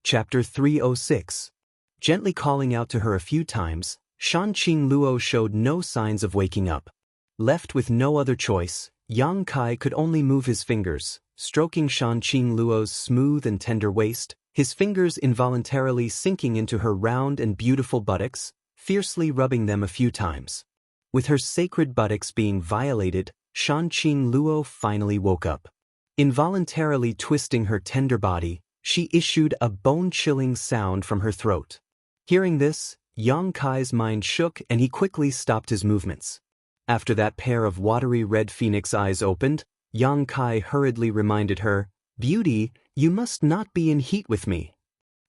Chapter 306. Gently calling out to her a few times, Xianxia Luo showed no signs of waking up. Left with no other choice, Yang Kai could only move his fingers, stroking Xianxia Luo's smooth and tender waist, his fingers involuntarily sinking into her round and beautiful buttocks, fiercely rubbing them a few times. With her sacred buttocks being violated, Xianxia Luo finally woke up. Involuntarily twisting her tender body, she issued a bone-chilling sound from her throat. Hearing this, Yang Kai's mind shook and he quickly stopped his movements. After that pair of watery red phoenix eyes opened, Yang Kai hurriedly reminded her, "Beauty, you must not be in heat with me."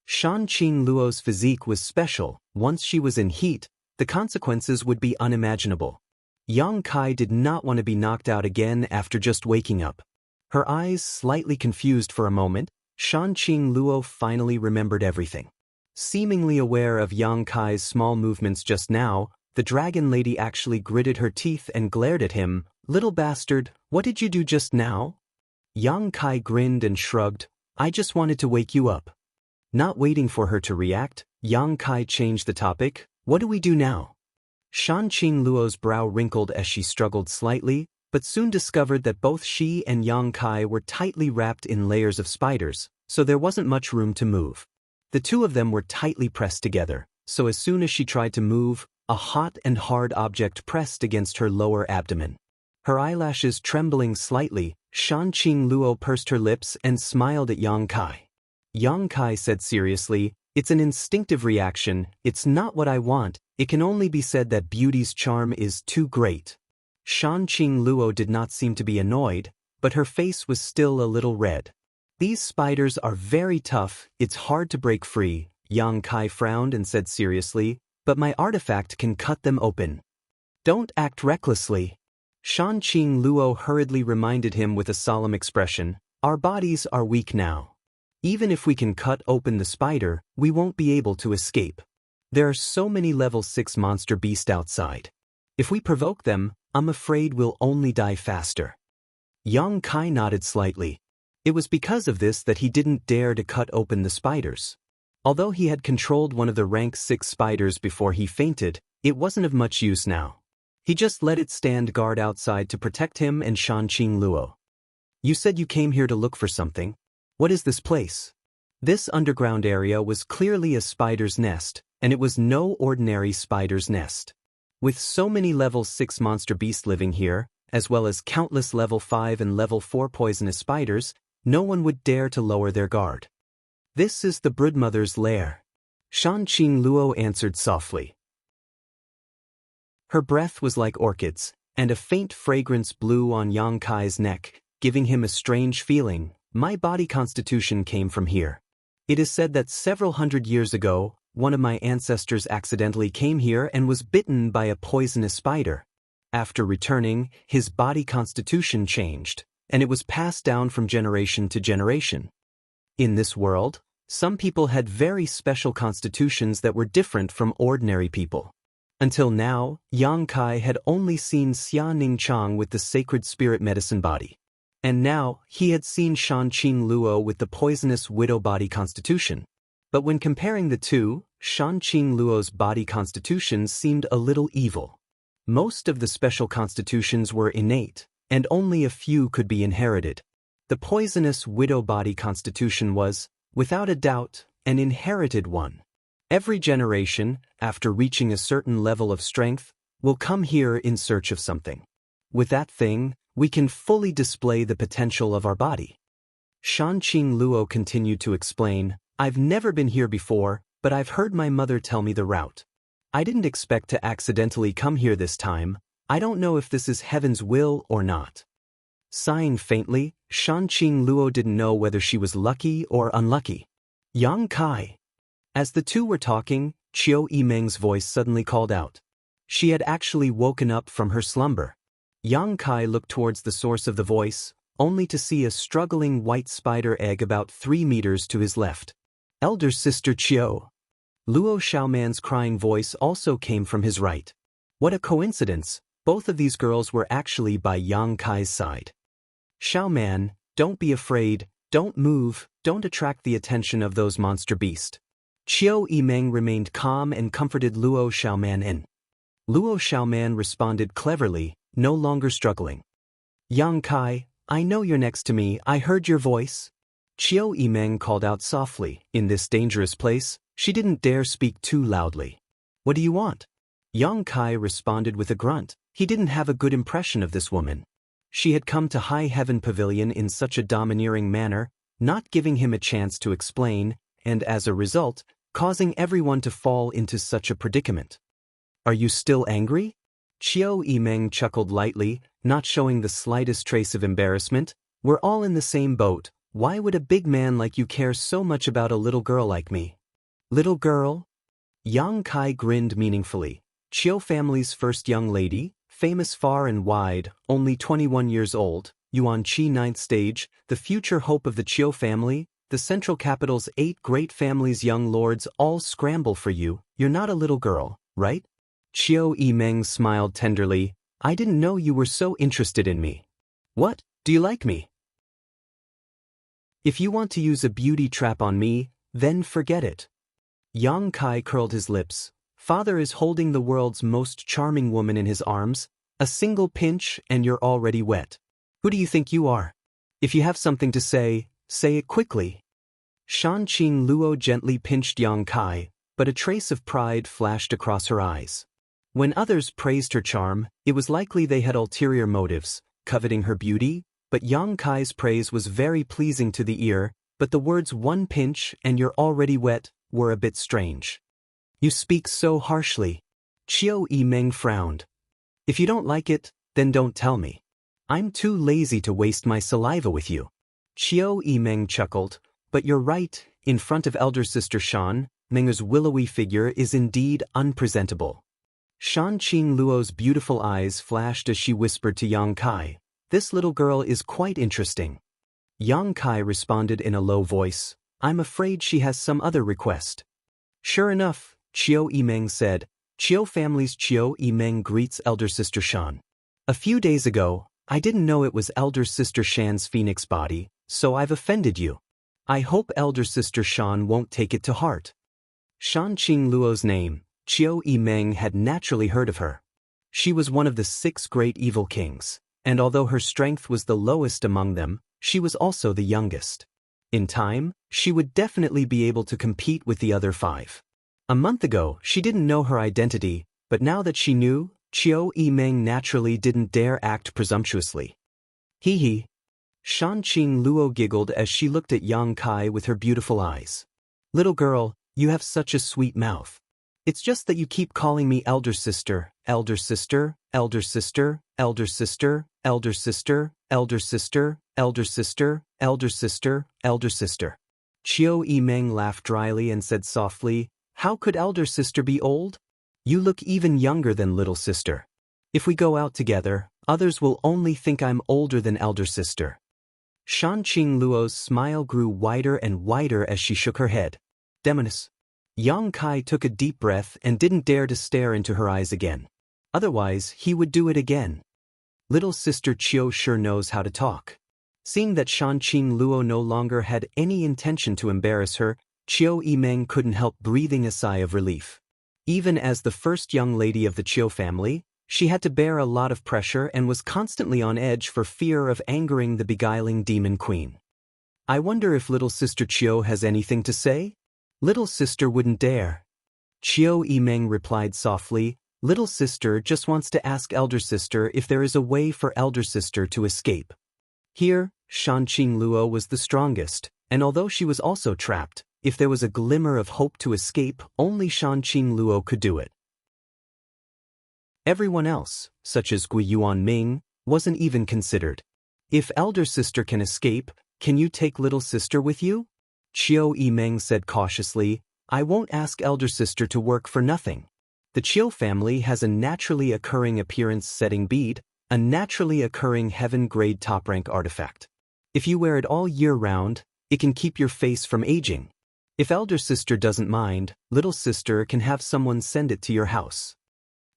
Xianxia Luo's physique was special. Once she was in heat, the consequences would be unimaginable. Yang Kai did not want to be knocked out again after just waking up. Her eyes slightly confused for a moment, Xianxia Luo finally remembered everything. Seemingly aware of Yang Kai's small movements just now, the dragon lady actually gritted her teeth and glared at him. "Little bastard, what did you do just now?" Yang Kai grinned and shrugged, "I just wanted to wake you up." Not waiting for her to react, Yang Kai changed the topic. "What do we do now?" Xianxia Luo's brow wrinkled as she struggled slightly, but soon discovered that both she and Yang Kai were tightly wrapped in layers of spiders, so there wasn't much room to move. The two of them were tightly pressed together, so as soon as she tried to move, a hot and hard object pressed against her lower abdomen. Her eyelashes trembling slightly, Xianxia Luo pursed her lips and smiled at Yang Kai. Yang Kai said seriously, "It's an instinctive reaction, it's not what I want, it can only be said that beauty's charm is too great." Xianxia Luo did not seem to be annoyed, but her face was still a little red. "These spiders are very tough, it's hard to break free," Yang Kai frowned and said seriously, "but my artifact can cut them open." "Don't act recklessly." Xianxia Luo hurriedly reminded him with a solemn expression, "Our bodies are weak now. Even if we can cut open the spider, we won't be able to escape. There are so many level 6 monster beasts outside. If we provoke them, I'm afraid we'll only die faster." Yang Kai nodded slightly. It was because of this that he didn't dare to cut open the spiders. Although he had controlled one of the rank 6 spiders before he fainted, it wasn't of much use now. He just let it stand guard outside to protect him and Xianxia Luo. "You said you came here to look for something. What is this place?" This underground area was clearly a spider's nest, and it was no ordinary spider's nest. With so many level 6 monster beasts living here, as well as countless level 5 and level 4 poisonous spiders, no one would dare to lower their guard. "This is the broodmother's lair," Xianxia Luo answered softly. Her breath was like orchids, and a faint fragrance blew on Yang Kai's neck, giving him a strange feeling. "My body constitution came from here. It is said that several hundred years ago, one of my ancestors accidentally came here and was bitten by a poisonous spider. After returning, his body constitution changed, and it was passed down from generation to generation. In this world, some people had very special constitutions that were different from ordinary people. Until now, Yang Kai had only seen Xia Ningchang with the sacred spirit medicine body. And now, he had seen Xianxia Luo with the poisonous widow body constitution. But when comparing the two, Xianxia Luo's body constitution seemed a little evil. Most of the special constitutions were innate, and only a few could be inherited. The poisonous widow body constitution was, without a doubt, an inherited one. Every generation, after reaching a certain level of strength, will come here in search of something. With that thing, we can fully display the potential of our body. Xianxia Luo continued to explain, "I've never been here before, but I've heard my mother tell me the route. I didn't expect to accidentally come here this time. I don't know if this is heaven's will or not." Sighing faintly, Xianxia Luo didn't know whether she was lucky or unlucky. "Yang Kai." As the two were talking, Qiu Yimeng's voice suddenly called out. She had actually woken up from her slumber. Yang Kai looked towards the source of the voice, only to see a struggling white spider egg about 3 meters to his left. "Elder Sister Qiu." Luo Xiaoman's crying voice also came from his right. What a coincidence, both of these girls were actually by Yang Kai's side. "Xiaoman, don't be afraid, Don't move, don't attract the attention of those monster beasts. Qiu Yimeng remained calm and comforted Luo Xiaoman in. Luo Xiaoman responded cleverly, no longer struggling. Yang Kai, I know you're next to me, I heard your voice. Qiu Yimeng called out softly. In this dangerous place, she didn't dare speak too loudly. What do you want? Yang Kai responded with a grunt. He didn't have a good impression of this woman. She had come to High Heaven Pavilion in such a domineering manner, not giving him a chance to explain, and as a result, causing everyone to fall into such a predicament. Are you still angry? Qiu Yimeng chuckled lightly, not showing the slightest trace of embarrassment. We're all in the same boat. Why would a big man like you care so much about a little girl like me? Little girl? Yang Kai grinned meaningfully. Qiu family's first young lady, famous far and wide, only 21 years old, Yuan Qi ninth stage, the future hope of the Qiu family, the central capital's 8 great families' young lords all scramble for you. You're not a little girl, right? Qiu Yimeng smiled tenderly. I didn't know you were so interested in me. What? Do you like me? If you want to use a beauty trap on me, then forget it. Yang Kai curled his lips. Father is holding the world's most charming woman in his arms. A single pinch and you're already wet. Who do you think you are? If you have something to say it quickly. Shanqing Luo gently pinched Yang Kai, but a trace of pride flashed across her eyes. When others praised her charm, it was likely they had ulterior motives, coveting her beauty, but Yang Kai's praise was very pleasing to the ear, but the words one pinch and you're already wet were a bit strange. You speak so harshly. Qiu Yimeng frowned. If you don't like it, then don't tell me. I'm too lazy to waste my saliva with you. Qiu Yimeng chuckled, but you're right, in front of elder sister Shan, Menger's willowy figure is indeed unpresentable. Shanqing Luo's beautiful eyes flashed as she whispered to Yang Kai, this little girl is quite interesting. Yang Kai responded in a low voice, I'm afraid she has some other request. Sure enough, Qiu Yimeng said, Qiu family's Qiu Yimeng greets elder sister Shan. A few days ago, I didn't know it was elder sister Shan's phoenix body, so I've offended you. I hope elder sister Shan won't take it to heart. Shanqing Luo's name, Qiu Yimeng had naturally heard of her. She was one of the 6 great evil kings, and although her strength was the lowest among them, she was also the youngest. In time, she would definitely be able to compete with the other 5. A month ago, she didn't know her identity, but now that she knew, Qiu Yimeng naturally didn't dare act presumptuously. Hee hee. Shanqing Luo giggled as she looked at Yang Kai with her beautiful eyes. Little girl, you have such a sweet mouth. It's just that you keep calling me elder sister, elder sister, elder sister, elder sister, elder sister, elder sister, elder sister, elder sister, elder sister. Qiu Yimeng laughed dryly and said softly, how could elder sister be old? You look even younger than little sister. If we go out together, others will only think I'm older than elder sister. Shanqing Luo's smile grew wider and wider as she shook her head. Demoness. Yang Kai took a deep breath and didn't dare to stare into her eyes again. Otherwise, he would do it again. Little sister Qiu sure knows how to talk. Seeing that Shanqing Luo no longer had any intention to embarrass her, Qiu Yimeng couldn't help breathing a sigh of relief. Even as the first young lady of the Qiu family, she had to bear a lot of pressure and was constantly on edge for fear of angering the beguiling demon queen. I wonder if little sister Qiu has anything to say? Little sister wouldn't dare. Qiu Yimeng replied softly, little sister just wants to ask elder sister if there is a way for elder sister to escape. Here, Shanqing Luo was the strongest, and although she was also trapped, if there was a glimmer of hope to escape, only Shanqing Luo could do it. Everyone else, such as Gui Yuanming, wasn't even considered. If elder sister can escape, can you take little sister with you? Qiu Yimeng said cautiously, I won't ask elder sister to work for nothing. The Qiu family has a naturally occurring appearance-setting bead, a naturally occurring heaven-grade top-rank artifact. If you wear it all year round, it can keep your face from aging. If elder sister doesn't mind, little sister can have someone send it to your house.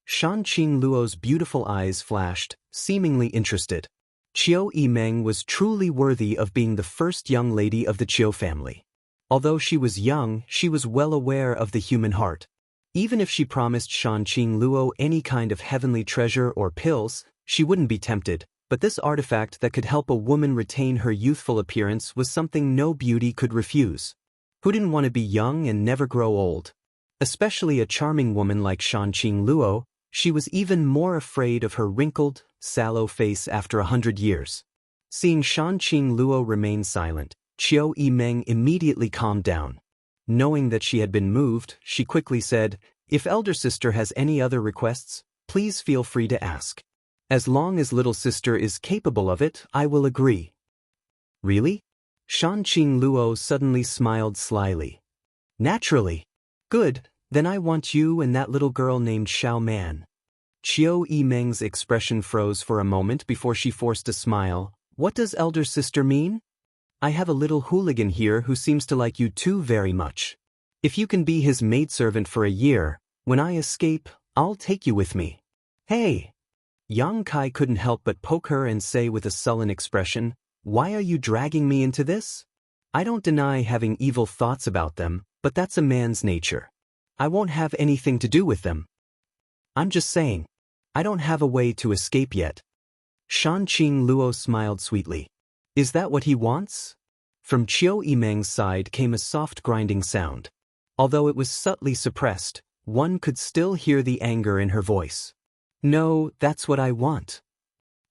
Shanqing Luo's beautiful eyes flashed, seemingly interested. Qiu Yimeng was truly worthy of being the first young lady of the Qiu family. Although she was young, she was well aware of the human heart. Even if she promised Xianxia Luo any kind of heavenly treasure or pills, she wouldn't be tempted, but this artifact that could help a woman retain her youthful appearance was something no beauty could refuse. Who didn't want to be young and never grow old? Especially a charming woman like Xianxia Luo. She was even more afraid of her wrinkled, sallow face after 100 years. Seeing Xianxia Luo remain silent, Qiu Yimeng immediately calmed down. Knowing that she had been moved, she quickly said, "If elder sister has any other requests, please feel free to ask. As long as little sister is capable of it, I will agree." "Really?" Xianxia Luo suddenly smiled slyly. "Naturally. Good. Then I want you and that little girl named Xiao Man." Qiu Yimeng's expression froze for a moment before she forced a smile. "What does elder sister mean?" "I have a little hooligan here who seems to like you too very much. If you can be his maidservant for a year, when I escape, I'll take you with me." "Hey!" Yang Kai couldn't help but poke her and say with a sullen expression, "Why are you dragging me into this? I don't deny having evil thoughts about them, but that's a man's nature. I won't have anything to do with them. I'm just saying, I don't have a way to escape yet." Xianxia Luo smiled sweetly. "Is that what he wants?" From Qiu Yimeng's side came a soft grinding sound. Although it was subtly suppressed, one could still hear the anger in her voice. "No, that's what I want.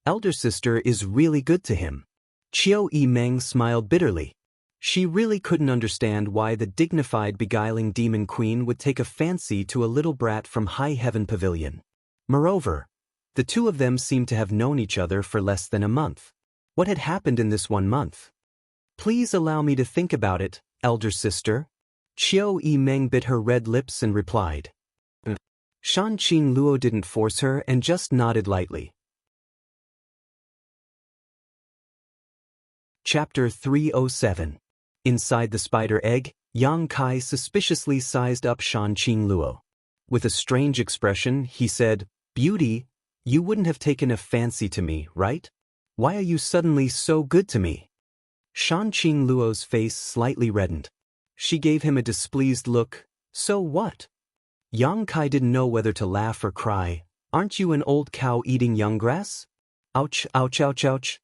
Elder sister is really good to him." Qiu Yimeng smiled bitterly. She really couldn't understand why the dignified beguiling demon queen would take a fancy to a little brat from High Heaven Pavilion. Moreover, the two of them seemed to have known each other for less than a month. What had happened in this 1 month? "Please allow me to think about it, elder sister." Qiu Yimeng bit her red lips and replied. Xianxia Luo didn't force her and just nodded lightly. Chapter 307. Inside the spider egg, Yang Kai suspiciously sized up Xianxia Luo. With a strange expression, he said, "Beauty, you wouldn't have taken a fancy to me, right? Why are you suddenly so good to me?" Xianxia Luo's face slightly reddened. She gave him a displeased look. "So what?" Yang Kai didn't know whether to laugh or cry. "Aren't you an old cow eating young grass?" Ouch, ouch, ouch, ouch.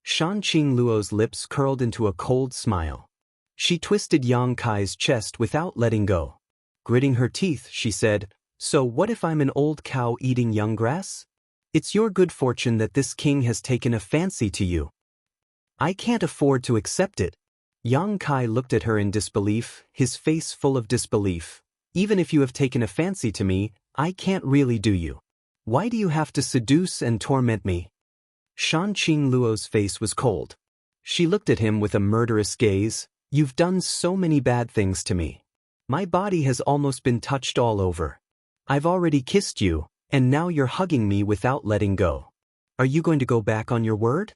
Xianxia Luo's lips curled into a cold smile. She twisted Yang Kai's chest without letting go. Gritting her teeth, she said, "So what if I'm an old cow eating young grass? It's your good fortune that this king has taken a fancy to you. I can't afford to accept it." Yang Kai looked at her in disbelief, his face full of disbelief. "Even if you have taken a fancy to me, I can't really do you. Why do you have to seduce and torment me?" Xianxia Luo's face was cold. She looked at him with a murderous gaze. "You've done so many bad things to me. My body has almost been touched all over. I've already kissed you, and now you're hugging me without letting go. Are you going to go back on your word?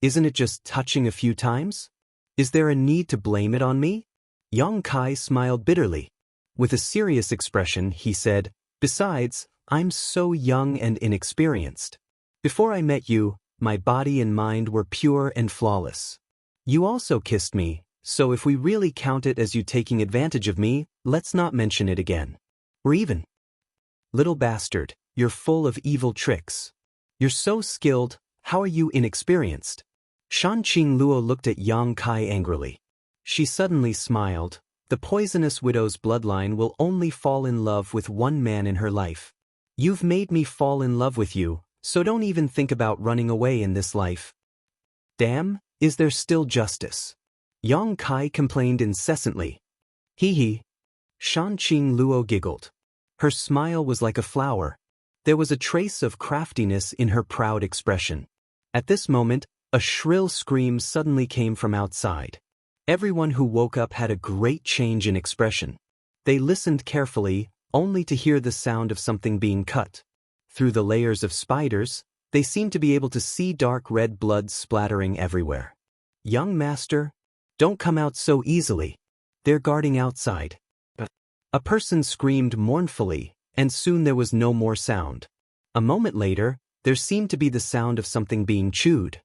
Isn't it just touching a few times? Is there a need to blame it on me?" Yang Kai smiled bitterly. With a serious expression, he said, "Besides, I'm so young and inexperienced. Before I met you, my body and mind were pure and flawless. You also kissed me, so if we really count it as you taking advantage of me, let's not mention it again. Or even, little bastard, you're full of evil tricks. You're so skilled, how are you inexperienced?" Xianxia Luo looked at Yang Kai angrily. She suddenly smiled. The poisonous widow's bloodline will only fall in love with one man in her life. You've made me fall in love with you, so don't even think about running away in this life. Damn, is there still justice? Yang Kai complained incessantly. Hee hee. Xianxia Luo giggled. Her smile was like a flower. There was a trace of craftiness in her proud expression. At this moment, a shrill scream suddenly came from outside. Everyone who woke up had a great change in expression. They listened carefully, only to hear the sound of something being cut. Through the layers of spiders, they seemed to be able to see dark red blood splattering everywhere. Young master, don't come out so easily. They're guarding outside. A person screamed mournfully, and soon there was no more sound. A moment later, There seemed to be the sound of something being chewed.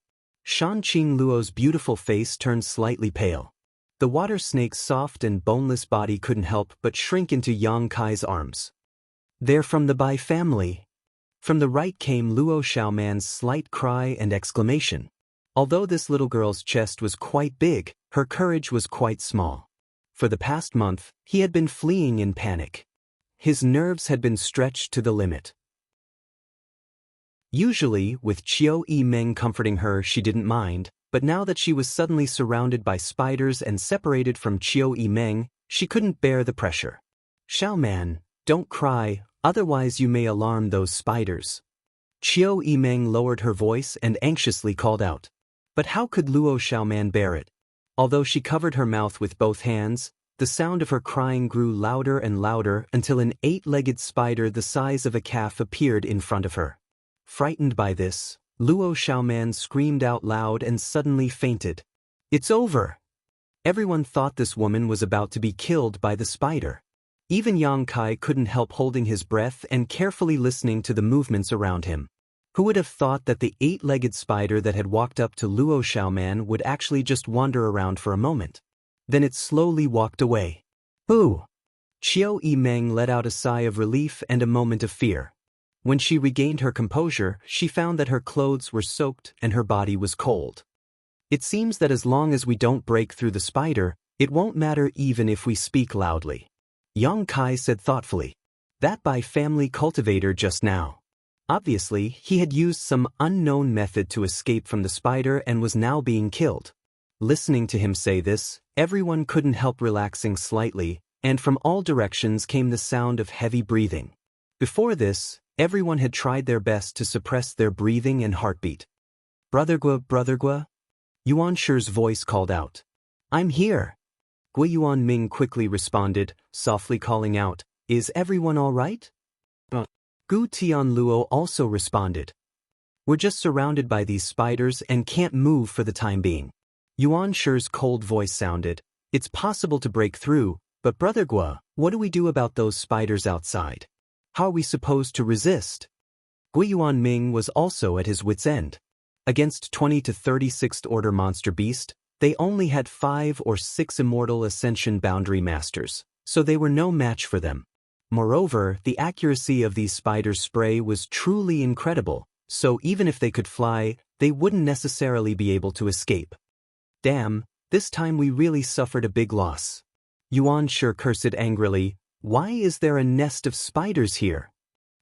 Xianxia Luo's beautiful face turned slightly pale. The water snake's soft and boneless body couldn't help but shrink into Yang Kai's arms. "They're from the Bai family." From the right came Luo Xiaoman's slight cry and exclamation. Although this little girl's chest was quite big, her courage was quite small. For the past month, he had been fleeing in panic. His nerves had been stretched to the limit. Usually, with Qiu Yimeng comforting her, she didn't mind, but now that she was suddenly surrounded by spiders and separated from Qiu Yimeng, she couldn't bear the pressure. "Xiaoman, don't cry, otherwise you may alarm those spiders." Qiu Yimeng lowered her voice and anxiously called out. But how could Luo Xiaoman bear it? Although she covered her mouth with both hands, the sound of her crying grew louder and louder until an 8-legged spider the size of a calf appeared in front of her. Frightened by this, Luo Xiaoman screamed out loud and suddenly fainted. "It's over!" Everyone thought this woman was about to be killed by the spider. Even Yang Kai couldn't help holding his breath and carefully listening to the movements around him. Who would have thought that the 8-legged spider that had walked up to Luo Xiaoman would actually just wander around for a moment? Then it slowly walked away. "Ooh!" Qiu Yimeng let out a sigh of relief and a moment of fear. When she regained her composure, she found that her clothes were soaked and her body was cold. "It seems that as long as we don't break through the spider, it won't matter even if we speak loudly," Yang Kai said thoughtfully. "That by family cultivator just now. Obviously, he had used some unknown method to escape from the spider and was now being killed." Listening to him say this, everyone couldn't help relaxing slightly, and from all directions came the sound of heavy breathing. Before this, everyone had tried their best to suppress their breathing and heartbeat. Brother Gua," Yuan Shi's voice called out. "I'm here." Gui Yuan Ming quickly responded, softly calling out, "Is everyone all right?" Gu Tianluo also responded. "We're just surrounded by these spiders and can't move for the time being." Yuan Shi's cold voice sounded, "It's possible to break through, but Brother Gua, what do we do about those spiders outside? How are we supposed to resist?" Gui Yuan Ming was also at his wit's end. Against 20 to 36th order monster beast, they only had 5 or 6 immortal ascension boundary masters, so they were no match for them. Moreover, the accuracy of these spiders' spray was truly incredible, so even if they could fly, they wouldn't necessarily be able to escape. "Damn, this time we really suffered a big loss." Yuan Shi cursed angrily, "Why is there a nest of spiders here?"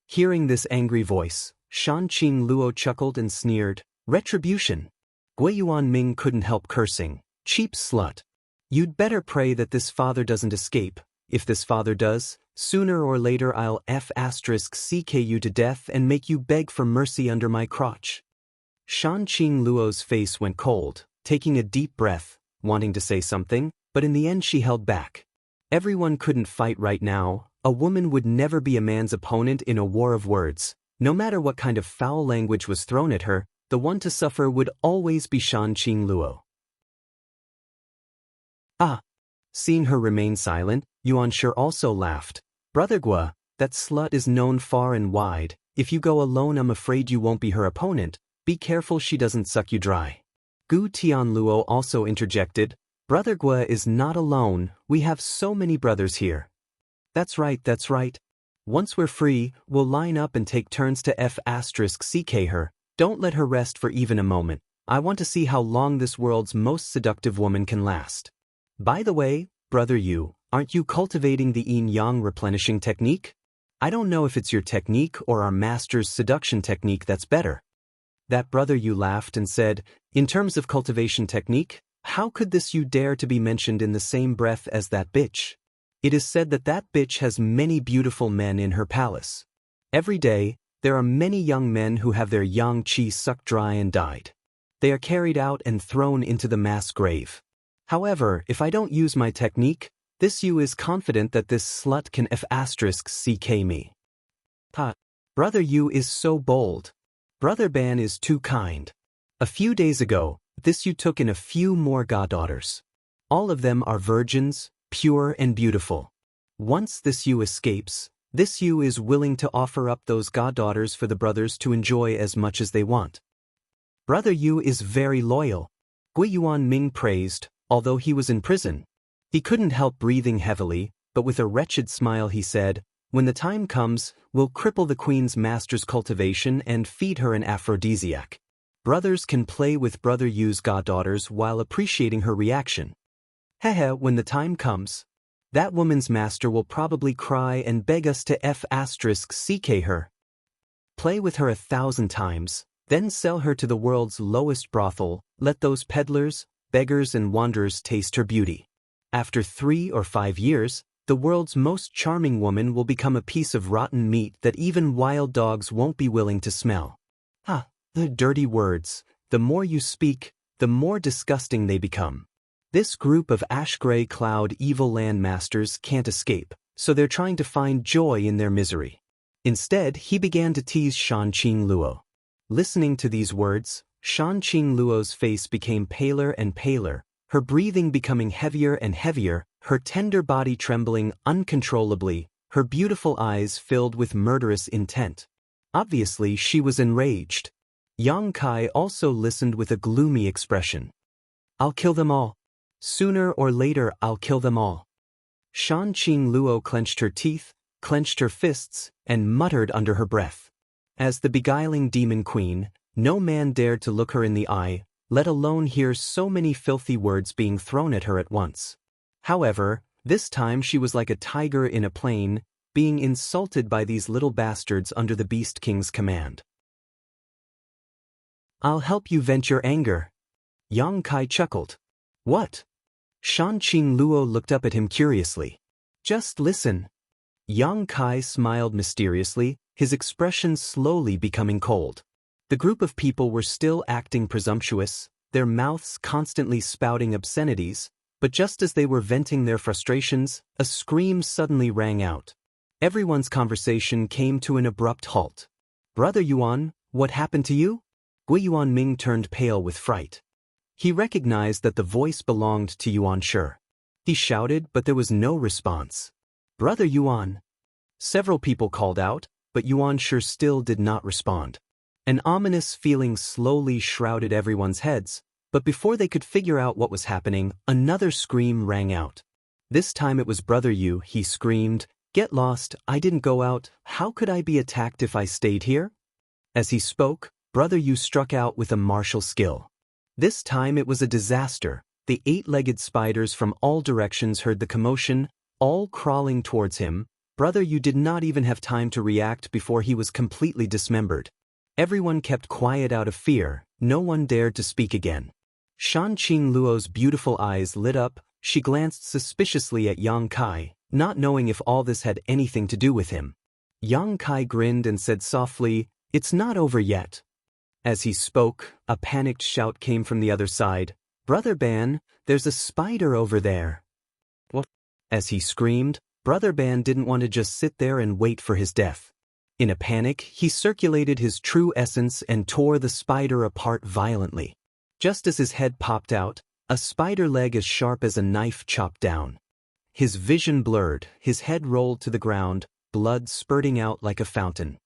Hearing this angry voice, Xianxia Luo chuckled and sneered, "Retribution." Gui Yuan Ming couldn't help cursing, "Cheap slut. You'd better pray that this father doesn't escape. If this father does, sooner or later I'll *CK you to death and make you beg for mercy under my crotch." Xianxia Luo's face went cold, taking a deep breath, wanting to say something, but in the end she held back. Everyone couldn't fight right now. A woman would never be a man's opponent in a war of words. No matter what kind of foul language was thrown at her, the one to suffer would always be Xianxia Luo. "Ah." Seeing her remain silent, Yuan Shi also laughed. "Brother Gua, that slut is known far and wide. If you go alone, I'm afraid you won't be her opponent. Be careful she doesn't suck you dry." Gu Tianluo also interjected, "Brother Gua is not alone, we have so many brothers here." That's right. Once we're free, we'll line up and take turns to *CK her. Don't let her rest for even a moment. I want to see how long this world's most seductive woman can last. By the way, brother Yu, aren't you cultivating the yin-yang replenishing technique? I don't know if it's your technique or our master's seduction technique that's better." That brother Yu laughed and said, "In terms of cultivation technique, how could this Yu dare to be mentioned in the same breath as that bitch? It is said that that bitch has many beautiful men in her palace. Every day, there are many young men who have their yang qi sucked dry and died. They are carried out and thrown into the mass grave. However, if I don't use my technique, this Yu is confident that this slut can *CK me." Brother Yu is so bold. Brother Ban is too kind. A few days ago, this Yu took in a few more goddaughters. All of them are virgins, pure and beautiful. Once this Yu escapes, This Yu is willing to offer up those goddaughters for the brothers to enjoy as much as they want. Brother Yu is very loyal, Gui Yuanming praised, although he was in prison. He couldn't help breathing heavily, but with a wretched smile he said, when the time comes, we'll cripple the queen's master's cultivation and feed her an aphrodisiac. Brothers can play with Brother Yu's goddaughters while appreciating her reaction. Hehe, when the time comes, that woman's master will probably cry and beg us to f*ck her. Play with her 1,000 times, then sell her to the world's lowest brothel, let those peddlers, beggars and wanderers taste her beauty. After 3 or 5 years, the world's most charming woman will become a piece of rotten meat that even wild dogs won't be willing to smell. Ah, the dirty words, the more you speak, the more disgusting they become. This group of ash-gray cloud evil land masters can't escape, so they're trying to find joy in their misery. Instead, he began to tease Xianxia Luo. Listening to these words, Xianxia Luo's face became paler and paler, her breathing becoming heavier and heavier, her tender body trembling uncontrollably, her beautiful eyes filled with murderous intent. Obviously, she was enraged. Yang Kai also listened with a gloomy expression. I'll kill them all. Sooner or later, I'll kill them all. Xianxia Luo clenched her teeth, clenched her fists, and muttered under her breath. As the beguiling demon queen, no man dared to look her in the eye, let alone hear so many filthy words being thrown at her at once. However, this time she was like a tiger in a plain, being insulted by these little bastards under the Beast King's command. I'll help you vent your anger. Yang Kai chuckled. What? Xianxia Luo looked up at him curiously. Just listen. Yang Kai smiled mysteriously, his expression slowly becoming cold. The group of people were still acting presumptuous, their mouths constantly spouting obscenities, but just as they were venting their frustrations, a scream suddenly rang out. Everyone's conversation came to an abrupt halt. Brother Yuan, what happened to you? Gui Yuanming turned pale with fright. He recognized that the voice belonged to Yuan Shi. He shouted, but there was no response. Brother Yuan. Several people called out, but Yuan Shi still did not respond. An ominous feeling slowly shrouded everyone's heads, but before they could figure out what was happening, another scream rang out. This time it was Brother Yu, he screamed, Get lost, I didn't go out, how could I be attacked if I stayed here? As he spoke, Brother Yu struck out with a martial skill. This time it was a disaster. The 8-legged spiders from all directions heard the commotion, all crawling towards him. Brother Yu did not even have time to react before he was completely dismembered. Everyone kept quiet out of fear, no one dared to speak again. Xianxia Luo's beautiful eyes lit up, she glanced suspiciously at Yang Kai, not knowing if all this had anything to do with him. Yang Kai grinned and said softly, It's not over yet. As he spoke, a panicked shout came from the other side. Brother Ban, there's a spider over there. What? As he screamed, Brother Ban didn't want to just sit there and wait for his death. In a panic, he circulated his true essence and tore the spider apart violently. Just as his head popped out, a spider leg as sharp as a knife chopped down. His vision blurred, his head rolled to the ground, blood spurting out like a fountain.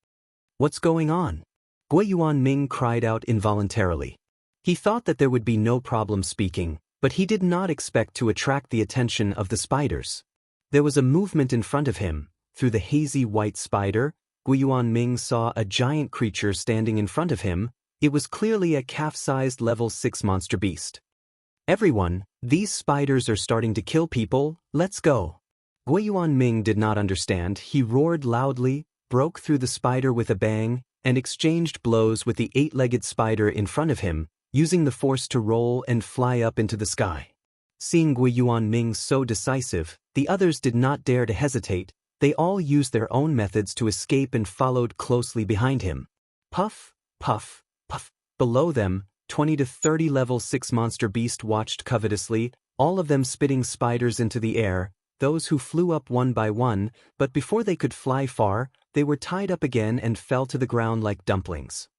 What's going on? Gui Yuanming cried out involuntarily. He thought that there would be no problem speaking, but he did not expect to attract the attention of the spiders. There was a movement in front of him. Through the hazy white spider, Gui Yuanming saw a giant creature standing in front of him. It was clearly a calf-sized level 6 monster beast. Everyone, these spiders are starting to kill people, let's go. Gui Yuanming did not understand. He roared loudly, broke through the spider with a bang, and exchanged blows with the 8-legged spider in front of him, using the force to roll and fly up into the sky. Seeing Gui Yuanming so decisive, the others did not dare to hesitate. They all used their own methods to escape and followed closely behind him. Puff, puff, puff. Below them, 20 to 30 level 6 monster beast watched covetously, all of them spitting spiders into the air, those who flew up one by one, but before they could fly far, they were tied up again and fell to the ground like dumplings.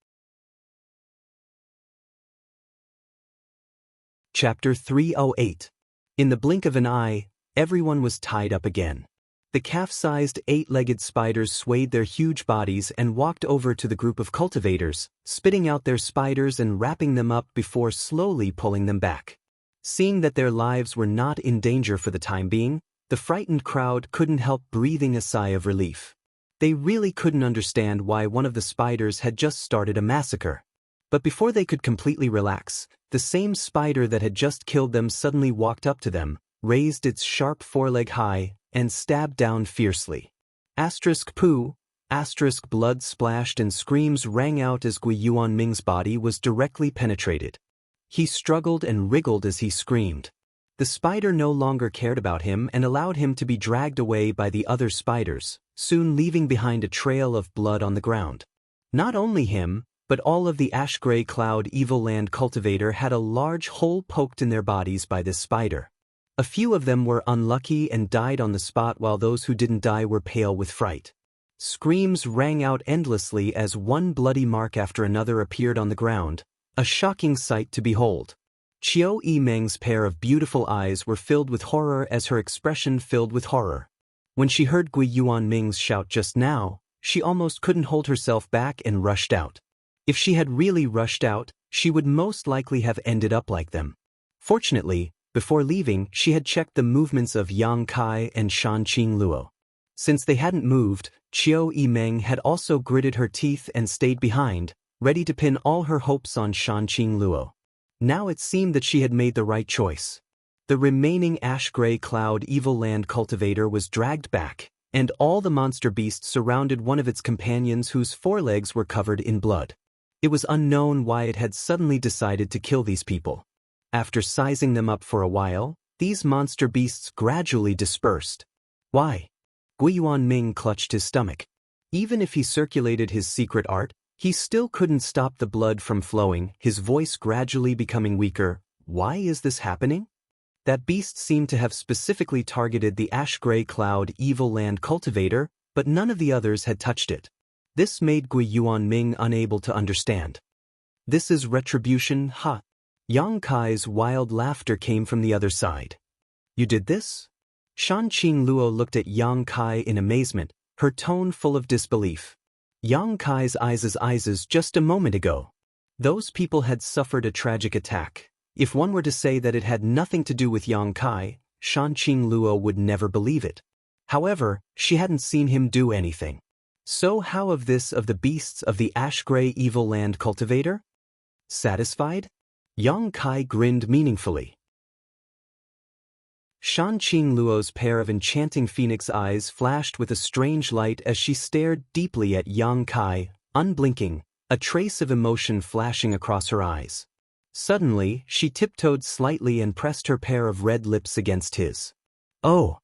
Chapter 308. In the blink of an eye, everyone was tied up again. The calf-sized eight-legged spiders swayed their huge bodies and walked over to the group of cultivators, spitting out their spiders and wrapping them up before slowly pulling them back. Seeing that their lives were not in danger for the time being, the frightened crowd couldn't help breathing a sigh of relief. They really couldn't understand why one of the spiders had just started a massacre. But before they could completely relax, the same spider that had just killed them suddenly walked up to them, raised its sharp foreleg high, and stabbed down fiercely. Poo, blood splashed and screams rang out as Gui Yuanming's body was directly penetrated. He struggled and wriggled as he screamed. The spider no longer cared about him and allowed him to be dragged away by the other spiders, soon leaving behind a trail of blood on the ground. Not only him, but all of the ash-gray cloud evil land cultivator had a large hole poked in their bodies by this spider. A few of them were unlucky and died on the spot, while those who didn't die were pale with fright. Screams rang out endlessly as one bloody mark after another appeared on the ground, a shocking sight to behold. Qiu Yimeng's pair of beautiful eyes were filled with horror as her expression filled with horror. When she heard Gui Yuanming's shout just now, she almost couldn't hold herself back and rushed out. If she had really rushed out, she would most likely have ended up like them. Fortunately, before leaving, she had checked the movements of Yang Kai and Xianxia Luo. Since they hadn't moved, Qiu Yimeng had also gritted her teeth and stayed behind, ready to pin all her hopes on Xianxia Luo. Now it seemed that she had made the right choice. The remaining ash-gray cloud evil land cultivator was dragged back, and all the monster beasts surrounded one of its companions whose forelegs were covered in blood. It was unknown why it had suddenly decided to kill these people. After sizing them up for a while, these monster beasts gradually dispersed. Why? Gui Yuanming clutched his stomach. Even if he circulated his secret art, he still couldn't stop the blood from flowing, his voice gradually becoming weaker. Why is this happening? That beast seemed to have specifically targeted the ash-gray cloud evil land cultivator, but none of the others had touched it. This made Gui Yuanming unable to understand. This is retribution, ha? Yang Kai's wild laughter came from the other side. You did this? Xianxia Luo looked at Yang Kai in amazement, her tone full of disbelief. Yang Kai's eyes just a moment ago. Those people had suffered a tragic attack. If one were to say that it had nothing to do with Yang Kai, Xianxia Luo would never believe it. However, she hadn't seen him do anything. So how of the beasts of the ash-gray evil land cultivator? Satisfied? Yang Kai grinned meaningfully. Xianxia Luo's pair of enchanting phoenix eyes flashed with a strange light as she stared deeply at Yang Kai, unblinking, a trace of emotion flashing across her eyes. Suddenly, she tiptoed slightly and pressed her pair of red lips against his. Oh!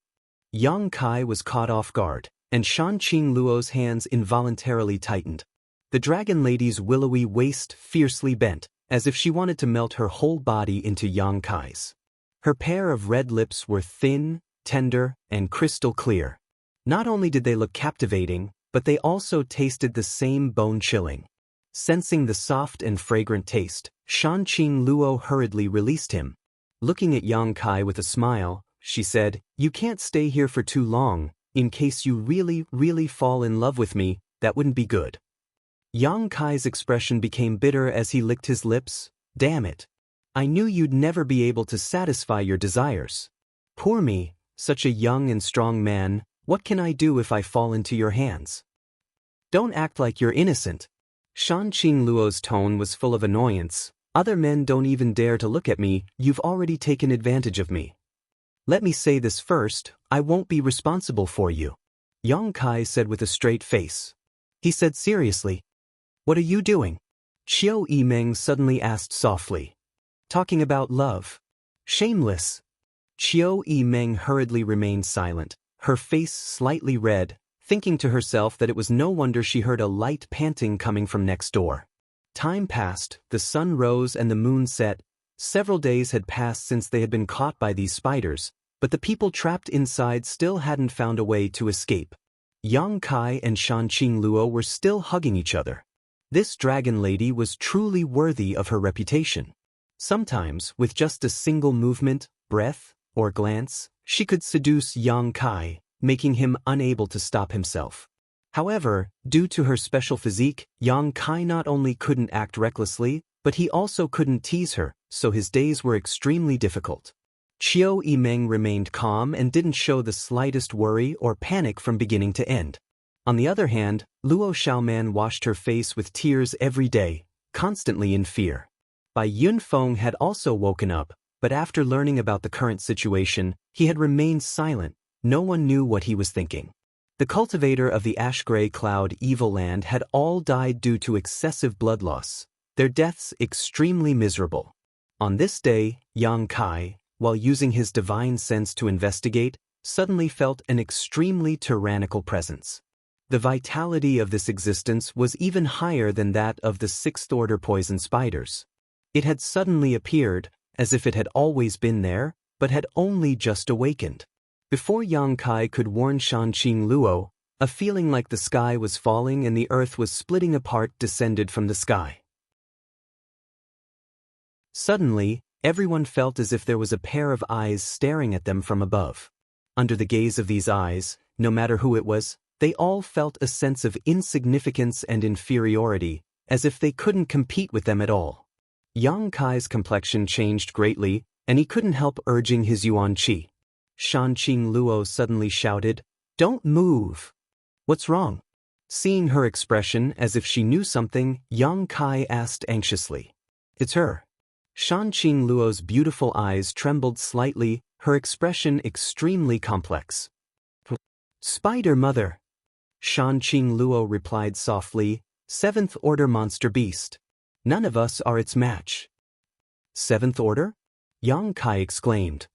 Yang Kai was caught off guard, and Xianxia Luo's hands involuntarily tightened. The dragon lady's willowy waist fiercely bent, as if she wanted to melt her whole body into Yang Kai's. Her pair of red lips were thin, tender, and crystal clear. Not only did they look captivating, but they also tasted the same bone-chilling. Sensing the soft and fragrant taste, Xianxia Luo hurriedly released him. Looking at Yang Kai with a smile, she said, "You can't stay here for too long. In case you really fall in love with me, that wouldn't be good." Yang Kai's expression became bitter as he licked his lips. Damn it. I knew you'd never be able to satisfy your desires. Poor me, such a young and strong man, what can I do if I fall into your hands? Don't act like you're innocent. Xianxia Luo's tone was full of annoyance. Other men don't even dare to look at me, you've already taken advantage of me. Let me say this first, I won't be responsible for you. Yang Kai said with a straight face. He said seriously. What are you doing? Qiu Yimeng suddenly asked softly. Talking about love. Shameless. Qiu Yimeng hurriedly remained silent, her face slightly red, thinking to herself that it was no wonder she heard a light panting coming from next door. Time passed, the sun rose and the moon set. Several days had passed since they had been caught by these spiders, but the people trapped inside still hadn't found a way to escape. Yang Kai and Xianxia Luo were still hugging each other. This dragon lady was truly worthy of her reputation. Sometimes, with just a single movement, breath, or glance, she could seduce Yang Kai, making him unable to stop himself. However, due to her special physique, Yang Kai not only couldn't act recklessly, but he also couldn't tease her, so his days were extremely difficult. Qiu Yimeng remained calm and didn't show the slightest worry or panic from beginning to end. On the other hand, Luo Xiaoman washed her face with tears every day, constantly in fear. Bai Yunfeng had also woken up, but after learning about the current situation, he had remained silent. No one knew what he was thinking. The cultivator of the ash-gray cloud evil land had all died due to excessive blood loss, their deaths extremely miserable. On this day, Yang Kai, while using his divine sense to investigate, suddenly felt an extremely tyrannical presence. The vitality of this existence was even higher than that of the sixth-order poison spiders. It had suddenly appeared, as if it had always been there, but had only just awakened. Before Yang Kai could warn Shanqing Luo, a feeling like the sky was falling and the earth was splitting apart descended from the sky. Suddenly, everyone felt as if there was a pair of eyes staring at them from above. Under the gaze of these eyes, no matter who it was, they all felt a sense of insignificance and inferiority, as if they couldn't compete with them at all. Yang Kai's complexion changed greatly, and he couldn't help urging his yuan qi. Shanqing Luo suddenly shouted, "Don't move!" "What's wrong?" Seeing her expression as if she knew something, Yang Kai asked anxiously. "It's her." Shanqing Luo's beautiful eyes trembled slightly, her expression extremely complex. "Spider Mother." Shanqing Luo replied softly, "Seventh Order monster beast. None of us are its match." "Seventh Order?" Yang Kai exclaimed.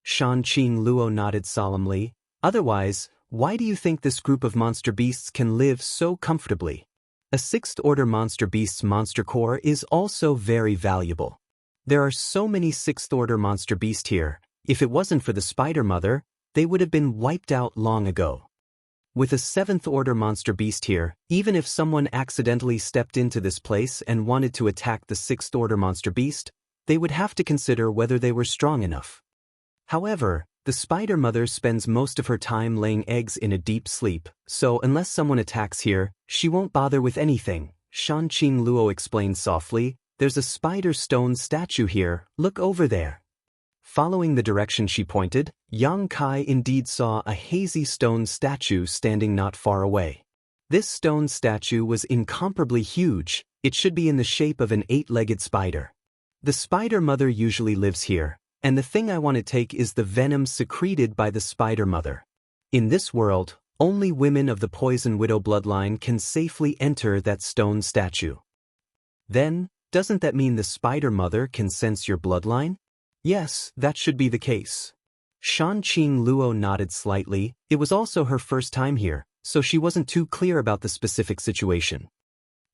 Shanqing Luo nodded solemnly. "Otherwise, why do you think this group of monster beasts can live so comfortably? A sixth-order monster beast's monster core is also very valuable. There are so many sixth-order monster beasts here. If it wasn't for the Spider Mother, they would have been wiped out long ago. With a seventh-order monster beast here, even if someone accidentally stepped into this place and wanted to attack the sixth-order monster beast, they would have to consider whether they were strong enough. However, the Spider Mother spends most of her time laying eggs in a deep sleep, so unless someone attacks here, she won't bother with anything," Shanqing Luo explained softly. "There's a spider stone statue here, look over there." Following the direction she pointed, Yang Kai indeed saw a hazy stone statue standing not far away. This stone statue was incomparably huge. It should be in the shape of an 8-legged spider. The Spider Mother usually lives here, and the thing I want to take is the venom secreted by the Spider Mother. In this world, only women of the Poison Widow bloodline can safely enter that stone statue. Then, doesn't that mean the Spider Mother can sense your bloodline? Yes, that should be the case. Shanqing Luo nodded slightly. It was also her first time here, so she wasn't too clear about the specific situation.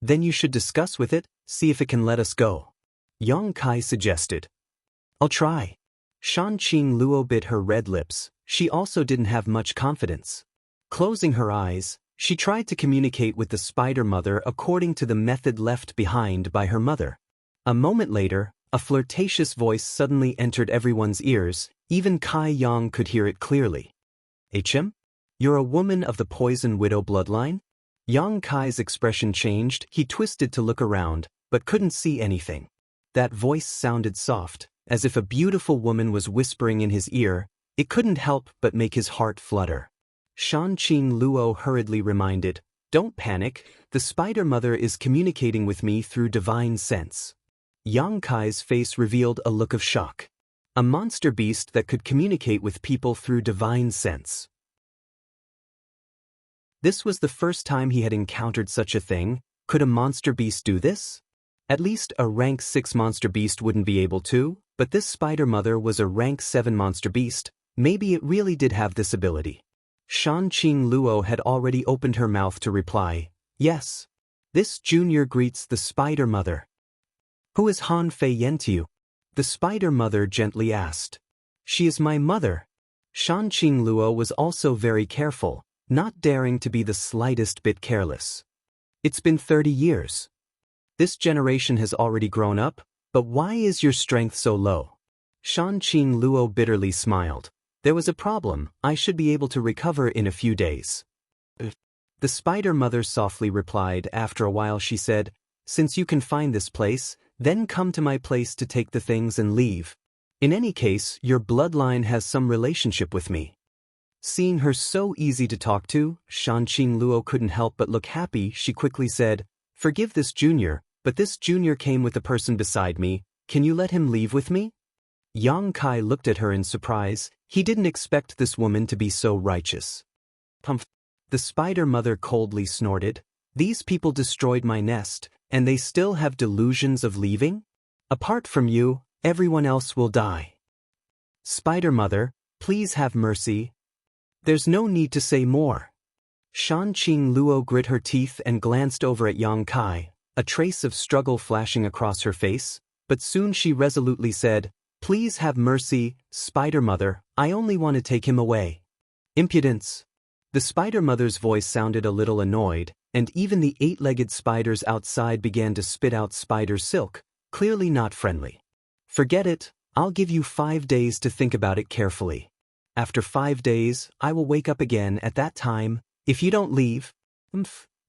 "Then you should discuss with it, see if it can let us go," Yang Kai suggested. "I'll try." Shanqing Luo bit her red lips. She also didn't have much confidence. Closing her eyes, she tried to communicate with the Spider Mother according to the method left behind by her mother. A moment later, a flirtatious voice suddenly entered everyone's ears. Even Kai Yang could hear it clearly. "HM? You're a woman of the Poison Widow bloodline?" Yang Kai's expression changed. He twisted to look around, but couldn't see anything. That voice sounded soft, as if a beautiful woman was whispering in his ear. It couldn't help but make his heart flutter. Shanqing Luo hurriedly reminded, "Don't panic, the Spider Mother is communicating with me through divine sense." Yang Kai's face revealed a look of shock. A monster beast that could communicate with people through divine sense. This was the first time he had encountered such a thing. Could a monster beast do this? At least a rank 6 monster beast wouldn't be able to, but this Spider Mother was a rank 7 monster beast. Maybe it really did have this ability. Shanqing Luo had already opened her mouth to reply, "Yes. This junior greets the Spider Mother." "Who is Han Fei Yen to you?" the Spider Mother gently asked. "She is my mother." Shanqing Luo was also very careful, not daring to be the slightest bit careless. "It's been 30 years. This generation has already grown up, but why is your strength so low?" Shanqing Luo bitterly smiled. There was a problem. I should be able to recover in a few days. The spider mother softly replied. After a while she said, since you can find this place, then come to my place to take the things and leave. In any case, your bloodline has some relationship with me. Seeing her so easy to talk to, Xianxia Luo couldn't help but look happy. She quickly said, forgive this junior, but this junior came with the person beside me. Can you let him leave with me? Yang Kai looked at her in surprise. He didn't expect this woman to be so righteous. Humph. The spider mother coldly snorted. These people destroyed my nest, and they still have delusions of leaving? Apart from you, everyone else will die. Spider mother, please have mercy. There's no need to say more. Xianxia Luo grit her teeth and glanced over at Yang Kai, a trace of struggle flashing across her face, but soon she resolutely said, please have mercy, spider mother, I only want to take him away. Impudence. The spider mother's voice sounded a little annoyed, and even the 8-legged spiders outside began to spit out spider silk, clearly not friendly. Forget it, I'll give you 5 days to think about it carefully. After 5 days, I will wake up again at that time. If you don't leave,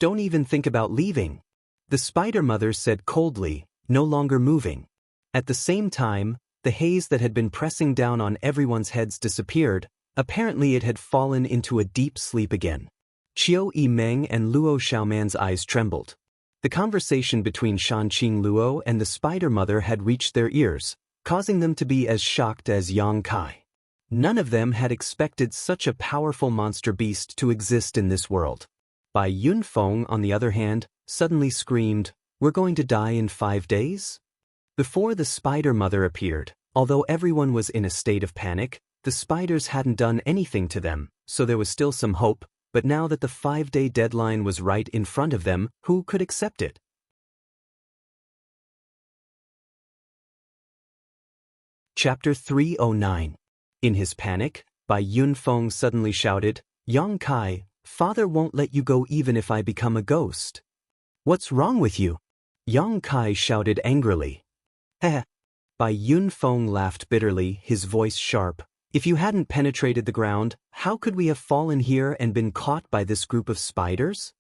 don't even think about leaving. The spider mother said coldly, no longer moving. At the same time, the haze that had been pressing down on everyone's heads disappeared. Apparently it had fallen into a deep sleep again. Qiu Yimeng and Luo Xiaoman's eyes trembled. The conversation between Xianxia Luo and the spider mother had reached their ears, causing them to be as shocked as Yang Kai. None of them had expected such a powerful monster beast to exist in this world. Bai Yunfeng, on the other hand, suddenly screamed, we're going to die in 5 days? Before the spider mother appeared, although everyone was in a state of panic, the spiders hadn't done anything to them, so there was still some hope, but now that the 5-day deadline was right in front of them, who could accept it? Chapter 309. In his panic, Bai Yunfeng suddenly shouted, Yang Kai, father won't let you go even if I become a ghost. What's wrong with you? Yang Kai shouted angrily. Heh. Bai Yunfeng laughed bitterly, his voice sharp. If you hadn't penetrated the ground, how could we have fallen here and been caught by this group of spiders?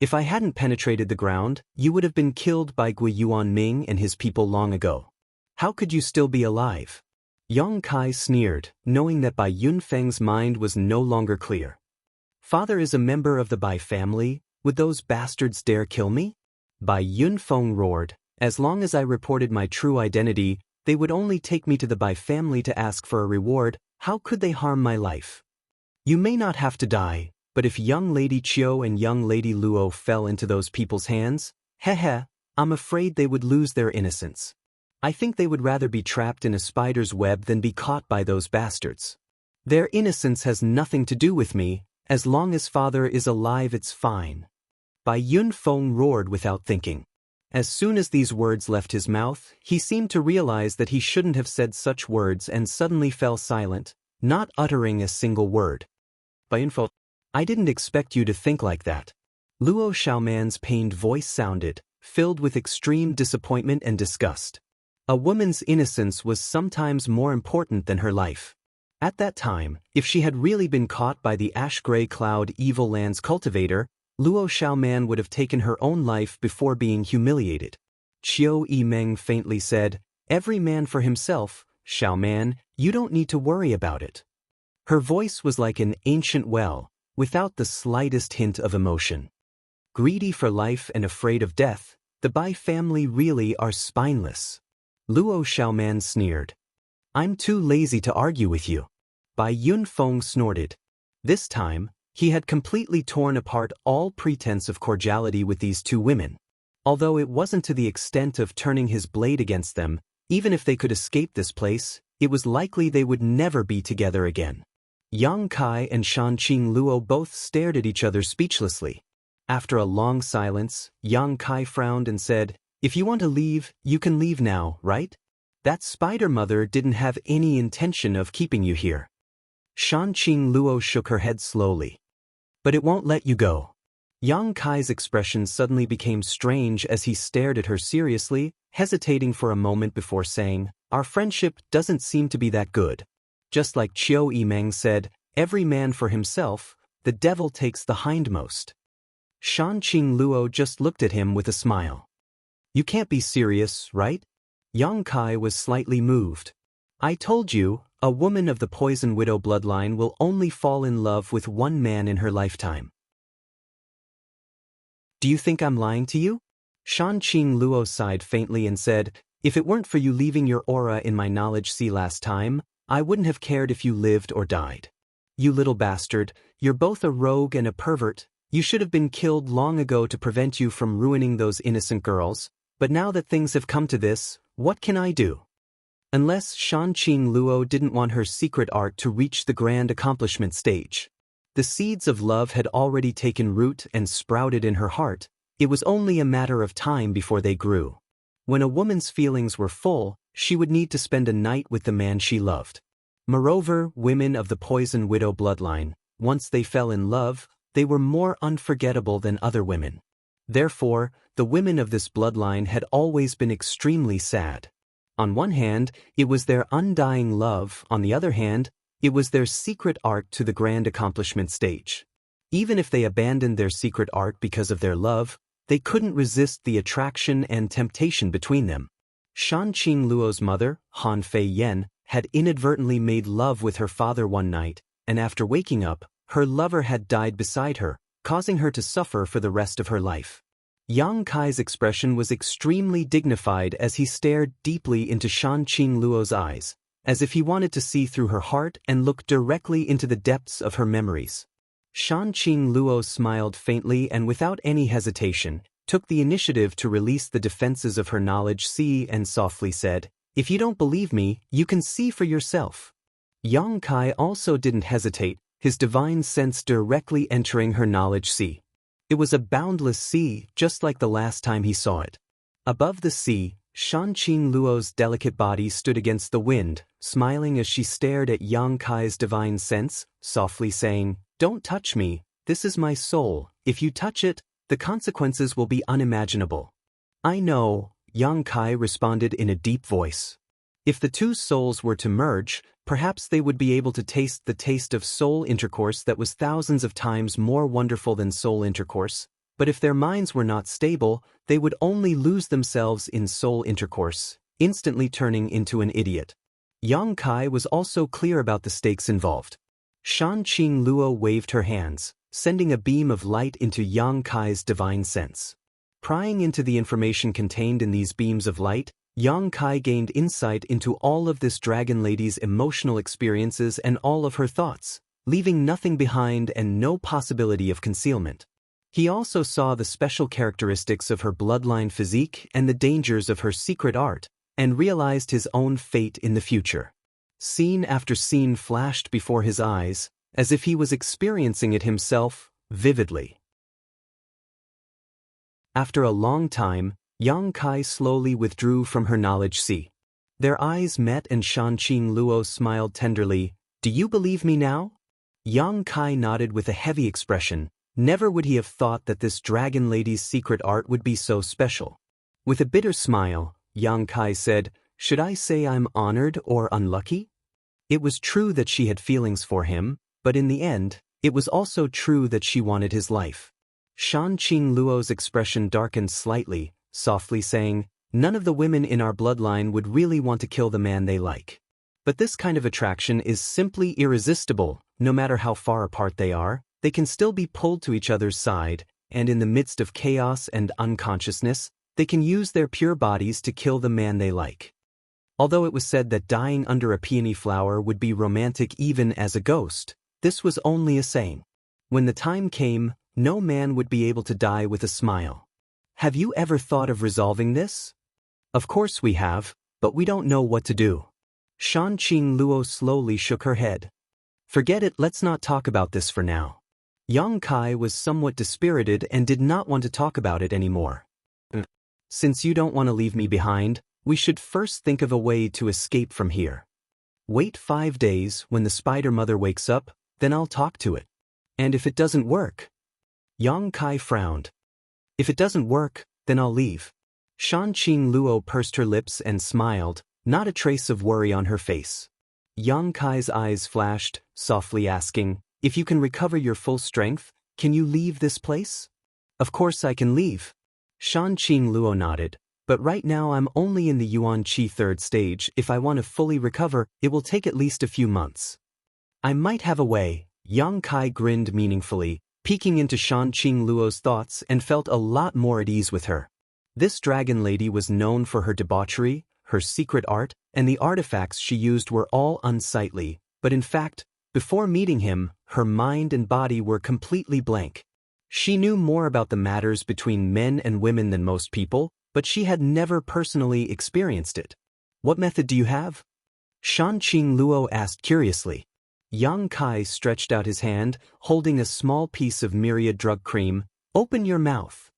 If I hadn't penetrated the ground, you would have been killed by Gui Yuanming and his people long ago. How could you still be alive? Yang Kai sneered, knowing that Bai Yunfeng's mind was no longer clear. Father is a member of the Bai family, would those bastards dare kill me? Bai Yunfeng roared, as long as I reported my true identity, they would only take me to the Bai family to ask for a reward. How could they harm my life? You may not have to die, but if young Lady Qiu and young Lady Luo fell into those people's hands, I'm afraid they would lose their innocence. I think they would rather be trapped in a spider's web than be caught by those bastards. Their innocence has nothing to do with me. As long as father is alive, it's fine. Bai Yunfeng roared without thinking. As soon as these words left his mouth, he seemed to realize that he shouldn't have said such words and suddenly fell silent, not uttering a single word. Bai Yunfeng, I didn't expect you to think like that. Luo Xiaoman's pained voice sounded, filled with extreme disappointment and disgust. A woman's innocence was sometimes more important than her life. At that time, if she had really been caught by the ash-gray cloud evil land's cultivator, Luo Xiaoman would have taken her own life before being humiliated. Qiu Yimeng faintly said, every man for himself, Xiaoman, you don't need to worry about it. Her voice was like an ancient well, without the slightest hint of emotion. Greedy for life and afraid of death, the Bai family really are spineless. Luo Xiaoman sneered. I'm too lazy to argue with you. Bai Yunfeng snorted. This time, he had completely torn apart all pretense of cordiality with these two women. Although it wasn't to the extent of turning his blade against them, even if they could escape this place, it was likely they would never be together again. Yang Kai and Xianxia Luo both stared at each other speechlessly. After a long silence, Yang Kai frowned and said, if you want to leave, you can leave now, right? That spider mother didn't have any intention of keeping you here. Xianxia Luo shook her head slowly. But it won't let you go. Yang Kai's expression suddenly became strange as he stared at her seriously, hesitating for a moment before saying, our friendship doesn't seem to be that good. Just like Chiu Yimeng said, every man for himself, the devil takes the hindmost. Shanqing Luo just looked at him with a smile. You can't be serious, right? Yang Kai was slightly moved. I told you, a woman of the Poison Widow bloodline will only fall in love with one man in her lifetime. Do you think I'm lying to you? Shanqing Luo sighed faintly and said, if it weren't for you leaving your aura in my knowledge sea last time, I wouldn't have cared if you lived or died. You little bastard, you're both a rogue and a pervert. You should have been killed long ago to prevent you from ruining those innocent girls, but now that things have come to this, what can I do? Unless Shanqing Luo didn't want her secret art to reach the grand accomplishment stage. The seeds of love had already taken root and sprouted in her heart. It was only a matter of time before they grew. When a woman's feelings were full, she would need to spend a night with the man she loved. Moreover, women of the Poison Widow bloodline, once they fell in love, they were more unforgettable than other women. Therefore, the women of this bloodline had always been extremely sad. On one hand, it was their undying love, on the other hand, it was their secret art to the grand accomplishment stage. Even if they abandoned their secret art because of their love, they couldn't resist the attraction and temptation between them. Shanqing Luo's mother, Han Fei Yen, had inadvertently made love with her father one night, and after waking up, her lover had died beside her, causing her to suffer for the rest of her life. Yang Kai's expression was extremely dignified as he stared deeply into Shanqing Luo's eyes, as if he wanted to see through her heart and look directly into the depths of her memories. Shanqing Luo smiled faintly and without any hesitation, took the initiative to release the defenses of her knowledge sea and softly said, if you don't believe me, you can see for yourself. Yang Kai also didn't hesitate, his divine sense directly entering her knowledge sea. It was a boundless sea, just like the last time he saw it. Above the sea, Shanqing Luo's delicate body stood against the wind, smiling as she stared at Yang Kai's divine sense, softly saying, don't touch me, this is my soul, if you touch it, the consequences will be unimaginable. I know, Yang Kai responded in a deep voice. If the two souls were to merge, perhaps they would be able to taste the taste of soul intercourse that was thousands of times more wonderful than soul intercourse, but if their minds were not stable, they would only lose themselves in soul intercourse, instantly turning into an idiot. Yang Kai was also clear about the stakes involved. Shanqing Luo waved her hands, sending a beam of light into Yang Kai's divine sense. Prying into the information contained in these beams of light, Yang Kai gained insight into all of this dragon lady's emotional experiences and all of her thoughts, leaving nothing behind and no possibility of concealment. He also saw the special characteristics of her bloodline physique and the dangers of her secret art, and realized his own fate in the future. Scene after scene flashed before his eyes, as if he was experiencing it himself, vividly. After a long time, Yang Kai slowly withdrew from her knowledge sea. Their eyes met and Shanqing Luo smiled tenderly. Do you believe me now? Yang Kai nodded with a heavy expression. Never would he have thought that this dragon lady's secret art would be so special. With a bitter smile, Yang Kai said, should I say I'm honored or unlucky? It was true that she had feelings for him, but in the end, it was also true that she wanted his life. Shanqing Luo's expression darkened slightly, softly saying, none of the women in our bloodline would really want to kill the man they like. But this kind of attraction is simply irresistible, no matter how far apart they are, they can still be pulled to each other's side, and in the midst of chaos and unconsciousness, they can use their pure bodies to kill the man they like. Although it was said that dying under a peony flower would be romantic even as a ghost, this was only a saying. When the time came, no man would be able to die with a smile. Have you ever thought of resolving this? Of course we have, but we don't know what to do. Shanqing Luo slowly shook her head. Forget it, let's not talk about this for now. Yang Kai was somewhat dispirited and did not want to talk about it anymore. Since you don't want to leave me behind, we should first think of a way to escape from here. Wait 5 days, when the spider mother wakes up, then I'll talk to it. And if it doesn't work? Yang Kai frowned. If it doesn't work, then I'll leave. Shanqing Luo pursed her lips and smiled, not a trace of worry on her face. Yang Kai's eyes flashed, softly asking, "If you can recover your full strength, can you leave this place?" "Of course I can leave." Xianxia Luo nodded, "But right now I'm only in the Yuan Qi third stage. If I want to fully recover, it will take at least a few months." "I might have a way." Yang Kai grinned meaningfully, peeking into Xianxia Luo's thoughts, and felt a lot more at ease with her. This dragon lady was known for her debauchery, her secret art, and the artifacts she used were all unsightly, but in fact, before meeting him, her mind and body were completely blank. She knew more about the matters between men and women than most people, but she had never personally experienced it. "What method do you have?" Xianxia Luo asked curiously. Yang Kai stretched out his hand, holding a small piece of myriad drug cream. "Open your mouth."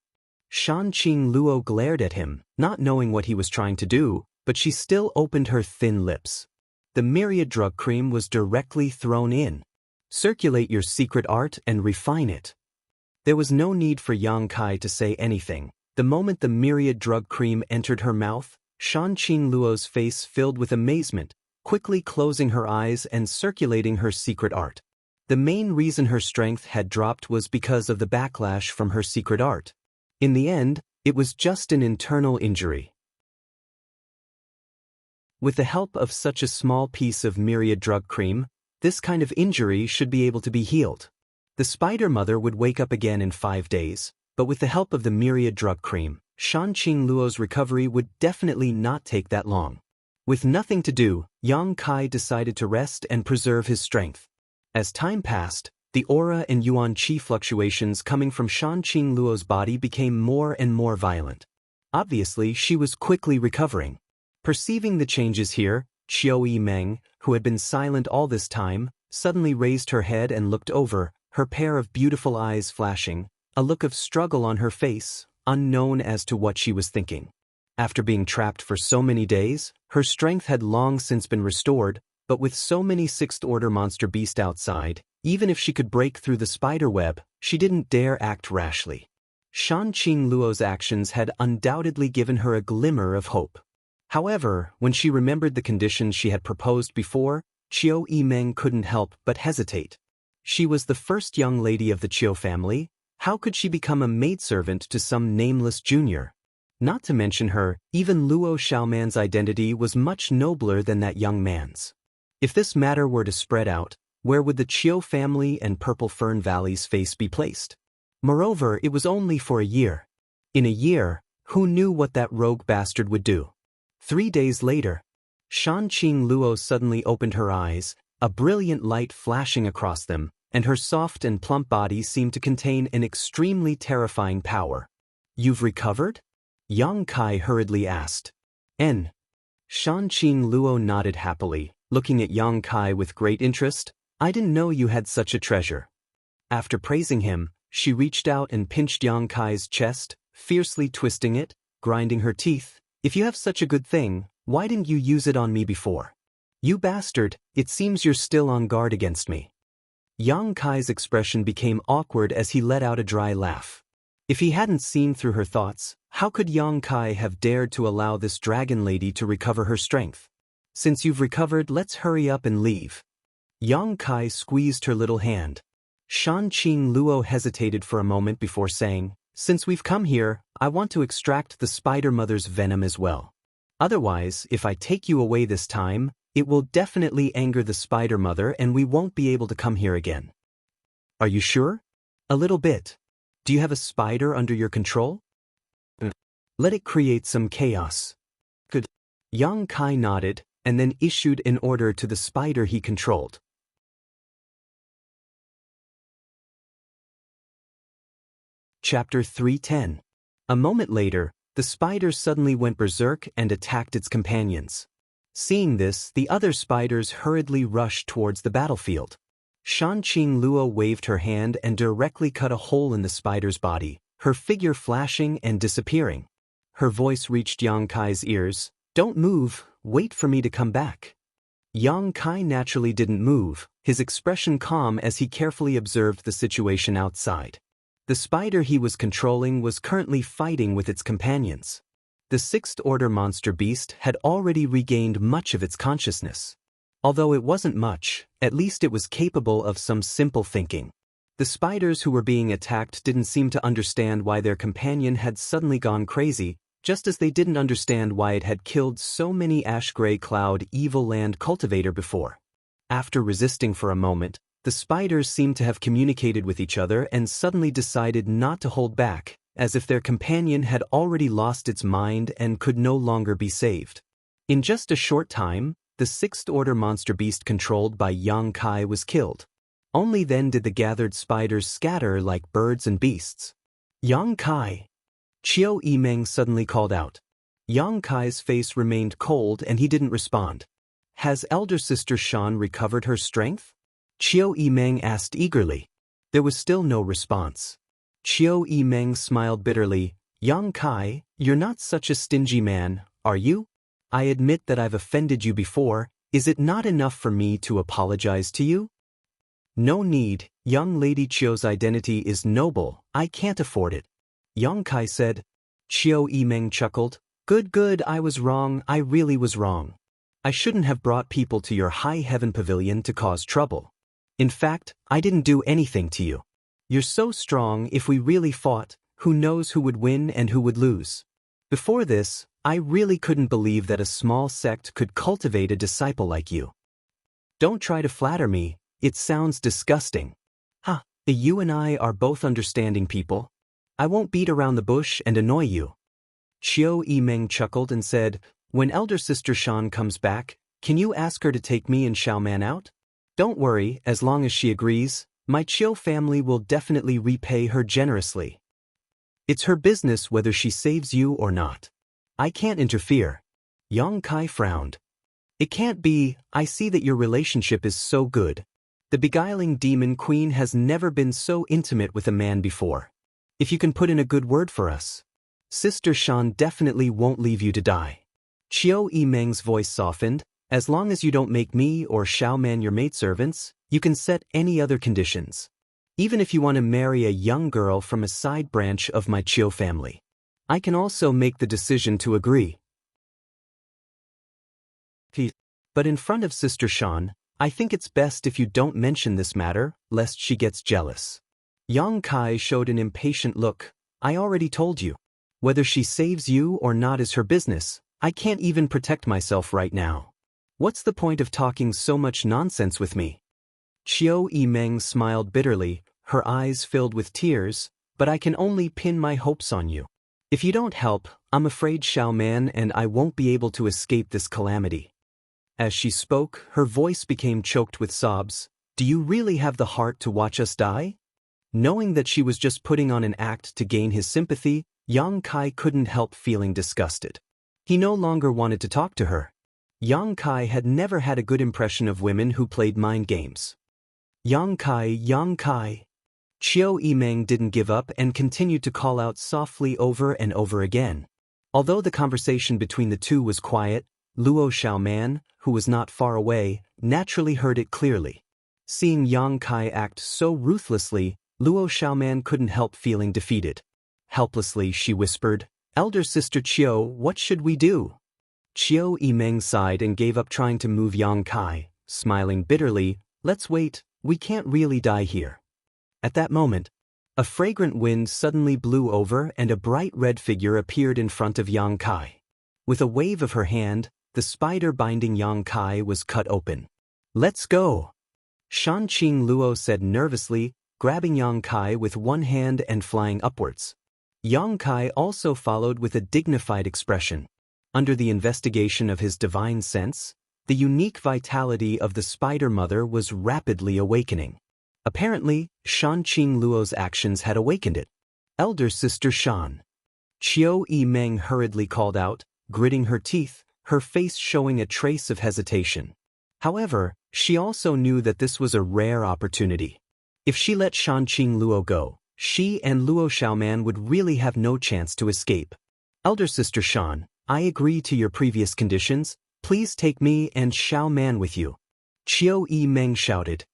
Xianxia Luo glared at him, not knowing what he was trying to do, but she still opened her thin lips. The myriad drug cream was directly thrown in. "Circulate your secret art and refine it." There was no need for Yang Kai to say anything. The moment the myriad drug cream entered her mouth, Xianxia Luo's face filled with amazement, quickly closing her eyes and circulating her secret art. The main reason her strength had dropped was because of the backlash from her secret art. In the end, it was just an internal injury. With the help of such a small piece of myriad drug cream, this kind of injury should be able to be healed. The spider mother would wake up again in 5 days, but with the help of the myriad drug cream, Xianxia Luo's recovery would definitely not take that long. With nothing to do, Yang Kai decided to rest and preserve his strength. As time passed, the aura and Yuan Qi fluctuations coming from Xianxia Luo's body became more and more violent. Obviously, she was quickly recovering. Perceiving the changes here, Qiu Yimeng, who had been silent all this time, suddenly raised her head and looked over, her pair of beautiful eyes flashing, a look of struggle on her face, unknown as to what she was thinking. After being trapped for so many days, her strength had long since been restored, but with so many sixth-order monster beasts outside, even if she could break through the spider web, she didn't dare act rashly. Xianxia Luo's actions had undoubtedly given her a glimmer of hope. However, when she remembered the conditions she had proposed before, Qiu Yimeng couldn't help but hesitate. She was the first young lady of the Qiu family. How could she become a maidservant to some nameless junior? Not to mention her, even Luo Xiaoman's identity was much nobler than that young man's. If this matter were to spread out, where would the Qiu family and Purple Fern Valley's face be placed? Moreover, it was only for a year. In a year, who knew what that rogue bastard would do? 3 days later, Xianxia Luo suddenly opened her eyes, a brilliant light flashing across them, and her soft and plump body seemed to contain an extremely terrifying power. "You've recovered?" Yang Kai hurriedly asked. Xianxia Luo nodded happily, looking at Yang Kai with great interest. "I didn't know you had such a treasure." After praising him, she reached out and pinched Yang Kai's chest, fiercely twisting it, grinding her teeth. "If you have such a good thing, why didn't you use it on me before? You bastard, it seems you're still on guard against me." Yang Kai's expression became awkward as he let out a dry laugh. If he hadn't seen through her thoughts, how could Yang Kai have dared to allow this dragon lady to recover her strength? "Since you've recovered, let's hurry up and leave." Yang Kai squeezed her little hand. Xianxia Luo hesitated for a moment before saying, "Since we've come here, I want to extract the spider mother's venom as well. Otherwise, if I take you away this time, it will definitely anger the spider mother and we won't be able to come here again." "Are you sure?" "A little bit. Do you have a spider under your control?" "Let it create some chaos." "Good." Yang Kai nodded, and then issued an order to the spider he controlled. Chapter 310. A moment later, the spider suddenly went berserk and attacked its companions. Seeing this, the other spiders hurriedly rushed towards the battlefield. Xianxia Luo waved her hand and directly cut a hole in the spider's body, her figure flashing and disappearing. Her voice reached Yang Kai's ears. "Don't move, wait for me to come back." Yang Kai naturally didn't move, his expression calm as he carefully observed the situation outside. The spider he was controlling was currently fighting with its companions. The sixth-order monster beast had already regained much of its consciousness. Although it wasn't much, at least it was capable of some simple thinking. The spiders who were being attacked didn't seem to understand why their companion had suddenly gone crazy, just as they didn't understand why it had killed so many ash-gray cloud evil land cultivator before. After resisting for a moment, the spiders seemed to have communicated with each other and suddenly decided not to hold back, as if their companion had already lost its mind and could no longer be saved. In just a short time, the sixth-order monster beast controlled by Yang Kai was killed. Only then did the gathered spiders scatter like birds and beasts. Yang Kai! Qiu Yimeng suddenly called out. Yang Kai's face remained cold and he didn't respond. Has elder sister Shan recovered her strength? Qiu Yimeng asked eagerly. There was still no response. Qiu Yimeng smiled bitterly. Yang Kai, you're not such a stingy man, are you? I admit that I've offended you before. Is it not enough for me to apologize to you? No need, young lady Qiu's identity is noble, I can't afford it. Yang Kai said. Qiu Yimeng chuckled. Good, I was wrong, I really was wrong. I shouldn't have brought people to your high heaven pavilion to cause trouble. In fact, I didn't do anything to you. You're so strong, if we really fought, who knows who would win and who would lose. Before this, I really couldn't believe that a small sect could cultivate a disciple like you. Don't try to flatter me, it sounds disgusting. You and I are both understanding people. I won't beat around the bush and annoy you. Qiu Yimeng chuckled and said, when elder sister Shan comes back, can you ask her to take me and Xiaoman out? Don't worry, as long as she agrees, my Qiu family will definitely repay her generously. It's her business whether she saves you or not. I can't interfere. Yang Kai frowned. It can't be, I see that your relationship is so good. The beguiling demon queen has never been so intimate with a man before. If you can put in a good word for us, Sister Shan definitely won't leave you to die. Qiu Yimeng's voice softened. As long as you don't make me or Xiaoman your maidservants, you can set any other conditions. Even if you want to marry a young girl from a side branch of my Qiu family. I can also make the decision to agree. But in front of Sister Shan, I think it's best if you don't mention this matter, lest she gets jealous. Yang Kai showed an impatient look. I already told you. Whether she saves you or not is her business. I can't even protect myself right now. What's the point of talking so much nonsense with me? Qiu Yimeng smiled bitterly, her eyes filled with tears, but I can only pin my hopes on you. If you don't help, I'm afraid Xiaoman and I won't be able to escape this calamity. As she spoke, her voice became choked with sobs. Do you really have the heart to watch us die? Knowing that she was just putting on an act to gain his sympathy, Yang Kai couldn't help feeling disgusted. He no longer wanted to talk to her. Yang Kai had never had a good impression of women who played mind games. Yang Kai. Qiu Yimeng didn't give up and continued to call out softly over and over again. Although the conversation between the two was quiet, Luo Xiaoman, who was not far away, naturally heard it clearly. Seeing Yang Kai act so ruthlessly, Luo Xiaoman couldn't help feeling defeated. Helplessly, she whispered, Elder Sister Qiu, what should we do? Qiu Yimeng sighed and gave up trying to move Yang Kai, smiling bitterly, let's wait, we can't really die here. At that moment, a fragrant wind suddenly blew over and a bright red figure appeared in front of Yang Kai. With a wave of her hand, the spider binding Yang Kai was cut open. Let's go! Shanqing Luo said nervously, grabbing Yang Kai with one hand and flying upwards. Yang Kai also followed with a dignified expression. Under the investigation of his divine sense, the unique vitality of the spider mother was rapidly awakening. Apparently, Shanqing Luo's actions had awakened it. Elder Sister Shan. Qiu Yimeng hurriedly called out, gritting her teeth, her face showing a trace of hesitation. However, she also knew that this was a rare opportunity. If she let Shanqing Luo go, she and Luo Xiaoman would really have no chance to escape. Elder Sister Shan, I agree to your previous conditions, please take me and Xiaoman with you. Qiu Yimeng shouted.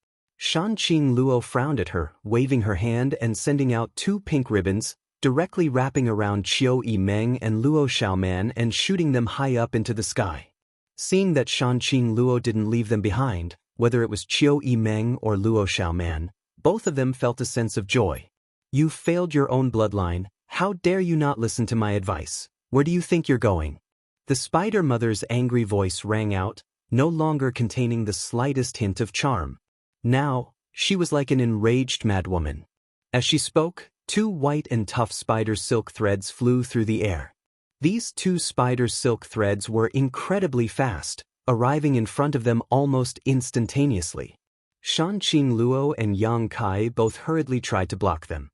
Shanqing Luo frowned at her, waving her hand and sending out two pink ribbons, directly wrapping around Qiu Yimeng and Luo Xiaoman and shooting them high up into the sky. Seeing that Shanqing Luo didn't leave them behind, whether it was Qiu Yimeng or Luo Xiaoman, both of them felt a sense of joy. "You've failed your own bloodline, how dare you not listen to my advice? Where do you think you're going?" The spider mother's angry voice rang out, no longer containing the slightest hint of charm. Now, she was like an enraged madwoman. As she spoke, 2 white and tough spider silk threads flew through the air. These 2 spider silk threads were incredibly fast, arriving in front of them almost instantaneously. Shanqing Luo and Yang Kai both hurriedly tried to block them.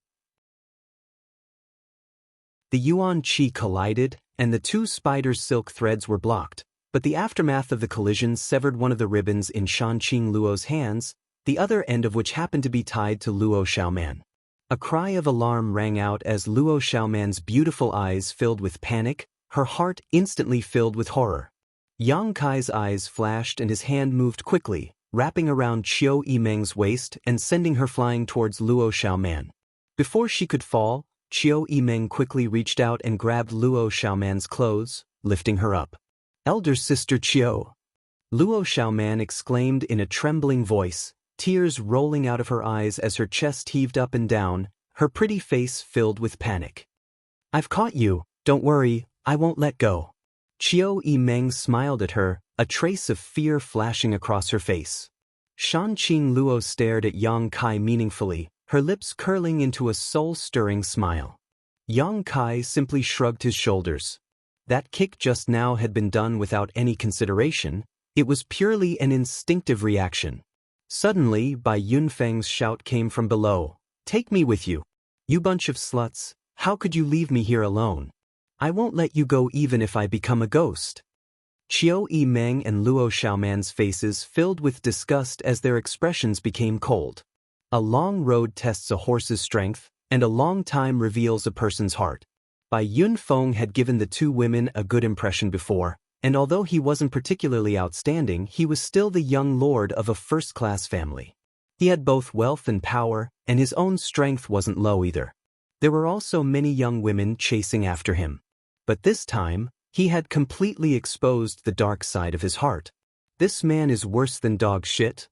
The Yuan Qi collided, and the 2 spider silk threads were blocked, but the aftermath of the collision severed one of the ribbons in Shanqing Luo's hands, the other end of which happened to be tied to Luo Xiaoman. A cry of alarm rang out as Luo Xiaoman's beautiful eyes filled with panic, her heart instantly filled with horror. Yang Kai's eyes flashed and his hand moved quickly, wrapping around Qiu Yimeng's waist and sending her flying towards Luo Xiaoman. Before she could fall, Qiu Yimeng quickly reached out and grabbed Luo Xiaoman's clothes, lifting her up. "Elder sister Qiu!" Luo Xiaoman exclaimed in a trembling voice, tears rolling out of her eyes as her chest heaved up and down, her pretty face filled with panic. "I've caught you, don't worry, I won't let go." Qiu Yimeng smiled at her, a trace of fear flashing across her face. Shanqing Luo stared at Yang Kai meaningfully, her lips curling into a soul-stirring smile. Yang Kai simply shrugged his shoulders. That kick just now had been done without any consideration, it was purely an instinctive reaction. Suddenly, Bai Yunfeng's shout came from below. "Take me with you. You bunch of sluts, how could you leave me here alone? I won't let you go even if I become a ghost." Qiu Yimeng and Luo Xiaoman's faces filled with disgust as their expressions became cold. A long road tests a horse's strength, and a long time reveals a person's heart. Bai Yunfeng had given the 2 women a good impression before, and although he wasn't particularly outstanding, he was still the young lord of a first-class family. He had both wealth and power, and his own strength wasn't low either. There were also many young women chasing after him. But this time, he had completely exposed the dark side of his heart. This man is worse than dog shit.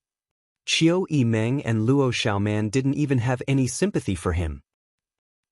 Qiu Yimeng and Luo Xiaoman didn't even have any sympathy for him.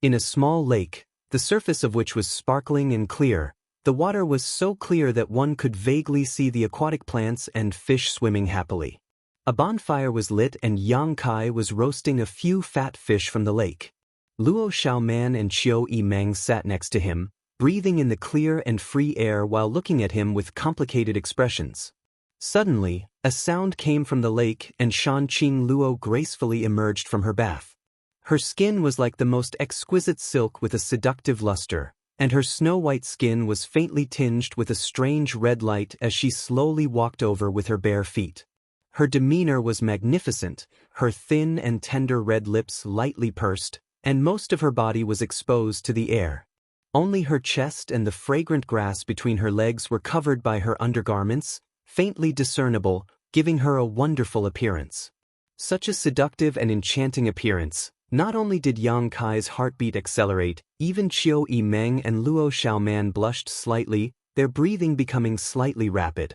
In a small lake, the surface of which was sparkling and clear, the water was so clear that one could vaguely see the aquatic plants and fish swimming happily. A bonfire was lit and Yang Kai was roasting a few fat fish from the lake. Luo Xiaoman and Qiu Yimeng sat next to him, breathing in the clear and free air while looking at him with complicated expressions. Suddenly, a sound came from the lake and Shanqing Luo gracefully emerged from her bath. Her skin was like the most exquisite silk with a seductive luster, and her snow-white skin was faintly tinged with a strange red light as she slowly walked over with her bare feet. Her demeanor was magnificent, her thin and tender red lips lightly pursed, and most of her body was exposed to the air. Only her chest and the fragrant grass between her legs were covered by her undergarments, faintly discernible, giving her a wonderful appearance. Such a seductive and enchanting appearance. Not only did Yang Kai's heartbeat accelerate, even Qiu Yimeng and Luo Xiaoman blushed slightly, their breathing becoming slightly rapid.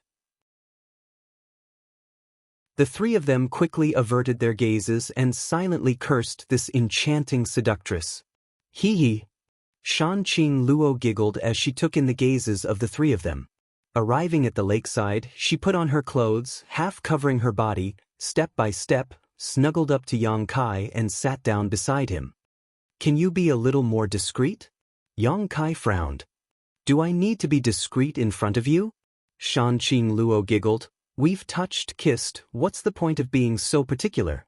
The 3 of them quickly averted their gazes and silently cursed this enchanting seductress. "Hee." Shanqing Luo giggled as she took in the gazes of the 3 of them. Arriving at the lakeside, she put on her clothes, half covering her body, step by step, snuggled up to Yang Kai and sat down beside him. "Can you be a little more discreet?" Yang Kai frowned. "Do I need to be discreet in front of you?" Shanqing Luo giggled. "We've touched, kissed, what's the point of being so particular?"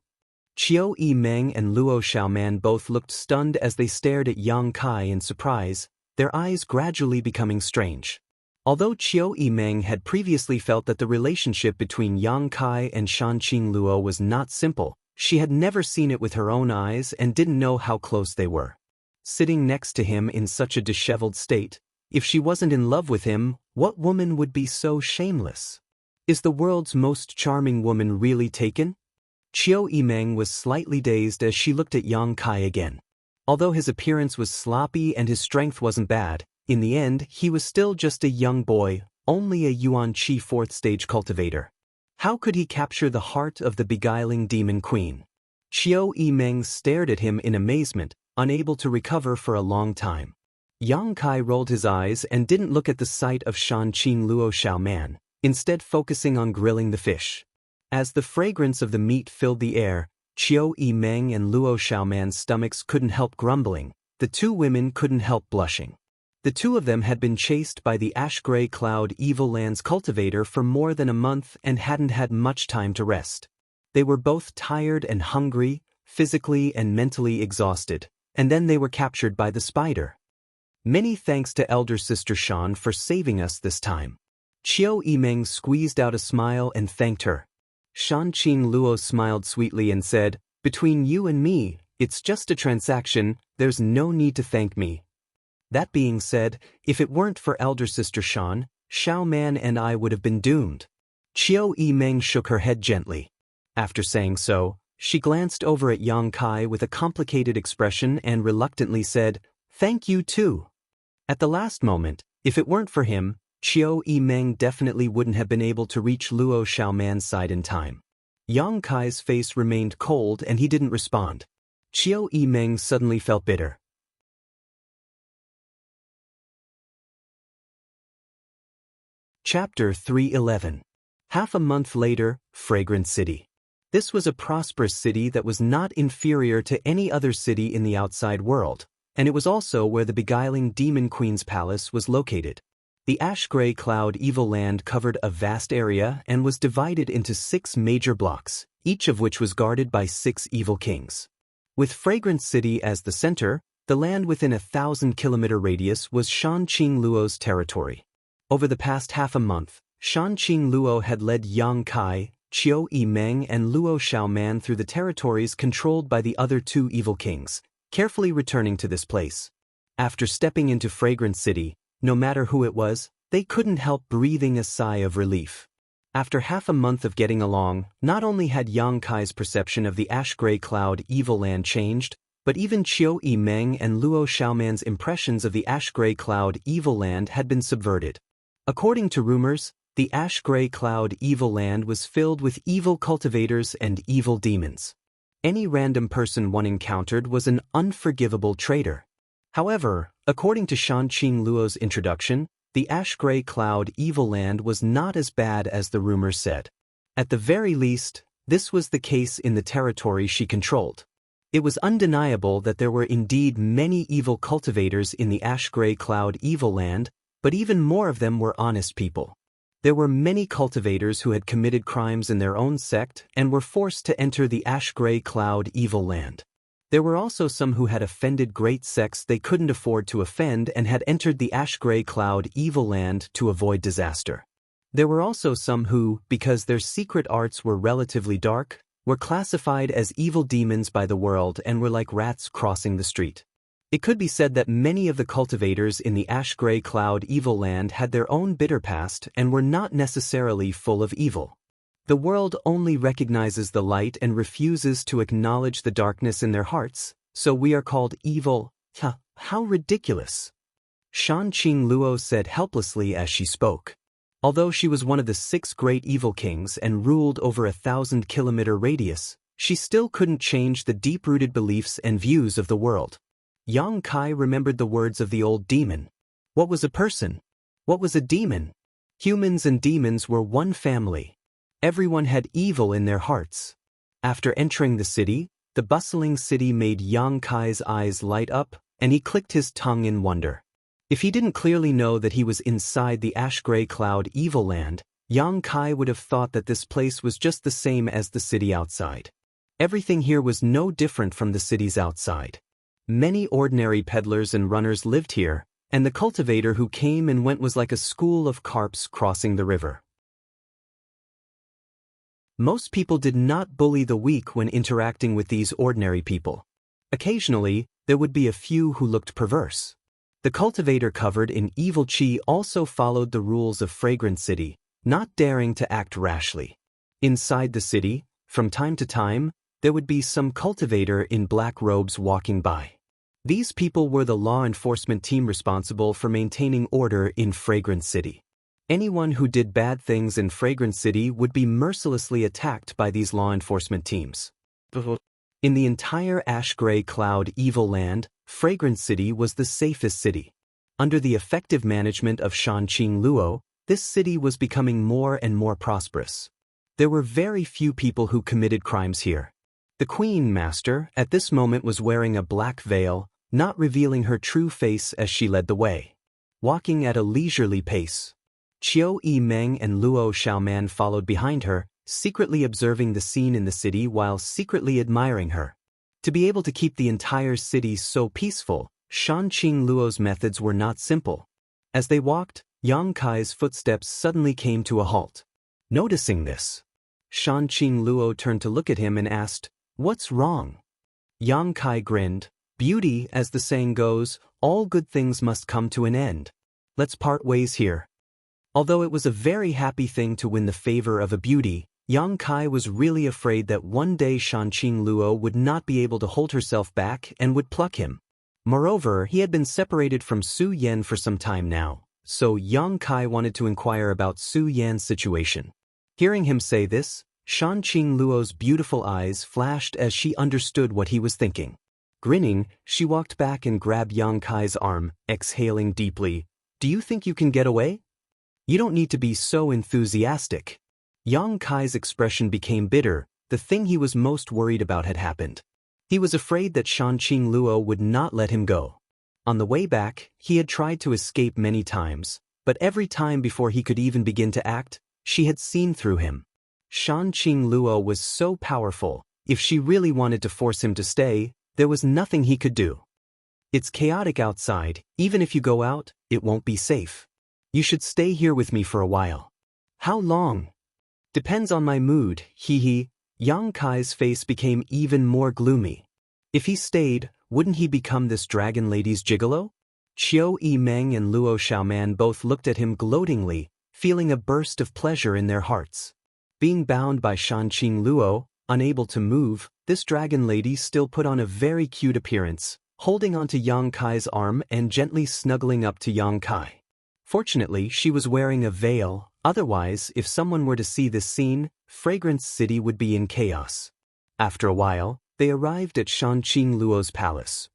Qiu Yimeng and Luo Xiaoman both looked stunned as they stared at Yang Kai in surprise, their eyes gradually becoming strange. Although Qiu Yimeng had previously felt that the relationship between Yang Kai and Shanqing Luo was not simple, she had never seen it with her own eyes and didn't know how close they were. Sitting next to him in such a disheveled state, if she wasn't in love with him, what woman would be so shameless? Is the world's most charming woman really taken? Qiu Yimeng was slightly dazed as she looked at Yang Kai again. Although his appearance was sloppy and his strength wasn't bad, in the end he was still just a young boy, only a Yuan Qi 4th stage cultivator. How could he capture the heart of the beguiling demon queen? Qiu Yimeng stared at him in amazement, unable to recover for a long time. Yang Kai rolled his eyes and didn't look at the sight of Shanqing Luo Xiaoman, instead focusing on grilling the fish. As the fragrance of the meat filled the air, Qiu Yimeng and Luo Xiaoman's stomachs couldn't help grumbling. The two women couldn't help blushing. The two of them had been chased by the ash-gray cloud Evil Land's cultivator for more than a month and hadn't had much time to rest. They were both tired and hungry, physically and mentally exhausted, and then they were captured by the spider. Many thanks to Elder Sister Shan for saving us this time. Qiu Yimeng squeezed out a smile and thanked her. Shanqing Luo smiled sweetly and said, "Between you and me, it's just a transaction, there's no need to thank me." That being said, if it weren't for Elder Sister Shan, Xiaoman and I would have been doomed. Qiu Yimeng shook her head gently. After saying so, she glanced over at Yang Kai with a complicated expression and reluctantly said, "Thank you too." At the last moment, if it weren't for him, Qiu Yimeng definitely wouldn't have been able to reach Luo Xiaoman's side in time. Yang Kai's face remained cold and he didn't respond. Qiu Yimeng suddenly felt bitter. Chapter 311. Half a month later, Fragrant City. This was a prosperous city that was not inferior to any other city in the outside world, and it was also where the beguiling Demon Queen's palace was located. The ash-gray cloud Evil Land covered a vast area and was divided into 6 major blocks, each of which was guarded by 6 evil kings. With Fragrant City as the center, the land within a 1,000-kilometer radius was Shanqing Luo's territory. Over the past half a month, Shanqing Luo had led Yang Kai, Qiu Yimeng and Luo Xiaoman through the territories controlled by the other 2 evil kings, carefully returning to this place. After stepping into Fragrant City, no matter who it was, they couldn't help breathing a sigh of relief. After half a month of getting along, not only had Yang Kai's perception of the ash-gray cloud Evil Land changed, but even Qiu Yimeng and Luo Xiaoman's impressions of the ash-gray cloud Evil Land had been subverted. According to rumors, the ash-gray cloud Evil Land was filled with evil cultivators and evil demons. Any random person one encountered was an unforgivable traitor. However, according to Shanqing Luo's introduction, the ash-gray cloud Evil Land was not as bad as the rumors said. At the very least, this was the case in the territory she controlled. It was undeniable that there were indeed many evil cultivators in the ash-gray cloud Evil Land, but even more of them were honest people. There were many cultivators who had committed crimes in their own sect and were forced to enter the ash-gray cloud Evil Land. There were also some who had offended great sects they couldn't afford to offend and had entered the ash-gray cloud Evil Land to avoid disaster. There were also some who, because their secret arts were relatively dark, were classified as evil demons by the world and were like rats crossing the street. It could be said that many of the cultivators in the ash-gray cloud Evil Land had their own bitter past and were not necessarily full of evil. The world only recognizes the light and refuses to acknowledge the darkness in their hearts, so we are called evil. How ridiculous! Shanqing Luo said helplessly as she spoke. Although she was one of the 6 great evil kings and ruled over a 1,000-kilometer radius, she still couldn't change the deep-rooted beliefs and views of the world. Yang Kai remembered the words of the old demon. What was a person? What was a demon? Humans and demons were one family. Everyone had evil in their hearts. After entering the city, the bustling city made Yang Kai's eyes light up, and he clicked his tongue in wonder. If he didn't clearly know that he was inside the ash-gray cloud Evil Land, Yang Kai would have thought that this place was just the same as the city outside. Everything here was no different from the cities outside. Many ordinary peddlers and runners lived here, and the cultivator who came and went was like a school of carps crossing the river. Most people did not bully the weak when interacting with these ordinary people. Occasionally, there would be a few who looked perverse. The cultivator covered in evil qi also followed the rules of Fragrant City, not daring to act rashly. Inside the city, from time to time, there would be some cultivator in black robes walking by. These people were the law enforcement team responsible for maintaining order in Fragrant City. Anyone who did bad things in Fragrance City would be mercilessly attacked by these law enforcement teams. In the entire ash-gray cloud evil land, Fragrance City was the safest city. Under the effective management of Xianxia Luo, this city was becoming more and more prosperous. There were very few people who committed crimes here. The Queen Master at this moment was wearing a black veil, not revealing her true face as she led the way. Walking at a leisurely pace. Qiu Yimeng and Luo Xiaoman followed behind her, secretly observing the scene in the city while secretly admiring her. To be able to keep the entire city so peaceful, Xianxia Luo's methods were not simple. As they walked, Yang Kai's footsteps suddenly came to a halt. Noticing this, Xianxia Luo turned to look at him and asked, "What's wrong?" Yang Kai grinned, "Beauty, as the saying goes, all good things must come to an end. Let's part ways here." Although it was a very happy thing to win the favor of a beauty, Yang Kai was really afraid that one day Xianxia Luo would not be able to hold herself back and would pluck him. Moreover, he had been separated from Su Yan for some time now, so Yang Kai wanted to inquire about Su Yan's situation. Hearing him say this, Xianxia Luo's beautiful eyes flashed as she understood what he was thinking. Grinning, she walked back and grabbed Yang Kai's arm, exhaling deeply. "Do you think you can get away? You don't need to be so enthusiastic." Yang Kai's expression became bitter. The thing he was most worried about had happened. He was afraid that Xianxia Luo would not let him go. On the way back, he had tried to escape many times, but every time before he could even begin to act, she had seen through him. Xianxia Luo was so powerful, if she really wanted to force him to stay, there was nothing he could do. "It's chaotic outside, even if you go out, it won't be safe. You should stay here with me for a while." "How long?" "Depends on my mood, hee. Yang Kai's face became even more gloomy. If he stayed, wouldn't he become this dragon lady's gigolo? Qiu Yimeng and Luo Xiaoman both looked at him gloatingly, feeling a burst of pleasure in their hearts. Being bound by Xianxia Luo, unable to move, this dragon lady still put on a very cute appearance, holding onto Yang Kai's arm and gently snuggling up to Yang Kai. Fortunately, she was wearing a veil, otherwise, if someone were to see this scene, Fragrance City would be in chaos. After a while, they arrived at Xianxia Luo's palace.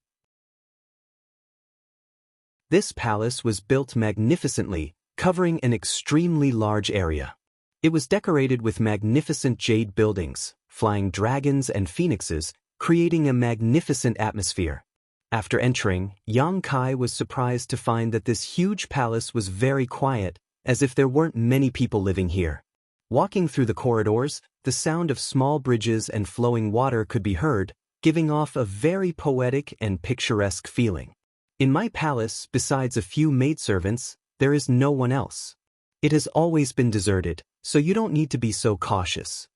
This palace was built magnificently, covering an extremely large area. It was decorated with magnificent jade buildings, flying dragons and phoenixes, creating a magnificent atmosphere. After entering, Yang Kai was surprised to find that this huge palace was very quiet, as if there weren't many people living here. Walking through the corridors, the sound of small bridges and flowing water could be heard, giving off a very poetic and picturesque feeling. "In my palace, besides a few maidservants, there is no one else. It has always been deserted, so you don't need to be so cautious,"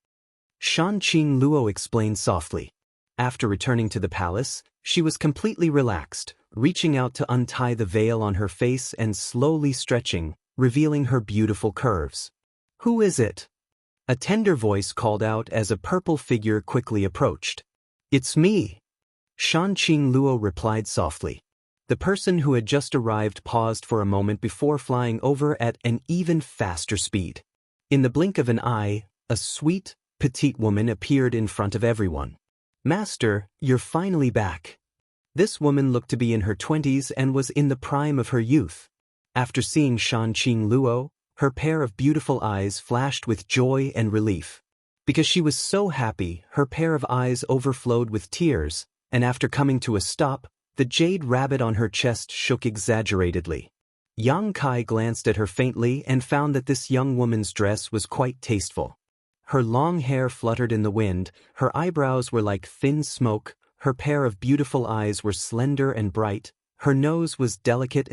Xianxia Luo explained softly. After returning to the palace, she was completely relaxed, reaching out to untie the veil on her face and slowly stretching, revealing her beautiful curves. "Who is it?" A tender voice called out as a purple figure quickly approached. "It's me," Xianxia Luo replied softly. The person who had just arrived paused for a moment before flying over at an even faster speed. In the blink of an eye, a sweet, petite woman appeared in front of everyone. "Master, you're finally back." This woman looked to be in her 20s and was in the prime of her youth. After seeing Xianxia Luo, her pair of beautiful eyes flashed with joy and relief. Because she was so happy, her pair of eyes overflowed with tears, and after coming to a stop, the jade rabbit on her chest shook exaggeratedly. Yang Kai glanced at her faintly and found that this young woman's dress was quite tasteful. Her long hair fluttered in the wind, her eyebrows were like thin smoke, her pair of beautiful eyes were slender and bright, her nose was delicate,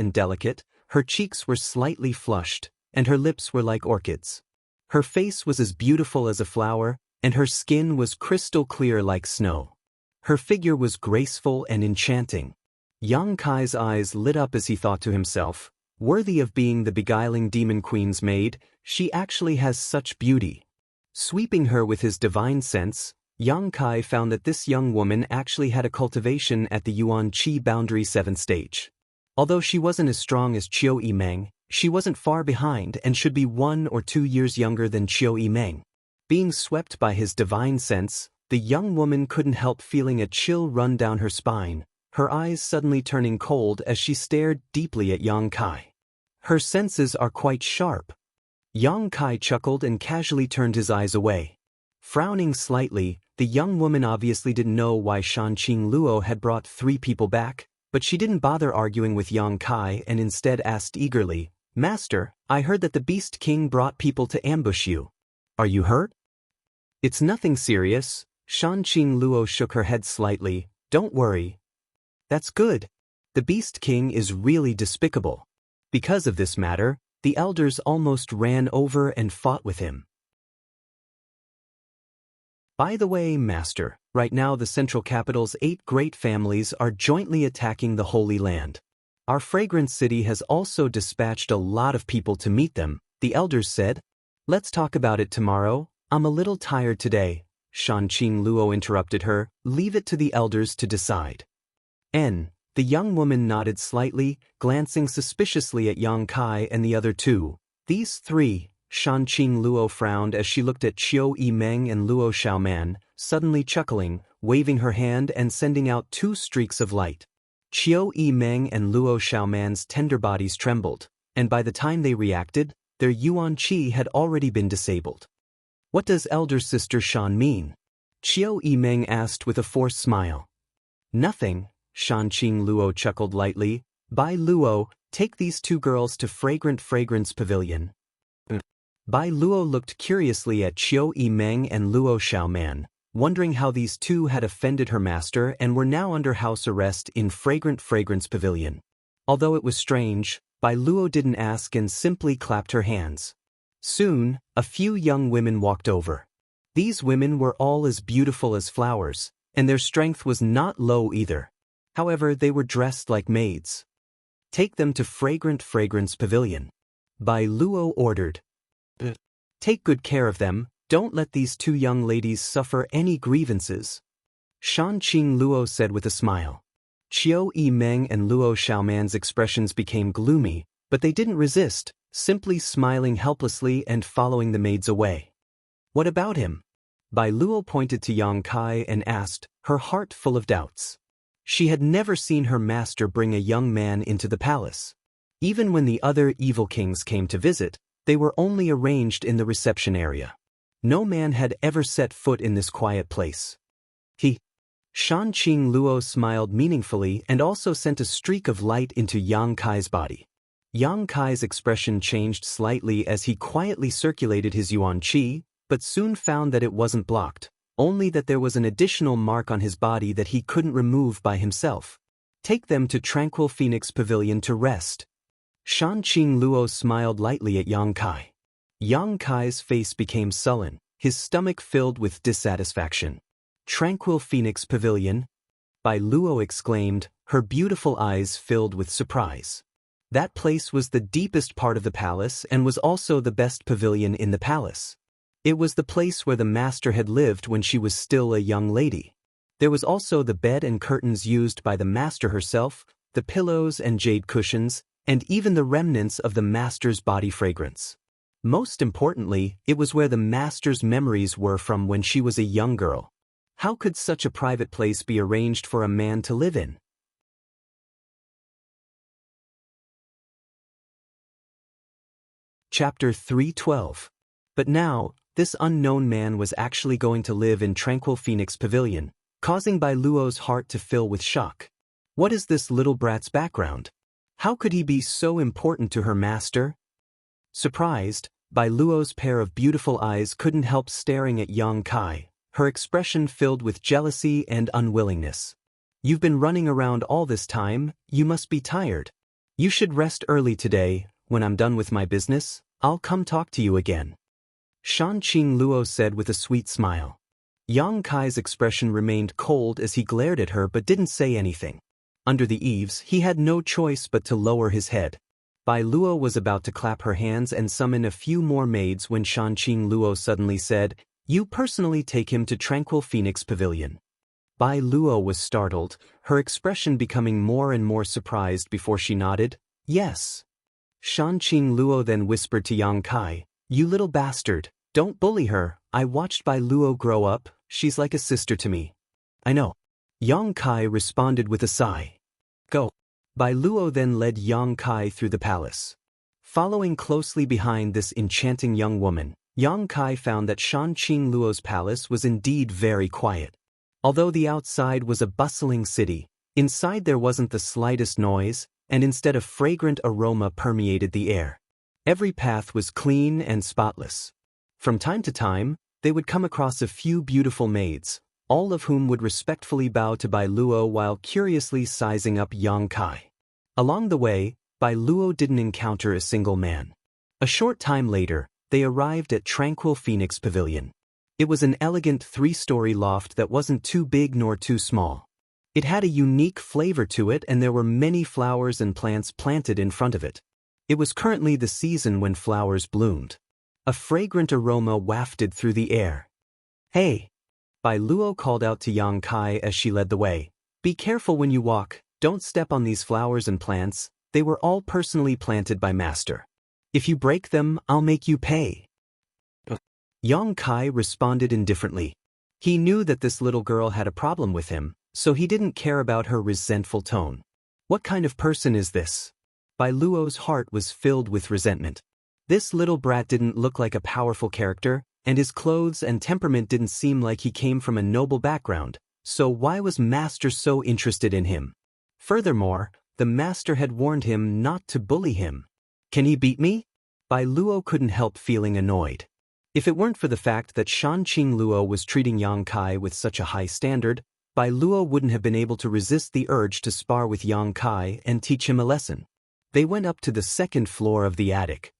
her cheeks were slightly flushed, and her lips were like orchids. Her face was as beautiful as a flower, and her skin was crystal clear like snow. Her figure was graceful and enchanting. Yang Kai's eyes lit up as he thought to himself, worthy of being the beguiling demon queen's maid, she actually has such beauty. Sweeping her with his divine sense, Yang Kai found that this young woman actually had a cultivation at the Yuan Qi Boundary 7th stage. Although she wasn't as strong as Qiu Yimeng, She wasn't far behind and should be 1 or 2 years younger than Qiu Yimeng. Being swept by his divine sense, the young woman couldn't help feeling a chill run down her spine, her eyes suddenly turning cold as she stared deeply at Yang Kai. Her senses are quite sharp. Yang Kai chuckled and casually turned his eyes away. Frowning slightly, the young woman obviously didn't know why Xianxia Luo had brought 3 people back, but she didn't bother arguing with Yang Kai and instead asked eagerly, "Master, I heard that the Beast King brought people to ambush you. Are you hurt?" "It's nothing serious." Xianxia Luo shook her head slightly. "Don't worry." "That's good. The Beast King is really despicable." Because of this matter, the elders almost ran over and fought with him. "By the way, Master, right now the central capital's 8 great families are jointly attacking the Holy Land. Our fragrant city has also dispatched a lot of people to meet them," the elders said. "Let's talk about it tomorrow. I'm a little tired today." Xianxia Luo interrupted her. "Leave it to the elders to decide." The young woman nodded slightly, glancing suspiciously at Yang Kai and the other 2. "These 3, Xianxia Luo frowned as she looked at Qiu Yimeng and Luo Xiaoman, suddenly chuckling, waving her hand and sending out 2 streaks of light. Qiu Yimeng and Luo Xiaoman's tender bodies trembled, and by the time they reacted, their yuan qi had already been disabled. "What does elder sister Shan mean?" Qiu Yimeng asked with a forced smile. "Nothing," Xianxia Luo chuckled lightly. "Bai Luo, take these 2 girls to Fragrance Pavilion." Bai Luo looked curiously at Qiu Yimeng and Luo Xiaoman, wondering how these 2 had offended her master and were now under house arrest in Fragrance Pavilion. Although it was strange, Bai Luo didn't ask and simply clapped her hands. Soon, a few young women walked over. These women were all as beautiful as flowers, and their strength was not low either. However, they were dressed like maids. "Take them to Fragrance Pavilion," Bai Luo ordered. "Take good care of them. Don't let these 2 young ladies suffer any grievances," Xianxia Luo said with a smile. Qiu Yimeng and Luo Xiaoman's expressions became gloomy, but they didn't resist, simply smiling helplessly and following the maids away. "What about him?" Bai Luo pointed to Yang Kai and asked, her heart full of doubts. She had never seen her master bring a young man into the palace. Even when the other evil kings came to visit, they were only arranged in the reception area. No man had ever set foot in this quiet place. Xianxia Luo smiled meaningfully and also sent a streak of light into Yang Kai's body. Yang Kai's expression changed slightly as he quietly circulated his yuan qi, but soon found that it wasn't blocked, only that there was an additional mark on his body that he couldn't remove by himself. "Take them to Tranquil Phoenix Pavilion to rest." Xianxia Luo smiled lightly at Yang Kai. Yang Kai's face became sullen, his stomach filled with dissatisfaction. "Tranquil Phoenix Pavilion?" Bai Luo exclaimed, her beautiful eyes filled with surprise. That place was the deepest part of the palace and was also the best pavilion in the palace. It was the place where the master had lived when she was still a young lady. There was also the bed and curtains used by the master herself, the pillows and jade cushions, and even the remnants of the master's body fragrance. Most importantly, it was where the master's memories were from when she was a young girl. How could such a private place be arranged for a man to live in? Chapter 312. But now, this unknown man was actually going to live in Tranquil Phoenix Pavilion, causing Bai Luo's heart to fill with shock. What is this little brat's background? How could he be so important to her master? Surprised, Bai Luo's pair of beautiful eyes couldn't help staring at Yang Kai, her expression filled with jealousy and unwillingness. "You've been running around all this time, you must be tired. You should rest early today. When I'm done with my business, I'll come talk to you again," Xianxia Luo said with a sweet smile. Yang Kai's expression remained cold as he glared at her but didn't say anything. Under the eaves, he had no choice but to lower his head. Bai Luo was about to clap her hands and summon a few more maids when Xianxia Luo suddenly said, "You personally take him to Tranquil Phoenix Pavilion." Bai Luo was startled, her expression becoming more and more surprised before she nodded, "Yes." Xianxia Luo then whispered to Yang Kai, "You little bastard, don't bully her. I watched Bai Luo grow up, she's like a sister to me." "I know." Yang Kai responded with a sigh. "Go." Bai Luo then led Yang Kai through the palace. Following closely behind this enchanting young woman, Yang Kai found that Xianxia Luo's palace was indeed very quiet. Although the outside was a bustling city, inside there wasn't the slightest noise, and instead a fragrant aroma permeated the air. Every path was clean and spotless. From time to time, they would come across a few beautiful maids, all of whom would respectfully bow to Bai Luo while curiously sizing up Yang Kai. Along the way, Bai Luo didn't encounter a single man. A short time later, they arrived at Tranquil Phoenix Pavilion. It was an elegant 3-story loft that wasn't too big nor too small. It had a unique flavor to it, and there were many flowers and plants planted in front of it. It was currently the season when flowers bloomed. A fragrant aroma wafted through the air. "Hey!" Bai Luo called out to Yang Kai as she led the way. "Be careful when you walk, don't step on these flowers and plants, they were all personally planted by Master. If you break them, I'll make you pay." Yang Kai responded indifferently. He knew that this little girl had a problem with him, so he didn't care about her resentful tone. What kind of person is this? Bai Luo's heart was filled with resentment. This little brat didn't look like a powerful character, and his clothes and temperament didn't seem like he came from a noble background, so why was Master so interested in him? Furthermore, the Master had warned him not to bully him. Can he beat me? Bai Luo couldn't help feeling annoyed. If it weren't for the fact that Xianxia Luo was treating Yang Kai with such a high standard, Bai Luo wouldn't have been able to resist the urge to spar with Yang Kai and teach him a lesson. They went up to the 2nd floor of the attic.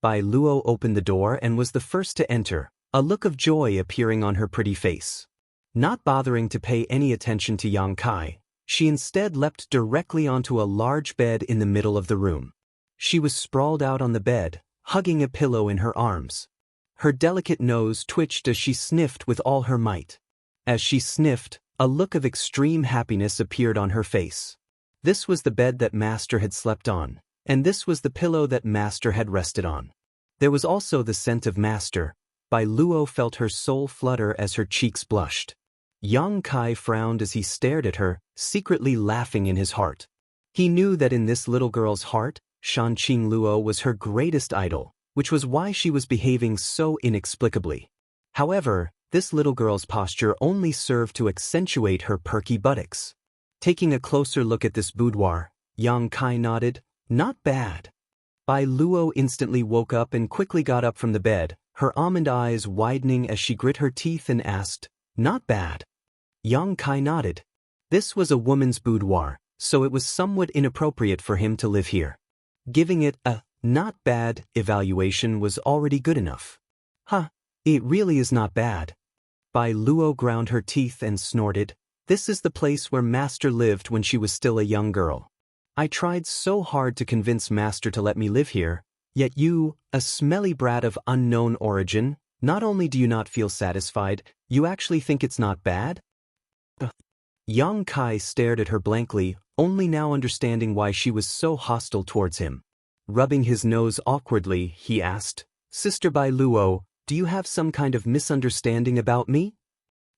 Bai Luo opened the door and was the first to enter, a look of joy appearing on her pretty face. Not bothering to pay any attention to Yang Kai, she instead leapt directly onto a large bed in the middle of the room. She was sprawled out on the bed, hugging a pillow in her arms. Her delicate nose twitched as she sniffed with all her might. As she sniffed, a look of extreme happiness appeared on her face. This was the bed that Master had slept on, and this was the pillow that Master had rested on. There was also the scent of Master. Bai Luo felt her soul flutter as her cheeks blushed. Yang Kai frowned as he stared at her, secretly laughing in his heart. He knew that in this little girl's heart, Xianxia Luo was her greatest idol, which was why she was behaving so inexplicably. However, this little girl's posture only served to accentuate her perky buttocks. Taking a closer look at this boudoir, Yang Kai nodded, "Not bad." Bai Luo instantly woke up and quickly got up from the bed, her almond eyes widening as she grit her teeth and asked, "Not bad?" Yang Kai nodded. This was a woman's boudoir, so it was somewhat inappropriate for him to live here. Giving it a "not bad" evaluation was already good enough. "Huh, it really is not bad." Bai Luo ground her teeth and snorted, "This is the place where Master lived when she was still a young girl. I tried so hard to convince Master to let me live here, yet you, a smelly brat of unknown origin, not only do you not feel satisfied, you actually think it's not bad?" Yang Kai stared at her blankly, only now understanding why she was so hostile towards him. Rubbing his nose awkwardly, he asked, "Sister Bai Luo, do you have some kind of misunderstanding about me?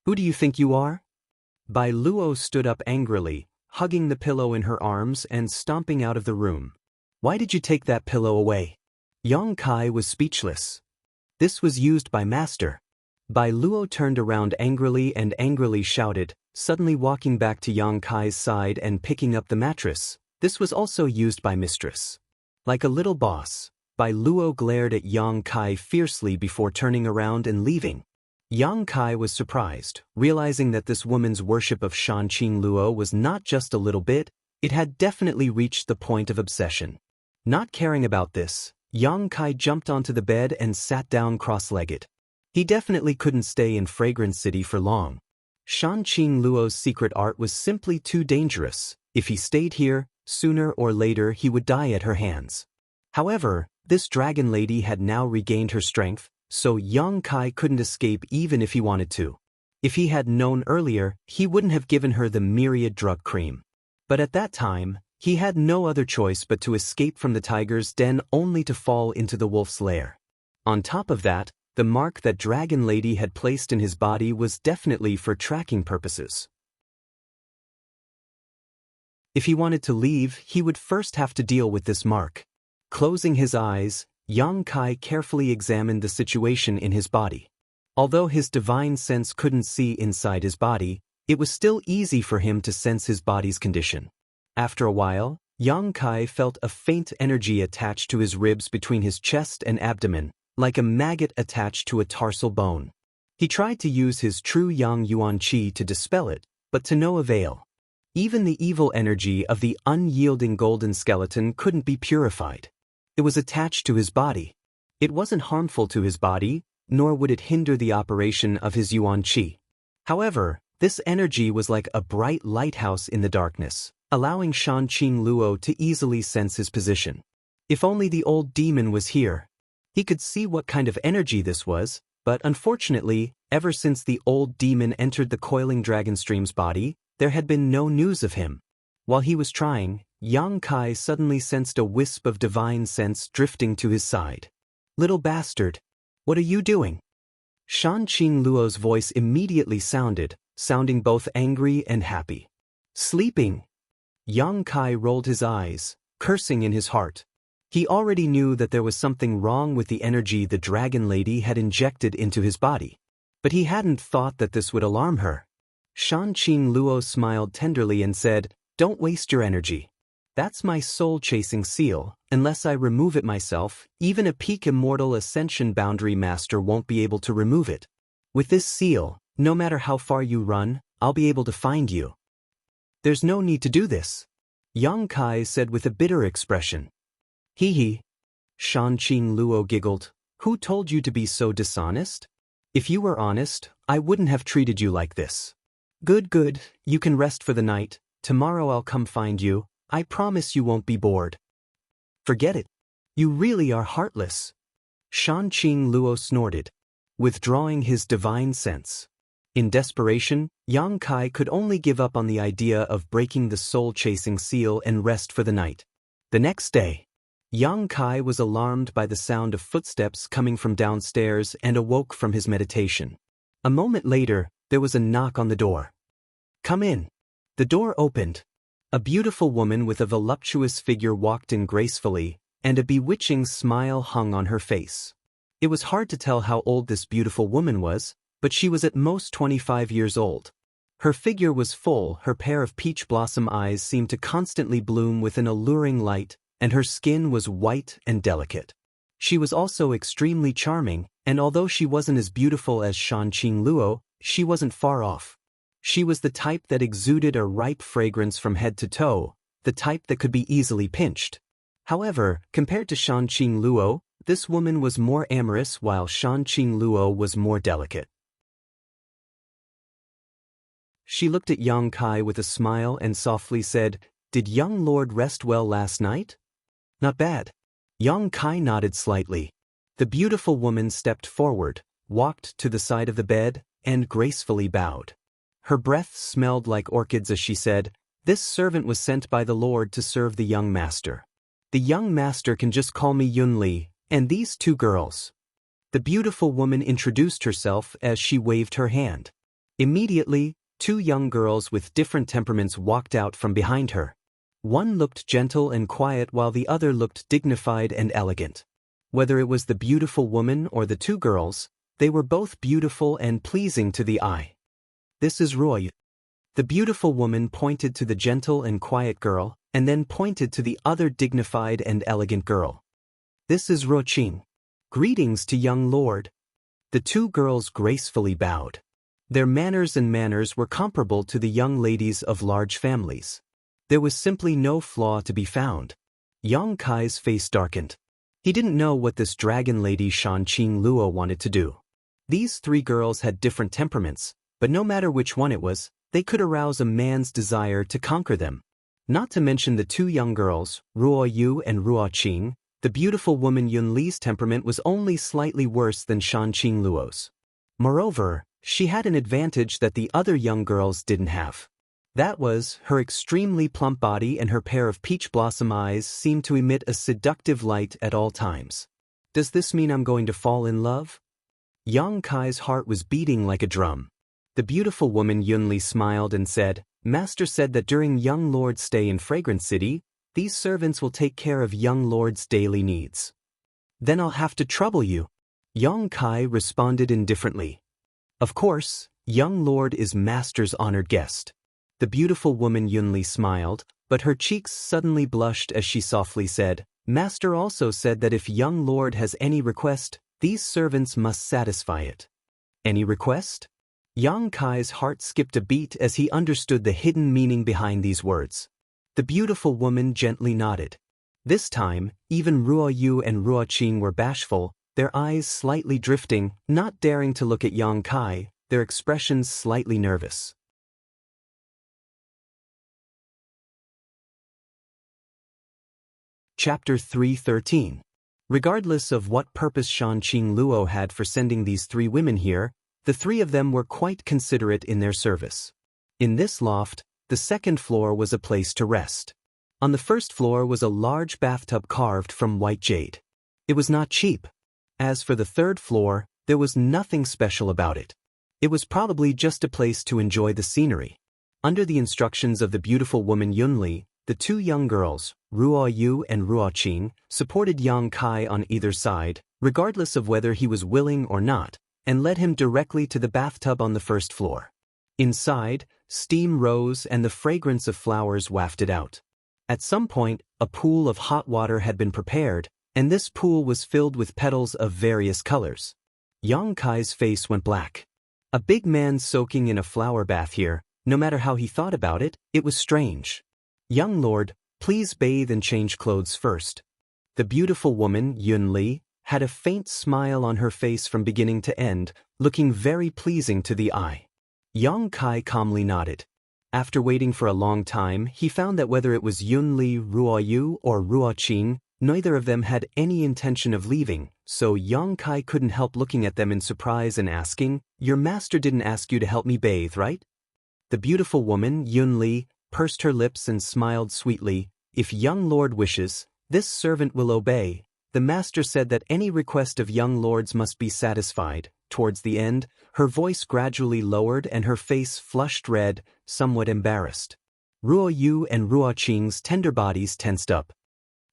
Who do you think you are?" Bai Luo stood up angrily, hugging the pillow in her arms and stomping out of the room. "Why did you take that pillow away?" Yang Kai was speechless. "This was used by Master." Bai Luo turned around angrily and angrily shouted, suddenly walking back to Yang Kai's side and picking up the mattress. "This was also used by Mistress." Like a little boss, Bai Luo glared at Yang Kai fiercely before turning around and leaving. Yang Kai was surprised, realizing that this woman's worship of Xianxia Luo was not just a little bit, it had definitely reached the point of obsession. Not caring about this, Yang Kai jumped onto the bed and sat down cross-legged. He definitely couldn't stay in Fragrance City for long. Xianxia Luo's secret art was simply too dangerous. If he stayed here, sooner or later he would die at her hands. However, this dragon lady had now regained her strength, so Yang Kai couldn't escape even if he wanted to. If he had known earlier, he wouldn't have given her the myriad drug cream. But at that time, He had no other choice but to escape from the tiger's den only to fall into the wolf's lair. On top of that, the mark that Dragon Lady had placed in his body was definitely for tracking purposes. If he wanted to leave, he would first have to deal with this mark. Closing his eyes, Yang Kai carefully examined the situation in his body. Although his divine sense couldn't see inside his body, it was still easy for him to sense his body's condition. After a while, Yang Kai felt a faint energy attached to his ribs between his chest and abdomen, like a maggot attached to a tarsal bone. He tried to use his true Yang Yuan Qi to dispel it, but to no avail. Even the evil energy of the unyielding golden skeleton couldn't be purified. It was attached to his body. It wasn't harmful to his body, nor would it hinder the operation of his Yuan Qi. However, this energy was like a bright lighthouse in the darkness, allowing Shanqing Luo to easily sense his position. If only the old demon was here. He could see what kind of energy this was, but unfortunately, ever since the old demon entered the coiling dragon stream's body, there had been no news of him. While he was trying, Yang Kai suddenly sensed a wisp of divine sense drifting to his side. "Little bastard, what are you doing?" Shanqing Luo's voice immediately sounding both angry and happy. "Sleeping." Yang Kai rolled his eyes, cursing in his heart. He already knew that there was something wrong with the energy the Dragon Lady had injected into his body. But he hadn't thought that this would alarm her. Shanqing Luo smiled tenderly and said, "Don't waste your energy. That's my soul-chasing seal. Unless I remove it myself, even a peak immortal ascension boundary master won't be able to remove it. With this seal, no matter how far you run, I'll be able to find you." "There's no need to do this," Yang Kai said with a bitter expression. "Hee." Shanqing Luo giggled. "Who told you to be so dishonest? If you were honest, I wouldn't have treated you like this." Good, you can rest for the night. Tomorrow I'll come find you. I promise you won't be bored." "Forget it. You really are heartless." Shanqing Luo snorted, withdrawing his divine sense. In desperation, Yang Kai could only give up on the idea of breaking the soul-chasing seal and rest for the night. The next day, Yang Kai was alarmed by the sound of footsteps coming from downstairs and awoke from his meditation. A moment later, there was a knock on the door. "Come in." The door opened. A beautiful woman with a voluptuous figure walked in gracefully, and a bewitching smile hung on her face. It was hard to tell how old this beautiful woman was, but she was at most 25 years old. Her figure was full, her pair of peach blossom eyes seemed to constantly bloom with an alluring light, and her skin was white and delicate. She was also extremely charming, and although she wasn't as beautiful as Shanqing Luo, she wasn't far off. She was the type that exuded a ripe fragrance from head to toe, the type that could be easily pinched. However, compared to Shanqing Luo, this woman was more amorous while Shanqing Luo was more delicate. She looked at Yang Kai with a smile and softly said, "Did young lord rest well last night?" "Not bad." Yang Kai nodded slightly. The beautiful woman stepped forward, walked to the side of the bed, and gracefully bowed. Her breath smelled like orchids as she said, "This servant was sent by the Lord to serve the young master. The young master can just call me Yun Li, and these two girls." The beautiful woman introduced herself as she waved her hand. Immediately, two young girls with different temperaments walked out from behind her. One looked gentle and quiet while the other looked dignified and elegant. Whether it was the beautiful woman or the two girls, they were both beautiful and pleasing to the eye. "This is Roy." The beautiful woman pointed to the gentle and quiet girl, and then pointed to the other dignified and elegant girl. "This is Ro Qing. Greetings to young lord." The two girls gracefully bowed. Their manners were comparable to the young ladies of large families. There was simply no flaw to be found. Yang Kai's face darkened. He didn't know what this dragon lady Shanqing Luo wanted to do. These three girls had different temperaments, but no matter which one it was, they could arouse a man's desire to conquer them. Not to mention the two young girls, Ruo Yu and Ruo Qing, the beautiful woman Yun Li's temperament was only slightly worse than Shanqing Luo's. Moreover, she had an advantage that the other young girls didn't have. That was, her extremely plump body and her pair of peach blossom eyes seemed to emit a seductive light at all times. Does this mean I'm going to fall in love? Yang Kai's heart was beating like a drum. The beautiful woman Yunli smiled and said, Master said that during young lord's stay in Fragrant City, these servants will take care of young lord's daily needs. Then I'll have to trouble you. Yang Kai responded indifferently. Of course, young lord is master's honored guest. The beautiful woman Yunli smiled, but her cheeks suddenly blushed as she softly said, Master also said that if young lord has any request, these servants must satisfy it. Any request? Yang Kai's heart skipped a beat as he understood the hidden meaning behind these words. The beautiful woman gently nodded. This time, even Ruo Yu and Ruo Qing were bashful, their eyes slightly drifting, not daring to look at Yang Kai, their expressions slightly nervous. Chapter 3:13. Regardless of what purpose Xianxia Luo had for sending these three women here, the three of them were quite considerate in their service. In this loft, the second floor was a place to rest. On the first floor was a large bathtub carved from white jade. It was not cheap. As for the third floor, there was nothing special about it. It was probably just a place to enjoy the scenery. Under the instructions of the beautiful woman Yunli, the two young girls, Ruo Yu and Ruo Qing, supported Yang Kai on either side, regardless of whether he was willing or not, and led him directly to the bathtub on the first floor. Inside, steam rose and the fragrance of flowers wafted out. At some point, a pool of hot water had been prepared, and this pool was filled with petals of various colors. Yang Kai's face went black. A big man soaking in a flower bath here, no matter how he thought about it, it was strange. Young lord, please bathe and change clothes first. The beautiful woman, Yunli, had a faint smile on her face from beginning to end, looking very pleasing to the eye. Yang Kai calmly nodded. After waiting for a long time, he found that whether it was Yunli, Ruo Yu, or Ruo Qing, neither of them had any intention of leaving, so Yang Kai couldn't help looking at them in surprise and asking, Your master didn't ask you to help me bathe, right? The beautiful woman, Yunli, pursed her lips and smiled sweetly, If young lord wishes, this servant will obey. The master said that any request of young lords must be satisfied. Towards the end, her voice gradually lowered and her face flushed red, somewhat embarrassed. Ruo Yu and Ruo Qing's tender bodies tensed up.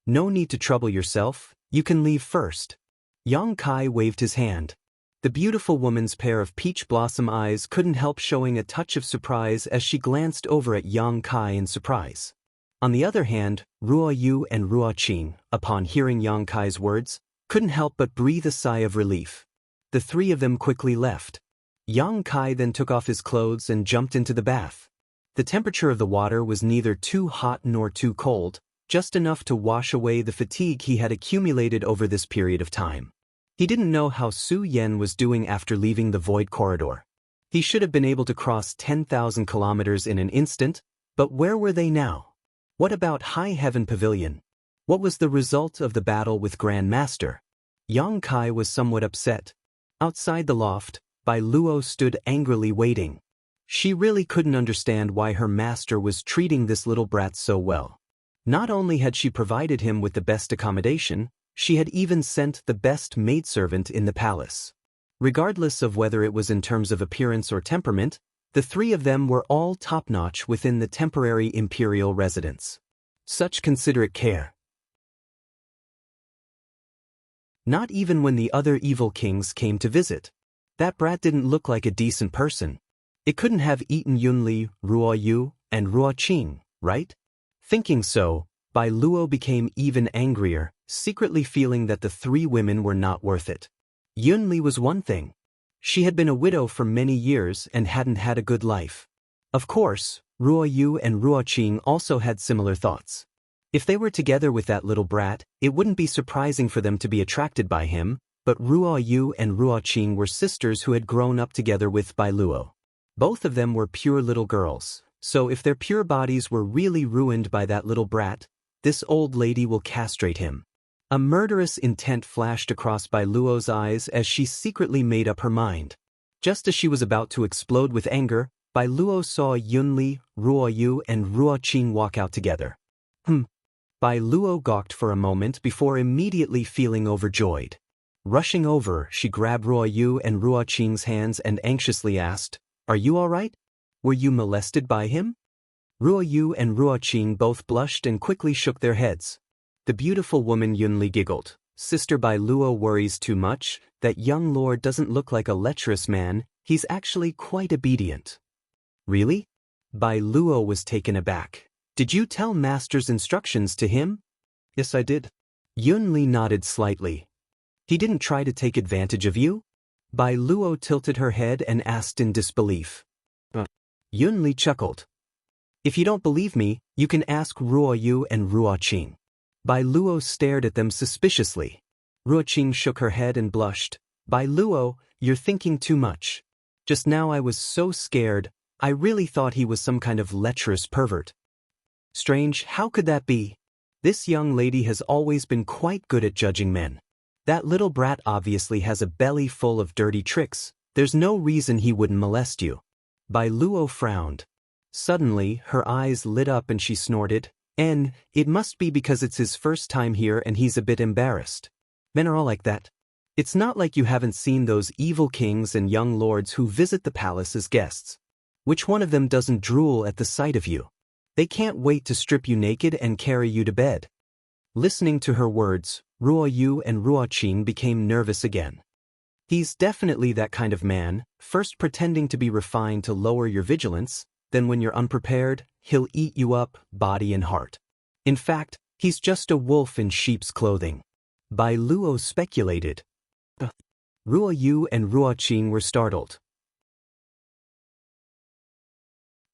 No need to trouble yourself, you can leave first. Yang Kai waved his hand. The beautiful woman's pair of peach blossom eyes couldn't help showing a touch of surprise as she glanced over at Yang Kai in surprise. On the other hand, Ruo Yu and Ruo Qing, upon hearing Yang Kai's words, couldn't help but breathe a sigh of relief. The three of them quickly left. Yang Kai then took off his clothes and jumped into the bath. The temperature of the water was neither too hot nor too cold, just enough to wash away the fatigue he had accumulated over this period of time. He didn't know how Su Yan was doing after leaving the void corridor. He should have been able to cross 10,000 kilometers in an instant, but where were they now? What about High Heaven Pavilion? What was the result of the battle with Grand Master? Yang Kai was somewhat upset. Outside the loft, Bai Luo stood angrily waiting. She really couldn't understand why her master was treating this little brat so well. Not only had she provided him with the best accommodation, she had even sent the best maidservant in the palace. Regardless of whether it was in terms of appearance or temperament, the three of them were all top-notch within the temporary imperial residence. Such considerate care. Not even when the other evil kings came to visit. That brat didn't look like a decent person. It couldn't have eaten Yunli, Ruo Yu, and Ruo Qing, right? Thinking so, Bai Luo became even angrier, secretly feeling that the three women were not worth it. Yunli was one thing. She had been a widow for many years and hadn't had a good life. Of course, Ruo Yu and Ruo Qing also had similar thoughts. If they were together with that little brat, it wouldn't be surprising for them to be attracted by him, but Ruo Yu and Ruo Qing were sisters who had grown up together with Bai Luo. Both of them were pure little girls, so if their pure bodies were really ruined by that little brat, this old lady will castrate him. A murderous intent flashed across Bai Luo's eyes as she secretly made up her mind. Just as she was about to explode with anger, Bai Luo saw Yunli, Ruo Yu and Ruo Qing walk out together. Bai Luo gawked for a moment before immediately feeling overjoyed. Rushing over, she grabbed Ruo Yu and Ruo Qing's hands and anxiously asked, "Are you all right? Were you molested by him?" Ruo Yu and Ruo Qing both blushed and quickly shook their heads. The beautiful woman Yunli giggled. "Sister Bai Luo worries too much. That young lord doesn't look like a lecherous man, he's actually quite obedient." "Really?" Bai Luo was taken aback. "Did you tell master's instructions to him?" "Yes, I did." Yunli nodded slightly. "He didn't try to take advantage of you?" Bai Luo tilted her head and asked in disbelief. Yunli chuckled. "If you don't believe me, you can ask Ruo Yu and Ruo Qing." Bai Luo stared at them suspiciously. Ruo Qing shook her head and blushed. "Bai Luo, you're thinking too much. Just now I was so scared, I really thought he was some kind of lecherous pervert." "Strange, how could that be? This young lady has always been quite good at judging men. That little brat obviously has a belly full of dirty tricks. There's no reason he wouldn't molest you." Bai Luo frowned. Suddenly, her eyes lit up and she snorted, It must be because it's his first time here and he's a bit embarrassed. Men are all like that. It's not like you haven't seen those evil kings and young lords who visit the palace as guests. Which one of them doesn't drool at the sight of you? They can't wait to strip you naked and carry you to bed." Listening to her words, Ruo Yu and Ruo Qing became nervous again. "He's definitely that kind of man, first pretending to be refined to lower your vigilance, then when you're unprepared, he'll eat you up, body and heart. In fact, he's just a wolf in sheep's clothing." Bai Luo speculated. Ruo Yu and Ruo Qing were startled.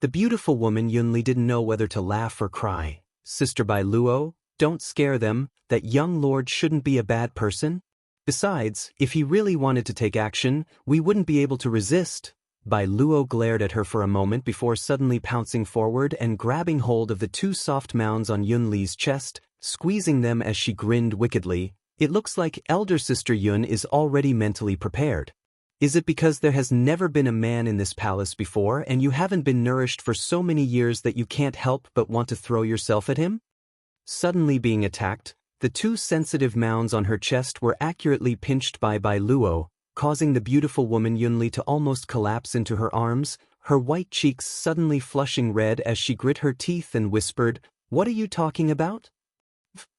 The beautiful woman Yunli didn't know whether to laugh or cry. "Sister Bai Luo, don't scare them, that young lord shouldn't be a bad person. Besides, if he really wanted to take action, we wouldn't be able to resist." Bai Luo glared at her for a moment before suddenly pouncing forward and grabbing hold of the two soft mounds on Yunli's chest, squeezing them as she grinned wickedly. "It looks like elder sister Yun is already mentally prepared. Is it because there has never been a man in this palace before and you haven't been nourished for so many years that you can't help but want to throw yourself at him?" Suddenly being attacked, the two sensitive mounds on her chest were accurately pinched by Bai Luo, causing the beautiful woman Yunli to almost collapse into her arms, her white cheeks suddenly flushing red as she grit her teeth and whispered, "What are you talking about?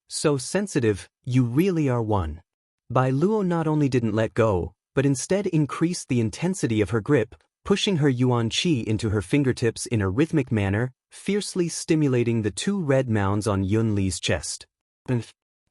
So sensitive, you really are one." Bai Luo not only didn't let go, but instead increased the intensity of her grip, pushing her yuan qi into her fingertips in a rhythmic manner, fiercely stimulating the two red mounds on Yunli's chest.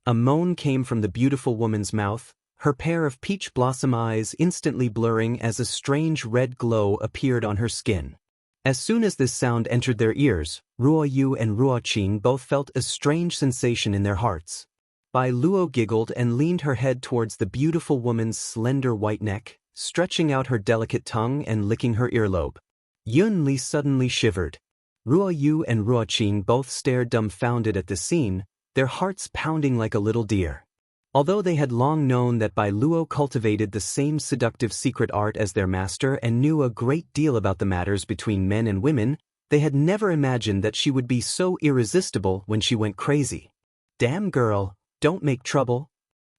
A moan came from the beautiful woman's mouth, her pair of peach blossom eyes instantly blurring as a strange red glow appeared on her skin. As soon as this sound entered their ears, Ruo Yu and Ruo Qing both felt a strange sensation in their hearts. Bai Luo giggled and leaned her head towards the beautiful woman's slender white neck, stretching out her delicate tongue and licking her earlobe. Yunli suddenly shivered. Ruo Yu and Ruo Qing both stared dumbfounded at the scene, their hearts pounding like a little deer. Although they had long known that Bai Luo cultivated the same seductive secret art as their master and knew a great deal about the matters between men and women, they had never imagined that she would be so irresistible when she went crazy. "Damn girl, don't make trouble."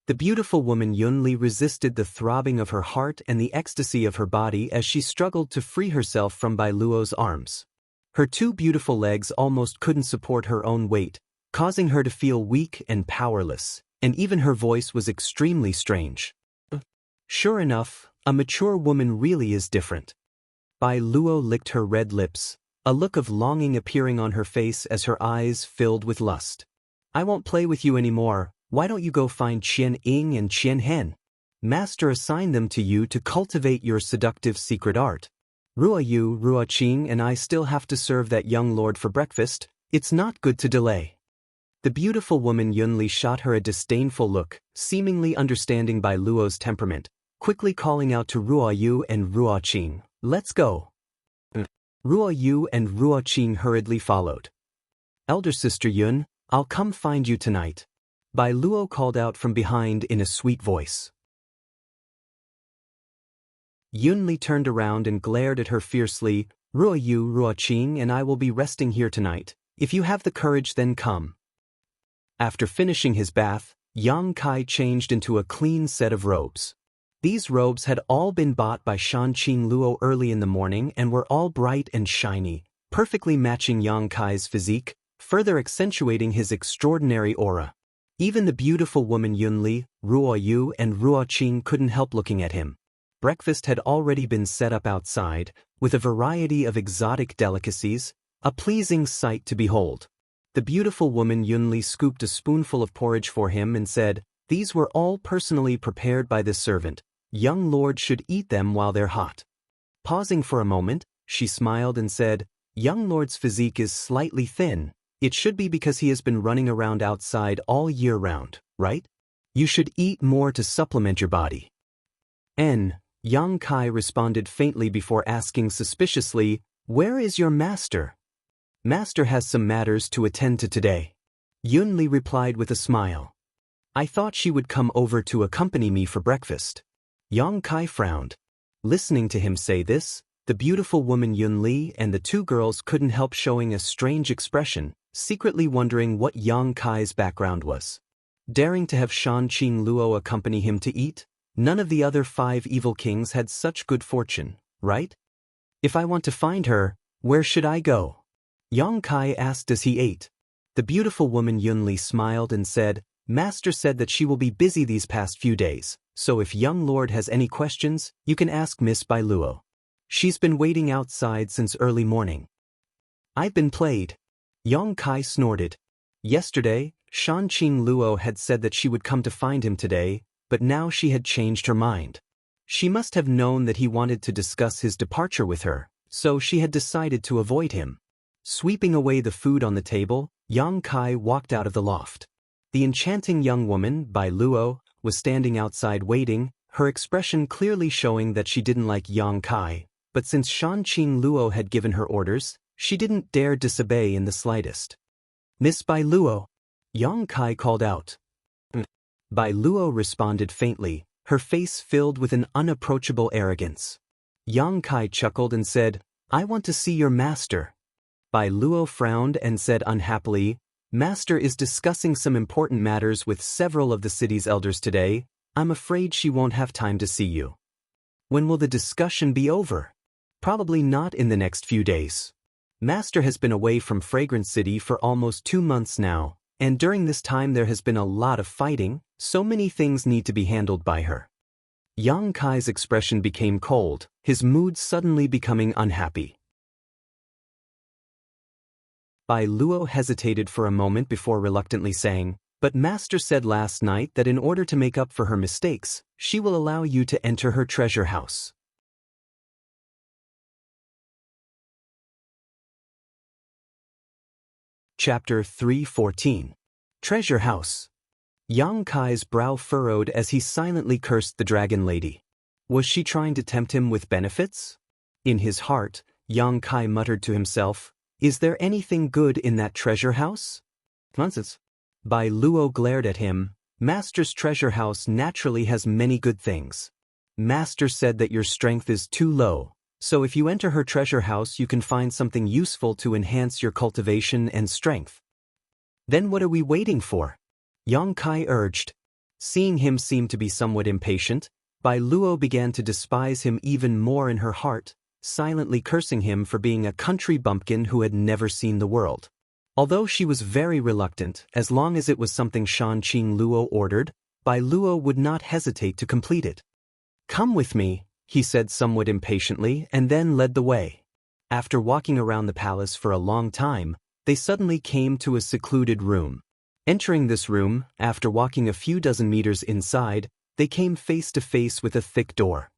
The beautiful woman Yunli resisted the throbbing of her heart and the ecstasy of her body as she struggled to free herself from Bai Luo's arms. Her two beautiful legs almost couldn't support her own weight, causing her to feel weak and powerless, and even her voice was extremely strange. Sure enough, a mature woman really is different. Bai Luo licked her red lips, a look of longing appearing on her face as her eyes filled with lust. "I won't play with you anymore. Why don't you go find Qian Ying and Qian Hen? Master assigned them to you to cultivate your seductive secret art. Ruo Yu, Ruo Qing and I still have to serve that young lord for breakfast. It's not good to delay." The beautiful woman Yunli shot her a disdainful look, seemingly understanding Bai Luo's temperament, quickly calling out to Ruo Yu and Ruo Qing, "Let's go." Ruo Yu and Ruo Qing hurriedly followed. "Elder sister Yun, I'll come find you tonight," Bai Luo called out from behind in a sweet voice. Yunli turned around and glared at her fiercely. Ruoyu, Ruoqing and I will be resting here tonight. If you have the courage, then come." After finishing his bath, Yang Kai changed into a clean set of robes. These robes had all been bought by Xianxia Luo early in the morning and were all bright and shiny, perfectly matching Yang Kai's physique, further accentuating his extraordinary aura. Even the beautiful woman Yunli, Ruoyu and Ruoqing couldn't help looking at him. Breakfast had already been set up outside, with a variety of exotic delicacies, a pleasing sight to behold. The beautiful woman Yunli scooped a spoonful of porridge for him and said, "These were all personally prepared by this servant. Young lord should eat them while they're hot." Pausing for a moment, she smiled and said, "Young lord's physique is slightly thin. It should be because he has been running around outside all year round, right? You should eat more to supplement your body." Yang Kai responded faintly before asking suspiciously, "Where is your master?" "Master has some matters to attend to today." Yunli replied with a smile. "I thought she would come over to accompany me for breakfast." Yang Kai frowned. Listening to him say this, the beautiful woman Yunli and the two girls couldn't help showing a strange expression, secretly wondering what Yang Kai's background was. Daring to have Xianxia Luo accompany him to eat? None of the other 5 evil kings had such good fortune, right? "If I want to find her, where should I go?" Yang Kai asked as he ate. The beautiful woman Yunli smiled and said, "Master said that she will be busy these past few days, so if young lord has any questions, you can ask Miss Bai Luo. She's been waiting outside since early morning." "I've been played." Yang Kai snorted. Yesterday, Xianxia Luo had said that she would come to find him today, but now she had changed her mind. She must have known that he wanted to discuss his departure with her, so she had decided to avoid him. Sweeping away the food on the table, Yang Kai walked out of the loft. The enchanting young woman, Bai Luo, was standing outside waiting, her expression clearly showing that she didn't like Yang Kai, but since Xianxia Luo had given her orders, she didn't dare disobey in the slightest. "Miss Bai Luo," Yang Kai called out. Bai Luo responded faintly, her face filled with an unapproachable arrogance. Yang Kai chuckled and said, "I want to see your master." Bai Luo frowned and said unhappily, "Master is discussing some important matters with several of the city's elders today. I'm afraid she won't have time to see you." "When will the discussion be over?" "Probably not in the next few days. Master has been away from Fragrant City for almost 2 months now, and during this time there has been a lot of fighting, so many things need to be handled by her." Yang Kai's expression became cold, his mood suddenly becoming unhappy. Bai Luo hesitated for a moment before reluctantly saying, "But Master said last night that in order to make up for her mistakes, she will allow you to enter her treasure house." Chapter 314. Treasure House. Yang Kai's brow furrowed as he silently cursed the dragon lady. Was she trying to tempt him with benefits? In his heart, Yang Kai muttered to himself, "Is there anything good in that treasure house?" "Nonsense." Bai Luo glared at him. "Master's treasure house naturally has many good things. Master said that your strength is too low, so if you enter her treasure house you can find something useful to enhance your cultivation and strength." "Then what are we waiting for?" Yang Kai urged. Seeing him seem to be somewhat impatient, Bai Luo began to despise him even more in her heart, silently cursing him for being a country bumpkin who had never seen the world. Although she was very reluctant, as long as it was something Xianxia Luo ordered, Bai Luo would not hesitate to complete it. "Come with me," he said somewhat impatiently and then led the way. After walking around the palace for a long time, they suddenly came to a secluded room. Entering this room, after walking a few dozen meters inside, they came face to face with a thick door.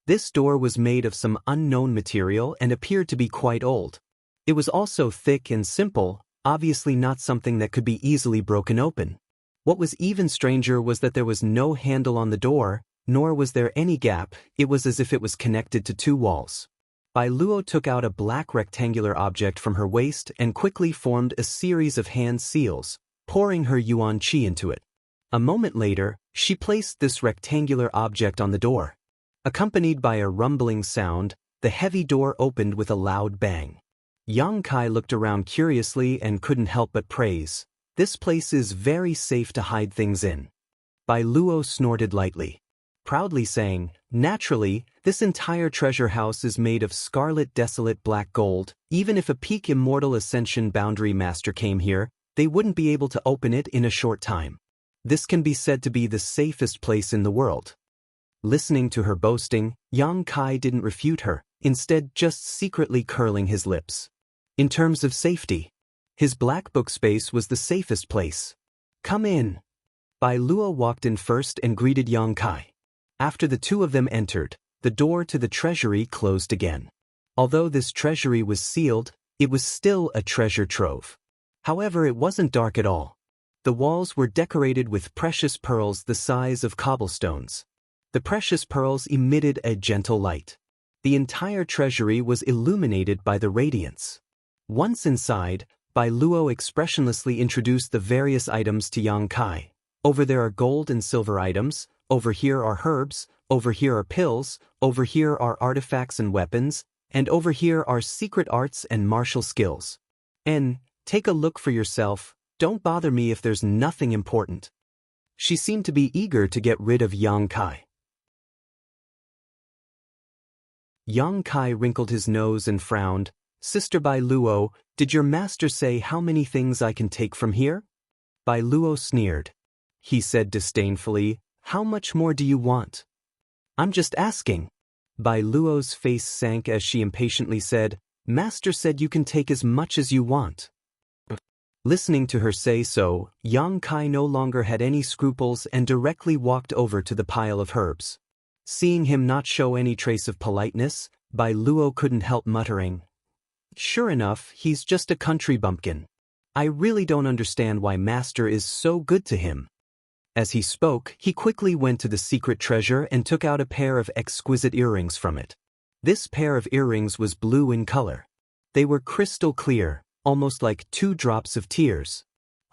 This door was made of some unknown material and appeared to be quite old. It was also thick and simple, obviously not something that could be easily broken open. What was even stranger was that there was no handle on the door, nor was there any gap. It was as if it was connected to 2 walls. Bai Luo took out a black rectangular object from her waist and quickly formed a series of hand seals, pouring her yuan qi into it. A moment later, she placed this rectangular object on the door. Accompanied by a rumbling sound, the heavy door opened with a loud bang. Yang Kai looked around curiously and couldn't help but praise. "This place is very safe to hide things in." Bai Luo snorted lightly, proudly saying, "Naturally, this entire treasure house is made of scarlet desolate black gold. Even if a peak immortal ascension boundary master came here, they wouldn't be able to open it in a short time. This can be said to be the safest place in the world." Listening to her boasting, Yang Kai didn't refute her, instead just secretly curling his lips. In terms of safety, his black book space was the safest place. "Come in." Bai Luo walked in first and greeted Yang Kai. After the two of them entered, the door to the treasury closed again. Although this treasury was sealed, it was still a treasure trove. However, it wasn't dark at all. The walls were decorated with precious pearls the size of cobblestones. The precious pearls emitted a gentle light. The entire treasury was illuminated by the radiance. Once inside, Bai Luo expressionlessly introduced the various items to Yang Kai. "Over there are gold and silver items, over here are herbs, over here are pills, over here are artifacts and weapons, and over here are secret arts and martial skills. And take a look for yourself, don't bother me if there's nothing important." She seemed to be eager to get rid of Yang Kai. Yang Kai wrinkled his nose and frowned. "Sister Bai Luo, did your master say how many things I can take from here?" Bai Luo sneered. He said disdainfully, "How much more do you want?" "I'm just asking." Bai Luo's face sank as she impatiently said, "Master said you can take as much as you want." Listening to her say so, Yang Kai no longer had any scruples and directly walked over to the pile of herbs. Seeing him not show any trace of politeness, Bai Luo couldn't help muttering, "Sure enough, he's just a country bumpkin. I really don't understand why Master is so good to him." As he spoke, he quickly went to the secret treasure and took out a pair of exquisite earrings from it. This pair of earrings was blue in color. They were crystal clear, almost like 2 drops of tears.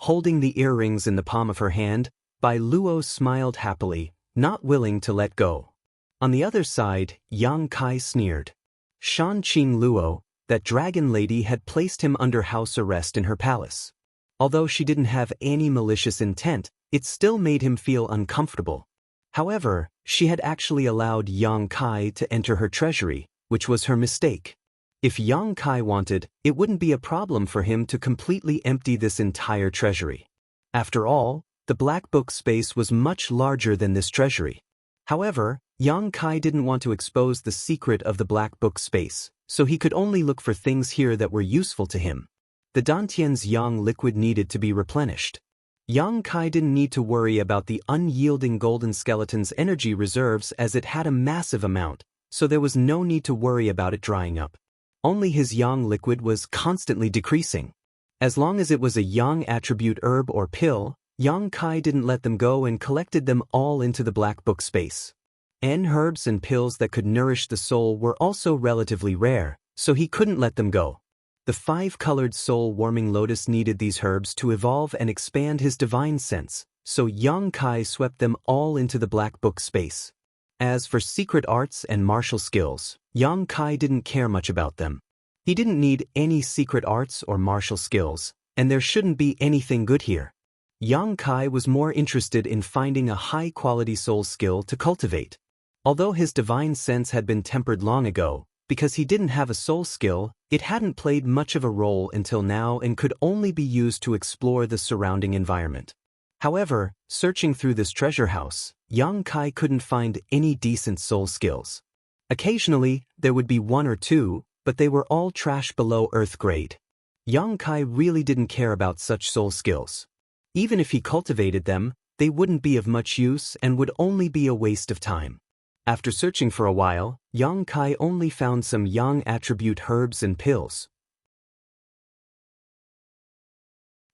Holding the earrings in the palm of her hand, Bai Luo smiled happily, not willing to let go. On the other side, Yang Kai sneered. Xianxia Luo, that dragon lady, had placed him under house arrest in her palace. Although she didn't have any malicious intent, it still made him feel uncomfortable. However, she had actually allowed Yang Kai to enter her treasury, which was her mistake. If Yang Kai wanted, it wouldn't be a problem for him to completely empty this entire treasury. After all, the black book space was much larger than this treasury. However, Yang Kai didn't want to expose the secret of the black book space, so he could only look for things here that were useful to him. The Dantian's yang liquid needed to be replenished. Yang Kai didn't need to worry about the unyielding golden skeleton's energy reserves as it had a massive amount, so there was no need to worry about it drying up. Only his yang liquid was constantly decreasing. As long as it was a yang attribute herb or pill, Yang Kai didn't let them go and collected them all into the black book space. Herbs and pills that could nourish the soul were also relatively rare, so he couldn't let them go. The 5-colored soul-warming lotus needed these herbs to evolve and expand his divine sense, so Yang Kai swept them all into the black book space. As for secret arts and martial skills, Yang Kai didn't care much about them. He didn't need any secret arts or martial skills, and there shouldn't be anything good here. Yang Kai was more interested in finding a high-quality soul skill to cultivate. Although his divine sense had been tempered long ago, because he didn't have a soul skill, it hadn't played much of a role until now and could only be used to explore the surrounding environment. However, searching through this treasure house, Yang Kai couldn't find any decent soul skills. Occasionally, there would be 1 or 2, but they were all trash below Earth grade. Yang Kai really didn't care about such soul skills. Even if he cultivated them, they wouldn't be of much use and would only be a waste of time. After searching for a while, Yang Kai only found some yang attribute herbs and pills.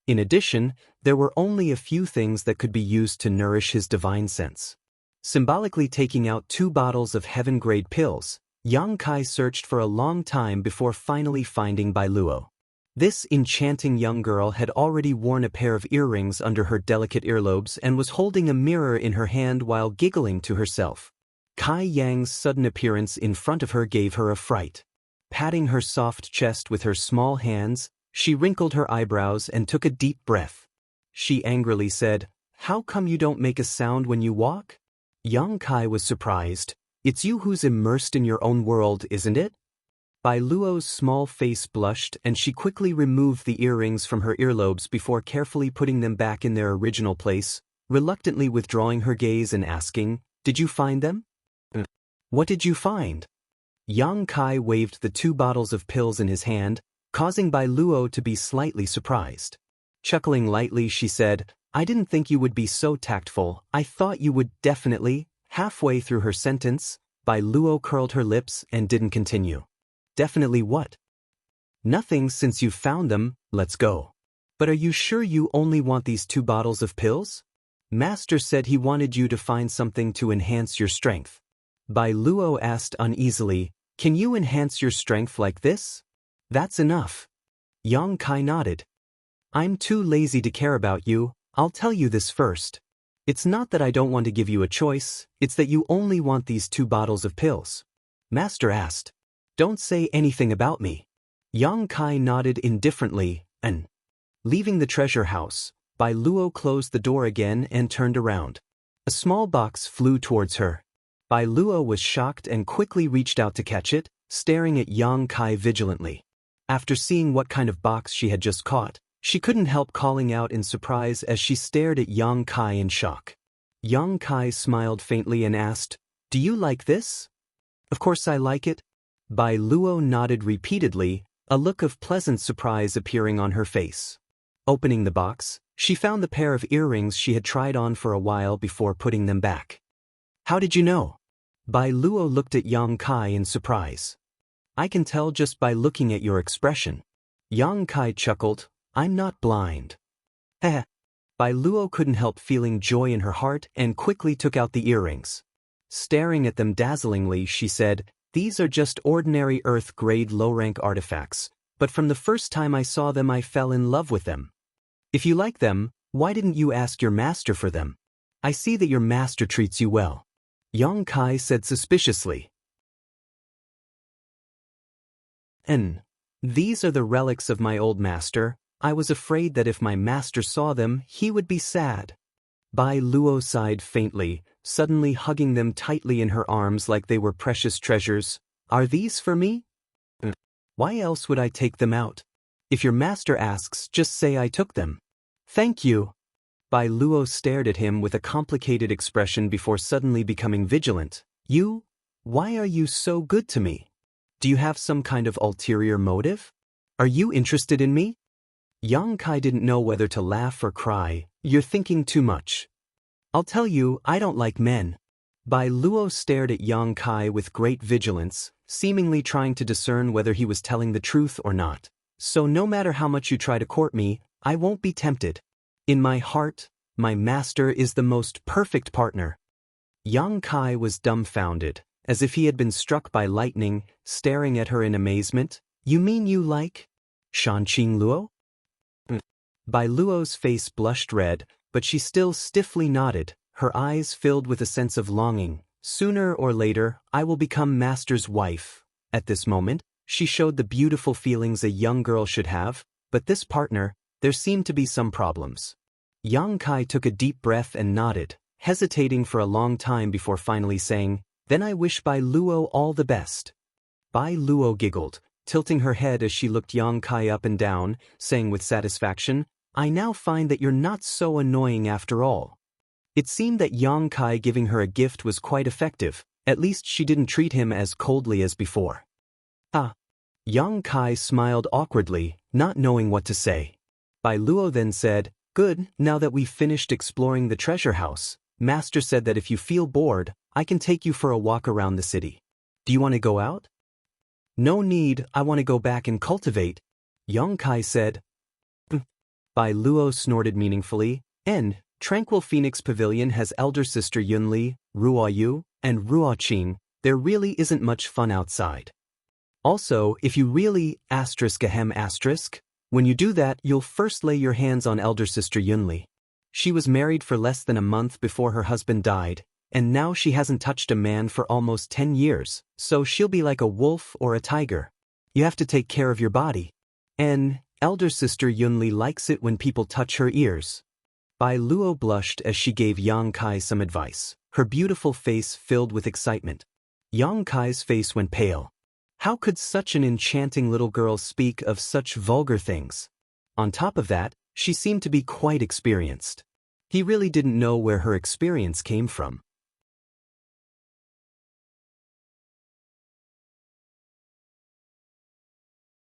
In addition, there were only a few things that could be used to nourish his divine sense. Symbolically taking out 2 bottles of heaven-grade pills, Yang Kai searched for a long time before finally finding Bai Luo. This enchanting young girl had already worn a pair of earrings under her delicate earlobes and was holding a mirror in her hand while giggling to herself. Kai Yang's sudden appearance in front of her gave her a fright. Patting her soft chest with her small hands, she wrinkled her eyebrows and took a deep breath. She angrily said, "How come you don't make a sound when you walk?" Yang Kai was surprised. "It's you who's immersed in your own world, isn't it?" Bai Luo's small face blushed and she quickly removed the earrings from her earlobes before carefully putting them back in their original place, reluctantly withdrawing her gaze and asking, "Did you find them?" "What did you find?" Yang Kai waved the 2 bottles of pills in his hand, causing Bai Luo to be slightly surprised. Chuckling lightly, she said, "I didn't think you would be so tactful. I thought you would definitely." Halfway through her sentence, Bai Luo curled her lips and didn't continue. "Definitely what?" "Nothing since you've found them, let's go." "But are you sure you only want these 2 bottles of pills? Master said he wanted you to find something to enhance your strength." Bai Luo asked uneasily, "Can you enhance your strength like this?" "That's enough." Yang Kai nodded. "I'm too lazy to care about you. I'll tell you this first. It's not that I don't want to give you a choice, it's that you only want these 2 bottles of pills." Master asked. "Don't say anything about me." Yang Kai nodded indifferently, and, leaving the treasure house, Bai Luo closed the door again and turned around. A small box flew towards her. Bai Luo was shocked and quickly reached out to catch it, staring at Yang Kai vigilantly. After seeing what kind of box she had just caught, she couldn't help calling out in surprise as she stared at Yang Kai in shock. Yang Kai smiled faintly and asked, "Do you like this?" "Of course I like it." Bai Luo nodded repeatedly, a look of pleasant surprise appearing on her face. Opening the box, she found the pair of earrings she had tried on for a while before putting them back. "How did you know?" Bai Luo looked at Yang Kai in surprise. "I can tell just by looking at your expression." Yang Kai chuckled, "I'm not blind." Heh. Bai Luo couldn't help feeling joy in her heart and quickly took out the earrings. Staring at them dazzlingly, she said, "These are just ordinary Earth-grade low-rank artifacts, but from the first time I saw them I fell in love with them. If you like them, why didn't you ask your master for them? I see that your master treats you well." Yang Kai said suspiciously. "These are the relics of my old master. I was afraid that if my master saw them, he would be sad." Bai Luo sighed faintly, suddenly hugging them tightly in her arms like they were precious treasures. "Are these for me?" "Why else would I take them out? If your master asks, just say I took them." "Thank you." Bai Luo stared at him with a complicated expression before suddenly becoming vigilant. Why are you so good to me? Do you have some kind of ulterior motive? Are you interested in me?" Yang Kai didn't know whether to laugh or cry. "You're thinking too much." "I'll tell you, I don't like men." Bai Luo stared at Yang Kai with great vigilance, seemingly trying to discern whether he was telling the truth or not. "So no matter how much you try to court me, I won't be tempted. In my heart, my master is the most perfect partner." Yang Kai was dumbfounded, as if he had been struck by lightning, staring at her in amazement. "You mean you like Xianxia Luo?" Bai Luo's face blushed red, but she still stiffly nodded, her eyes filled with a sense of longing. "Sooner or later, I will become master's wife." At this moment, she showed the beautiful feelings a young girl should have, but this partner, there seemed to be some problems. Yang Kai took a deep breath and nodded, hesitating for a long time before finally saying, "Then I wish Bai Luo all the best." Bai Luo giggled, tilting her head as she looked Yang Kai up and down, saying with satisfaction, "I now find that you're not so annoying after all." It seemed that Yang Kai giving her a gift was quite effective, at least she didn't treat him as coldly as before. "Ah." Yang Kai smiled awkwardly, not knowing what to say. Bai Luo then said, "Good, now that we've finished exploring the treasure house, Master said that if you feel bored, I can take you for a walk around the city. Do you want to go out?" "No need, I want to go back and cultivate," Yang Kai said. Bai Luo snorted meaningfully. Tranquil Phoenix Pavilion has elder sister Yunli, Ruoyu, and Ruoqing. There really isn't much fun outside. Also, if you really when you do that, you'll first lay your hands on elder sister Yunli. She was married for less than a month before her husband died, And now she hasn't touched a man for almost 10 years, so she'll be like a wolf or a tiger. You have to take care of your body. And elder sister Yunli likes it when people touch her ears. Bai Luo blushed as she gave Yang Kai some advice, her beautiful face filled with excitement. Yang Kai's face went pale. How could such an enchanting little girl speak of such vulgar things? On top of that, she seemed to be quite experienced. He really didn't know where her experience came from.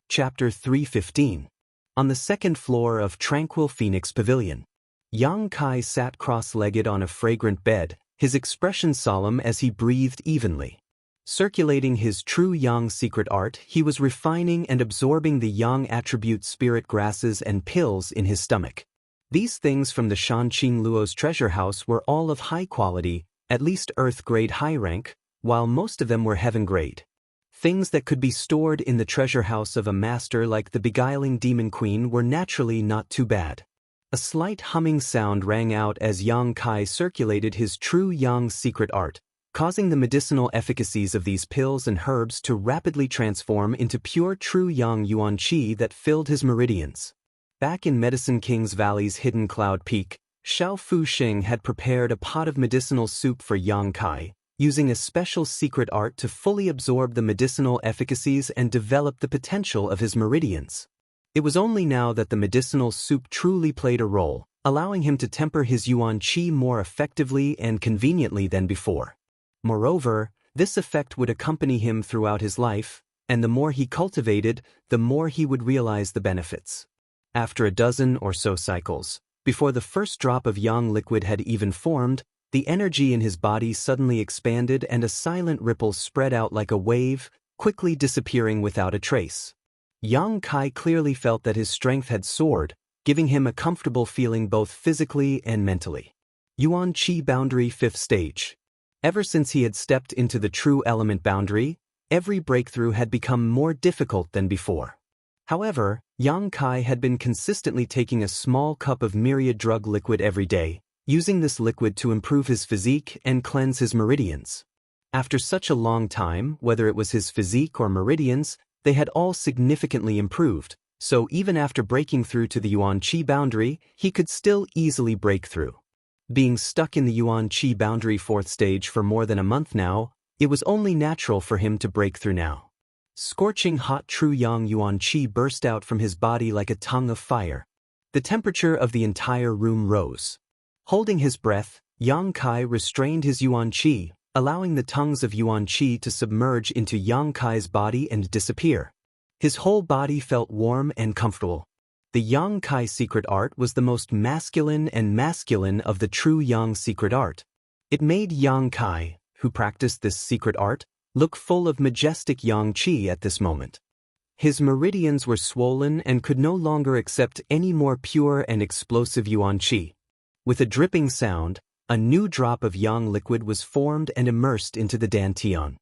Chapter 315. On the second floor of Tranquil Phoenix Pavilion. Yang Kai sat cross-legged on a fragrant bed, his expression solemn as he breathed evenly. Circulating his true Yang secret art, he was refining and absorbing the Yang attribute spirit grasses and pills in his stomach. These things from the Shanqing Luo's treasure house were all of high quality, at least earth-grade high rank, while most of them were heaven-grade. Things that could be stored in the treasure house of a master like the beguiling demon queen were naturally not too bad. A slight humming sound rang out as Yang Kai circulated his true Yang secret art, causing the medicinal efficacies of these pills and herbs to rapidly transform into pure true Yang Yuan Qi that filled his meridians. Back in Medicine King's Valley's hidden cloud peak, Xiao Fuxing had prepared a pot of medicinal soup for Yang Kai, using a special secret art to fully absorb the medicinal efficacies and develop the potential of his meridians. It was only now that the medicinal soup truly played a role, allowing him to temper his Yuan Qi more effectively and conveniently than before. Moreover, this effect would accompany him throughout his life, and the more he cultivated, the more he would realize the benefits. After a dozen or so cycles, before the first drop of Yang liquid had even formed, the energy in his body suddenly expanded and a silent ripple spread out like a wave, quickly disappearing without a trace. Yang Kai clearly felt that his strength had soared, giving him a comfortable feeling both physically and mentally. Yuan Qi Boundary 5th Stage. Ever since he had stepped into the true element boundary, every breakthrough had become more difficult than before. However, Yang Kai had been consistently taking a small cup of myriad drug liquid every day, using this liquid to improve his physique and cleanse his meridians. After such a long time, whether it was his physique or meridians, they had all significantly improved, so even after breaking through to the Yuan Qi boundary, he could still easily break through. Being stuck in the Yuan Qi boundary 4th stage for more than a month now, it was only natural for him to break through now. Scorching hot true Yang Yuan Qi burst out from his body like a tongue of fire. The temperature of the entire room rose. Holding his breath, Yang Kai restrained his Yuan Qi, allowing the tongues of Yuan Qi to submerge into Yang Kai's body and disappear. His whole body felt warm and comfortable. The Yang Kai secret art was the most masculine of the true Yang secret art. It made Yang Kai, who practiced this secret art, look full of majestic Yang Qi at this moment. His meridians were swollen and could no longer accept any more pure and explosive Yuan Qi. With a dripping sound, a new drop of Yang liquid was formed and immersed into the dantian.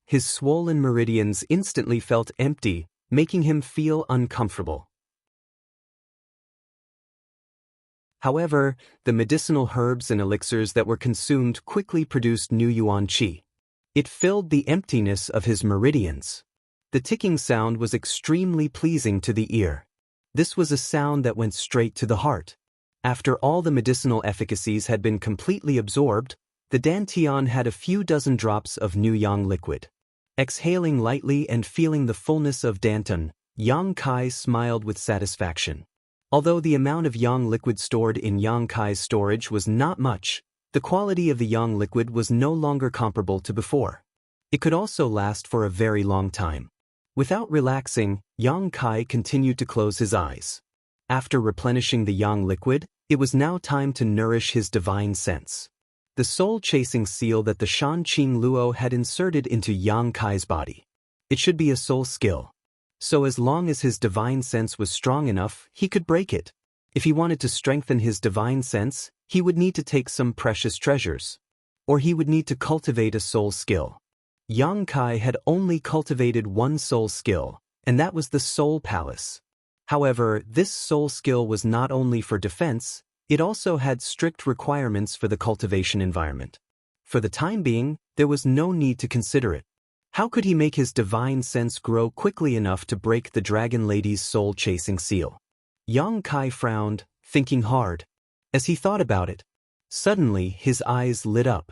His swollen meridians instantly felt empty, making him feel uncomfortable. However, the medicinal herbs and elixirs that were consumed quickly produced new Yuan Qi. It filled the emptiness of his meridians. The ticking sound was extremely pleasing to the ear. This was a sound that went straight to the heart. After all the medicinal efficacies had been completely absorbed, the dantian had a few dozen drops of new Yang liquid. Exhaling lightly and feeling the fullness of dantian, Yang Kai smiled with satisfaction. Although the amount of Yang liquid stored in Yang Kai's storage was not much, the quality of the Yang liquid was no longer comparable to before. It could also last for a very long time. Without relaxing, Yang Kai continued to close his eyes. After replenishing the Yang liquid, it was now time to nourish his divine sense. The soul-chasing seal that the Shanqing Luo had inserted into Yang Kai's body. It should be a soul skill. So as long as his divine sense was strong enough, he could break it. If he wanted to strengthen his divine sense, he would need to take some precious treasures. Or he would need to cultivate a soul skill. Yang Kai had only cultivated one soul skill, and that was the Soul Palace. However, this soul skill was not only for defense, it also had strict requirements for the cultivation environment. For the time being, there was no need to consider it. How could he make his divine sense grow quickly enough to break the Dragon Lady's soul-chasing seal? Yang Kai frowned, thinking hard. As he thought about it, suddenly his eyes lit up.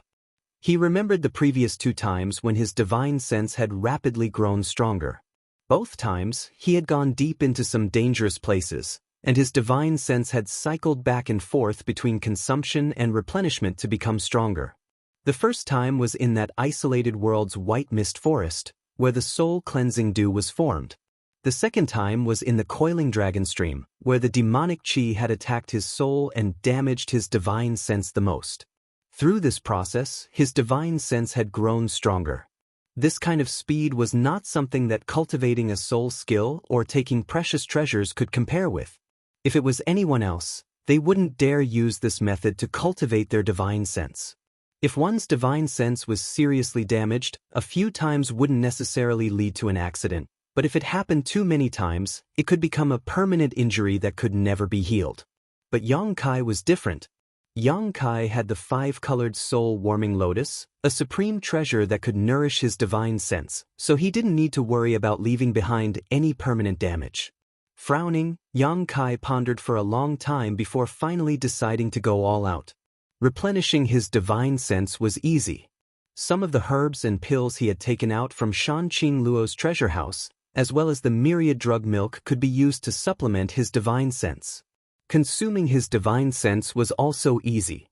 He remembered the previous 2 times when his divine sense had rapidly grown stronger. Both times, he had gone deep into some dangerous places, and his divine sense had cycled back and forth between consumption and replenishment to become stronger. The first time was in that isolated world's white mist forest, where the soul-cleansing dew was formed. The second time was in the coiling dragon stream, where the demonic chi had attacked his soul and damaged his divine sense the most. Through this process, his divine sense had grown stronger. This kind of speed was not something that cultivating a soul skill or taking precious treasures could compare with. If it was anyone else, they wouldn't dare use this method to cultivate their divine sense. If one's divine sense was seriously damaged, a few times wouldn't necessarily lead to an accident, but if it happened too many times, it could become a permanent injury that could never be healed. But Yang Kai was different. Yang Kai had the 5-colored soul-warming lotus, a supreme treasure that could nourish his divine sense, so he didn't need to worry about leaving behind any permanent damage. Frowning, Yang Kai pondered for a long time before finally deciding to go all out. Replenishing his divine sense was easy. Some of the herbs and pills he had taken out from Shanqing Luo's treasure house, as well as the myriad drug milk, could be used to supplement his divine sense. Consuming his divine sense was also easy.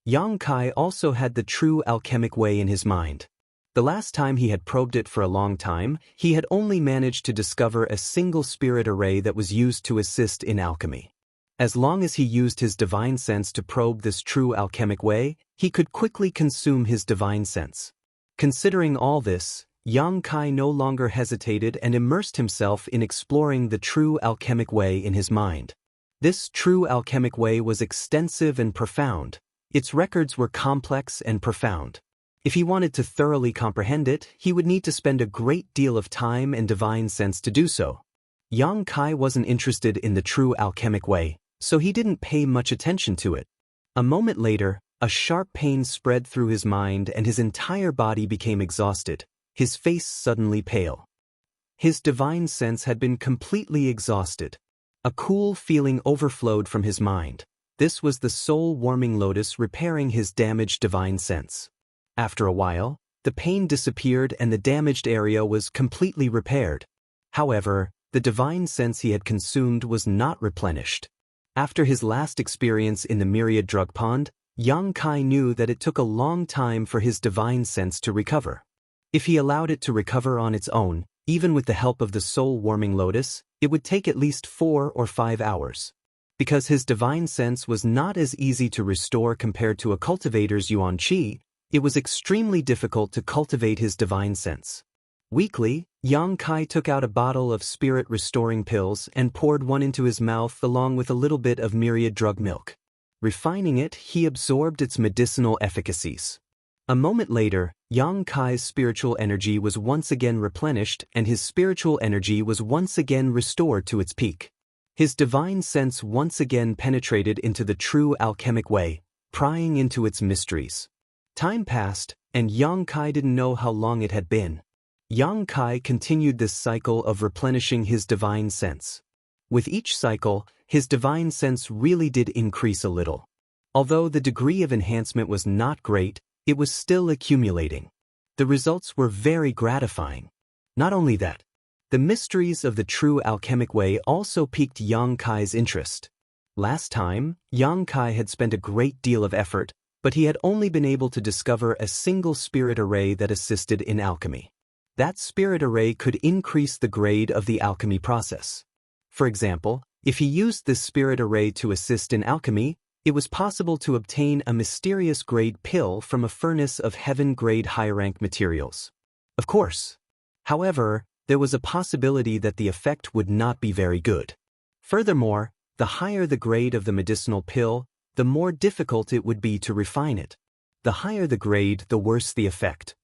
Yang Kai also had the true alchemic way in his mind. The last time he had probed it for a long time, he had only managed to discover a single spirit array that was used to assist in alchemy. As long as he used his divine sense to probe this true alchemic way, he could quickly consume his divine sense. Considering all this, Yang Kai no longer hesitated and immersed himself in exploring the true alchemic way in his mind. This true alchemic way was extensive and profound. Its records were complex and profound. If he wanted to thoroughly comprehend it, he would need to spend a great deal of time and divine sense to do so. Yang Kai wasn't interested in the true alchemic way, so he didn't pay much attention to it. A moment later, a sharp pain spread through his mind and his entire body became exhausted, his face suddenly pale. His divine sense had been completely exhausted. A cool feeling overflowed from his mind. This was the soul-warming lotus repairing his damaged divine sense. After a while, the pain disappeared and the damaged area was completely repaired. However, the divine sense he had consumed was not replenished. After his last experience in the myriad drug pond, Yang Kai knew that it took a long time for his divine sense to recover. If he allowed it to recover on its own, even with the help of the soul-warming lotus, it would take at least 4 or 5 hours. Because his divine sense was not as easy to restore compared to a cultivator's yuan qi, it was extremely difficult to cultivate his divine sense. Weakly, Yang Kai took out a bottle of spirit-restoring pills and poured one into his mouth along with a little bit of myriad drug milk. Refining it, he absorbed its medicinal efficacies. A moment later, Yang Kai's spiritual energy was once again replenished and his spiritual energy was once again restored to its peak. His divine sense once again penetrated into the true alchemic way, prying into its mysteries. Time passed, and Yang Kai didn't know how long it had been. Yang Kai continued this cycle of replenishing his divine sense. With each cycle, his divine sense really did increase a little. Although the degree of enhancement was not great, it was still accumulating. The results were very gratifying. Not only that, the mysteries of the true alchemic way also piqued Yang Kai's interest. Last time, Yang Kai had spent a great deal of effort, but he had only been able to discover a single spirit array that assisted in alchemy. That spirit array could increase the grade of the alchemy process. For example, if he used this spirit array to assist in alchemy, it was possible to obtain a mysterious grade pill from a furnace of heaven-grade high-rank materials. Of course. However, there was a possibility that the effect would not be very good. Furthermore, the higher the grade of the medicinal pill, the more difficult it would be to refine it. The higher the grade, the worse the effect.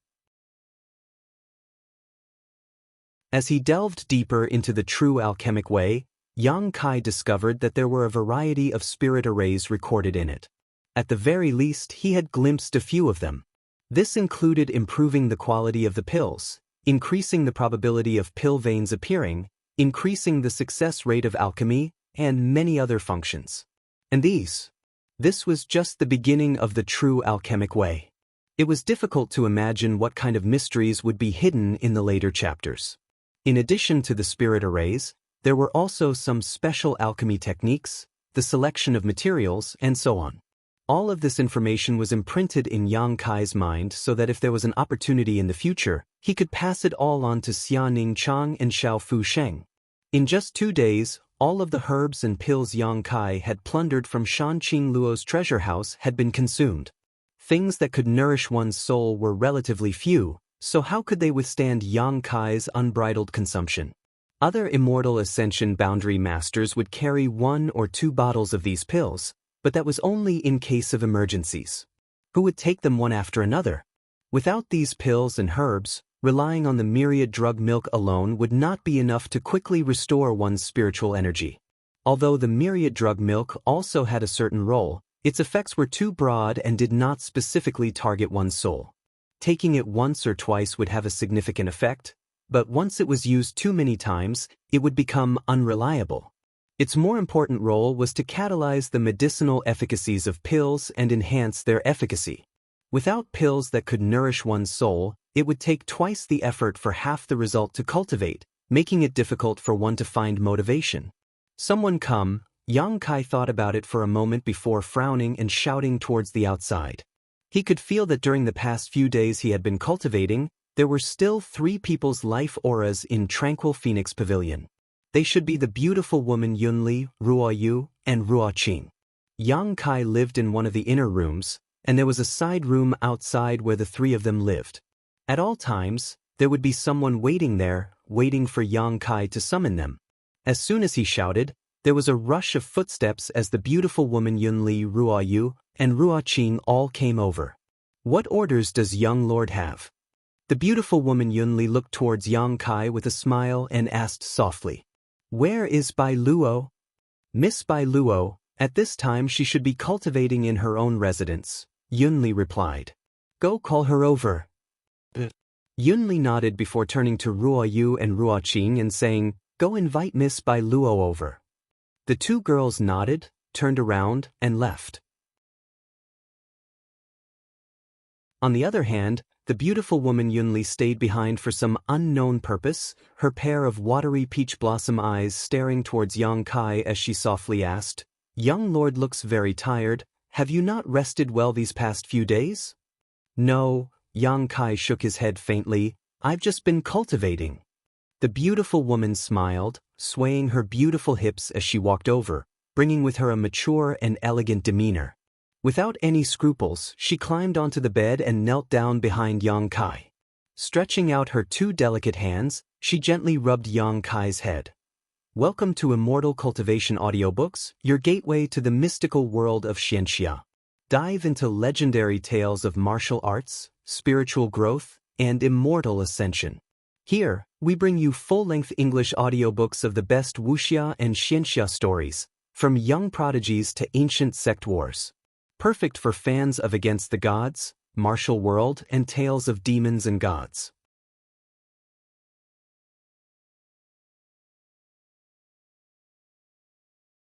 As he delved deeper into the true alchemic way, Yang Kai discovered that there were a variety of spirit arrays recorded in it. At the very least, he had glimpsed a few of them. This included improving the quality of the pills, increasing the probability of pill veins appearing, increasing the success rate of alchemy, and many other functions. And this was just the beginning of the true alchemic way. It was difficult to imagine what kind of mysteries would be hidden in the later chapters. In addition to the spirit arrays, there were also some special alchemy techniques, the selection of materials, and so on. All of this information was imprinted in Yang Kai's mind so that if there was an opportunity in the future, he could pass it all on to Xianing Chang and Xiao Fu Sheng. In just 2 days, all of the herbs and pills Yang Kai had plundered from Shanqing Luo's treasure house had been consumed. Things that could nourish one's soul were relatively few, so how could they withstand Yang Kai's unbridled consumption? Other immortal ascension boundary masters would carry 1 or 2 bottles of these pills, but that was only in case of emergencies. Who would take them one after another? Without these pills and herbs, relying on the myriad drug milk alone would not be enough to quickly restore one's spiritual energy. Although the myriad drug milk also had a certain role, its effects were too broad and did not specifically target one's soul. Taking it once or twice would have a significant effect, but once it was used too many times, it would become unreliable. Its more important role was to catalyze the medicinal efficacies of pills and enhance their efficacy. Without pills that could nourish one's soul, it would take twice the effort for half the result to cultivate, making it difficult for one to find motivation. Someone come, Yang Kai thought about it for a moment before frowning and shouting towards the outside. He could feel that during the past few days he had been cultivating, there were still 3 people's life auras in Tranquil Phoenix Pavilion. They should be the beautiful woman Yunli, Ruo Yu, and Ruo Qing. Yang Kai lived in one of the inner rooms, and there was a side room outside where the 3 of them lived. At all times, there would be someone waiting there, waiting for Yang Kai to summon them. As soon as he shouted, there was a rush of footsteps as the beautiful woman Yunli, Ruo Yu, and Ruo Qing all came over. What orders does young lord have? The beautiful woman Yunli looked towards Yang Kai with a smile and asked softly, "Where is Bai Luo?" Miss Bai Luo, at this time she should be cultivating in her own residence, Yunli replied. Go call her over. Yunli nodded before turning to Ruo Yu and Ruo Qing and saying, Go invite Miss Bai Luo over. The 2 girls nodded, turned around, and left. On the other hand, the beautiful woman Yunli stayed behind for some unknown purpose, her pair of watery peach blossom eyes staring towards Yang Kai as she softly asked, Young lord looks very tired, have you not rested well these past few days? No, Yang Kai shook his head faintly, I've just been cultivating. The beautiful woman smiled, swaying her beautiful hips as she walked over, bringing with her a mature and elegant demeanor. Without any scruples, she climbed onto the bed and knelt down behind Yang Kai. Stretching out her 2 delicate hands, she gently rubbed Yang Kai's head. Welcome to Immortal Cultivation Audiobooks, your gateway to the mystical world of Xianxia. Dive into legendary tales of martial arts, spiritual growth, and immortal ascension. Here, we bring you full-length English audiobooks of the best Wuxia and Xianxia stories, from young prodigies to ancient sect wars. Perfect for fans of Against the Gods, Martial World, and tales of demons and gods.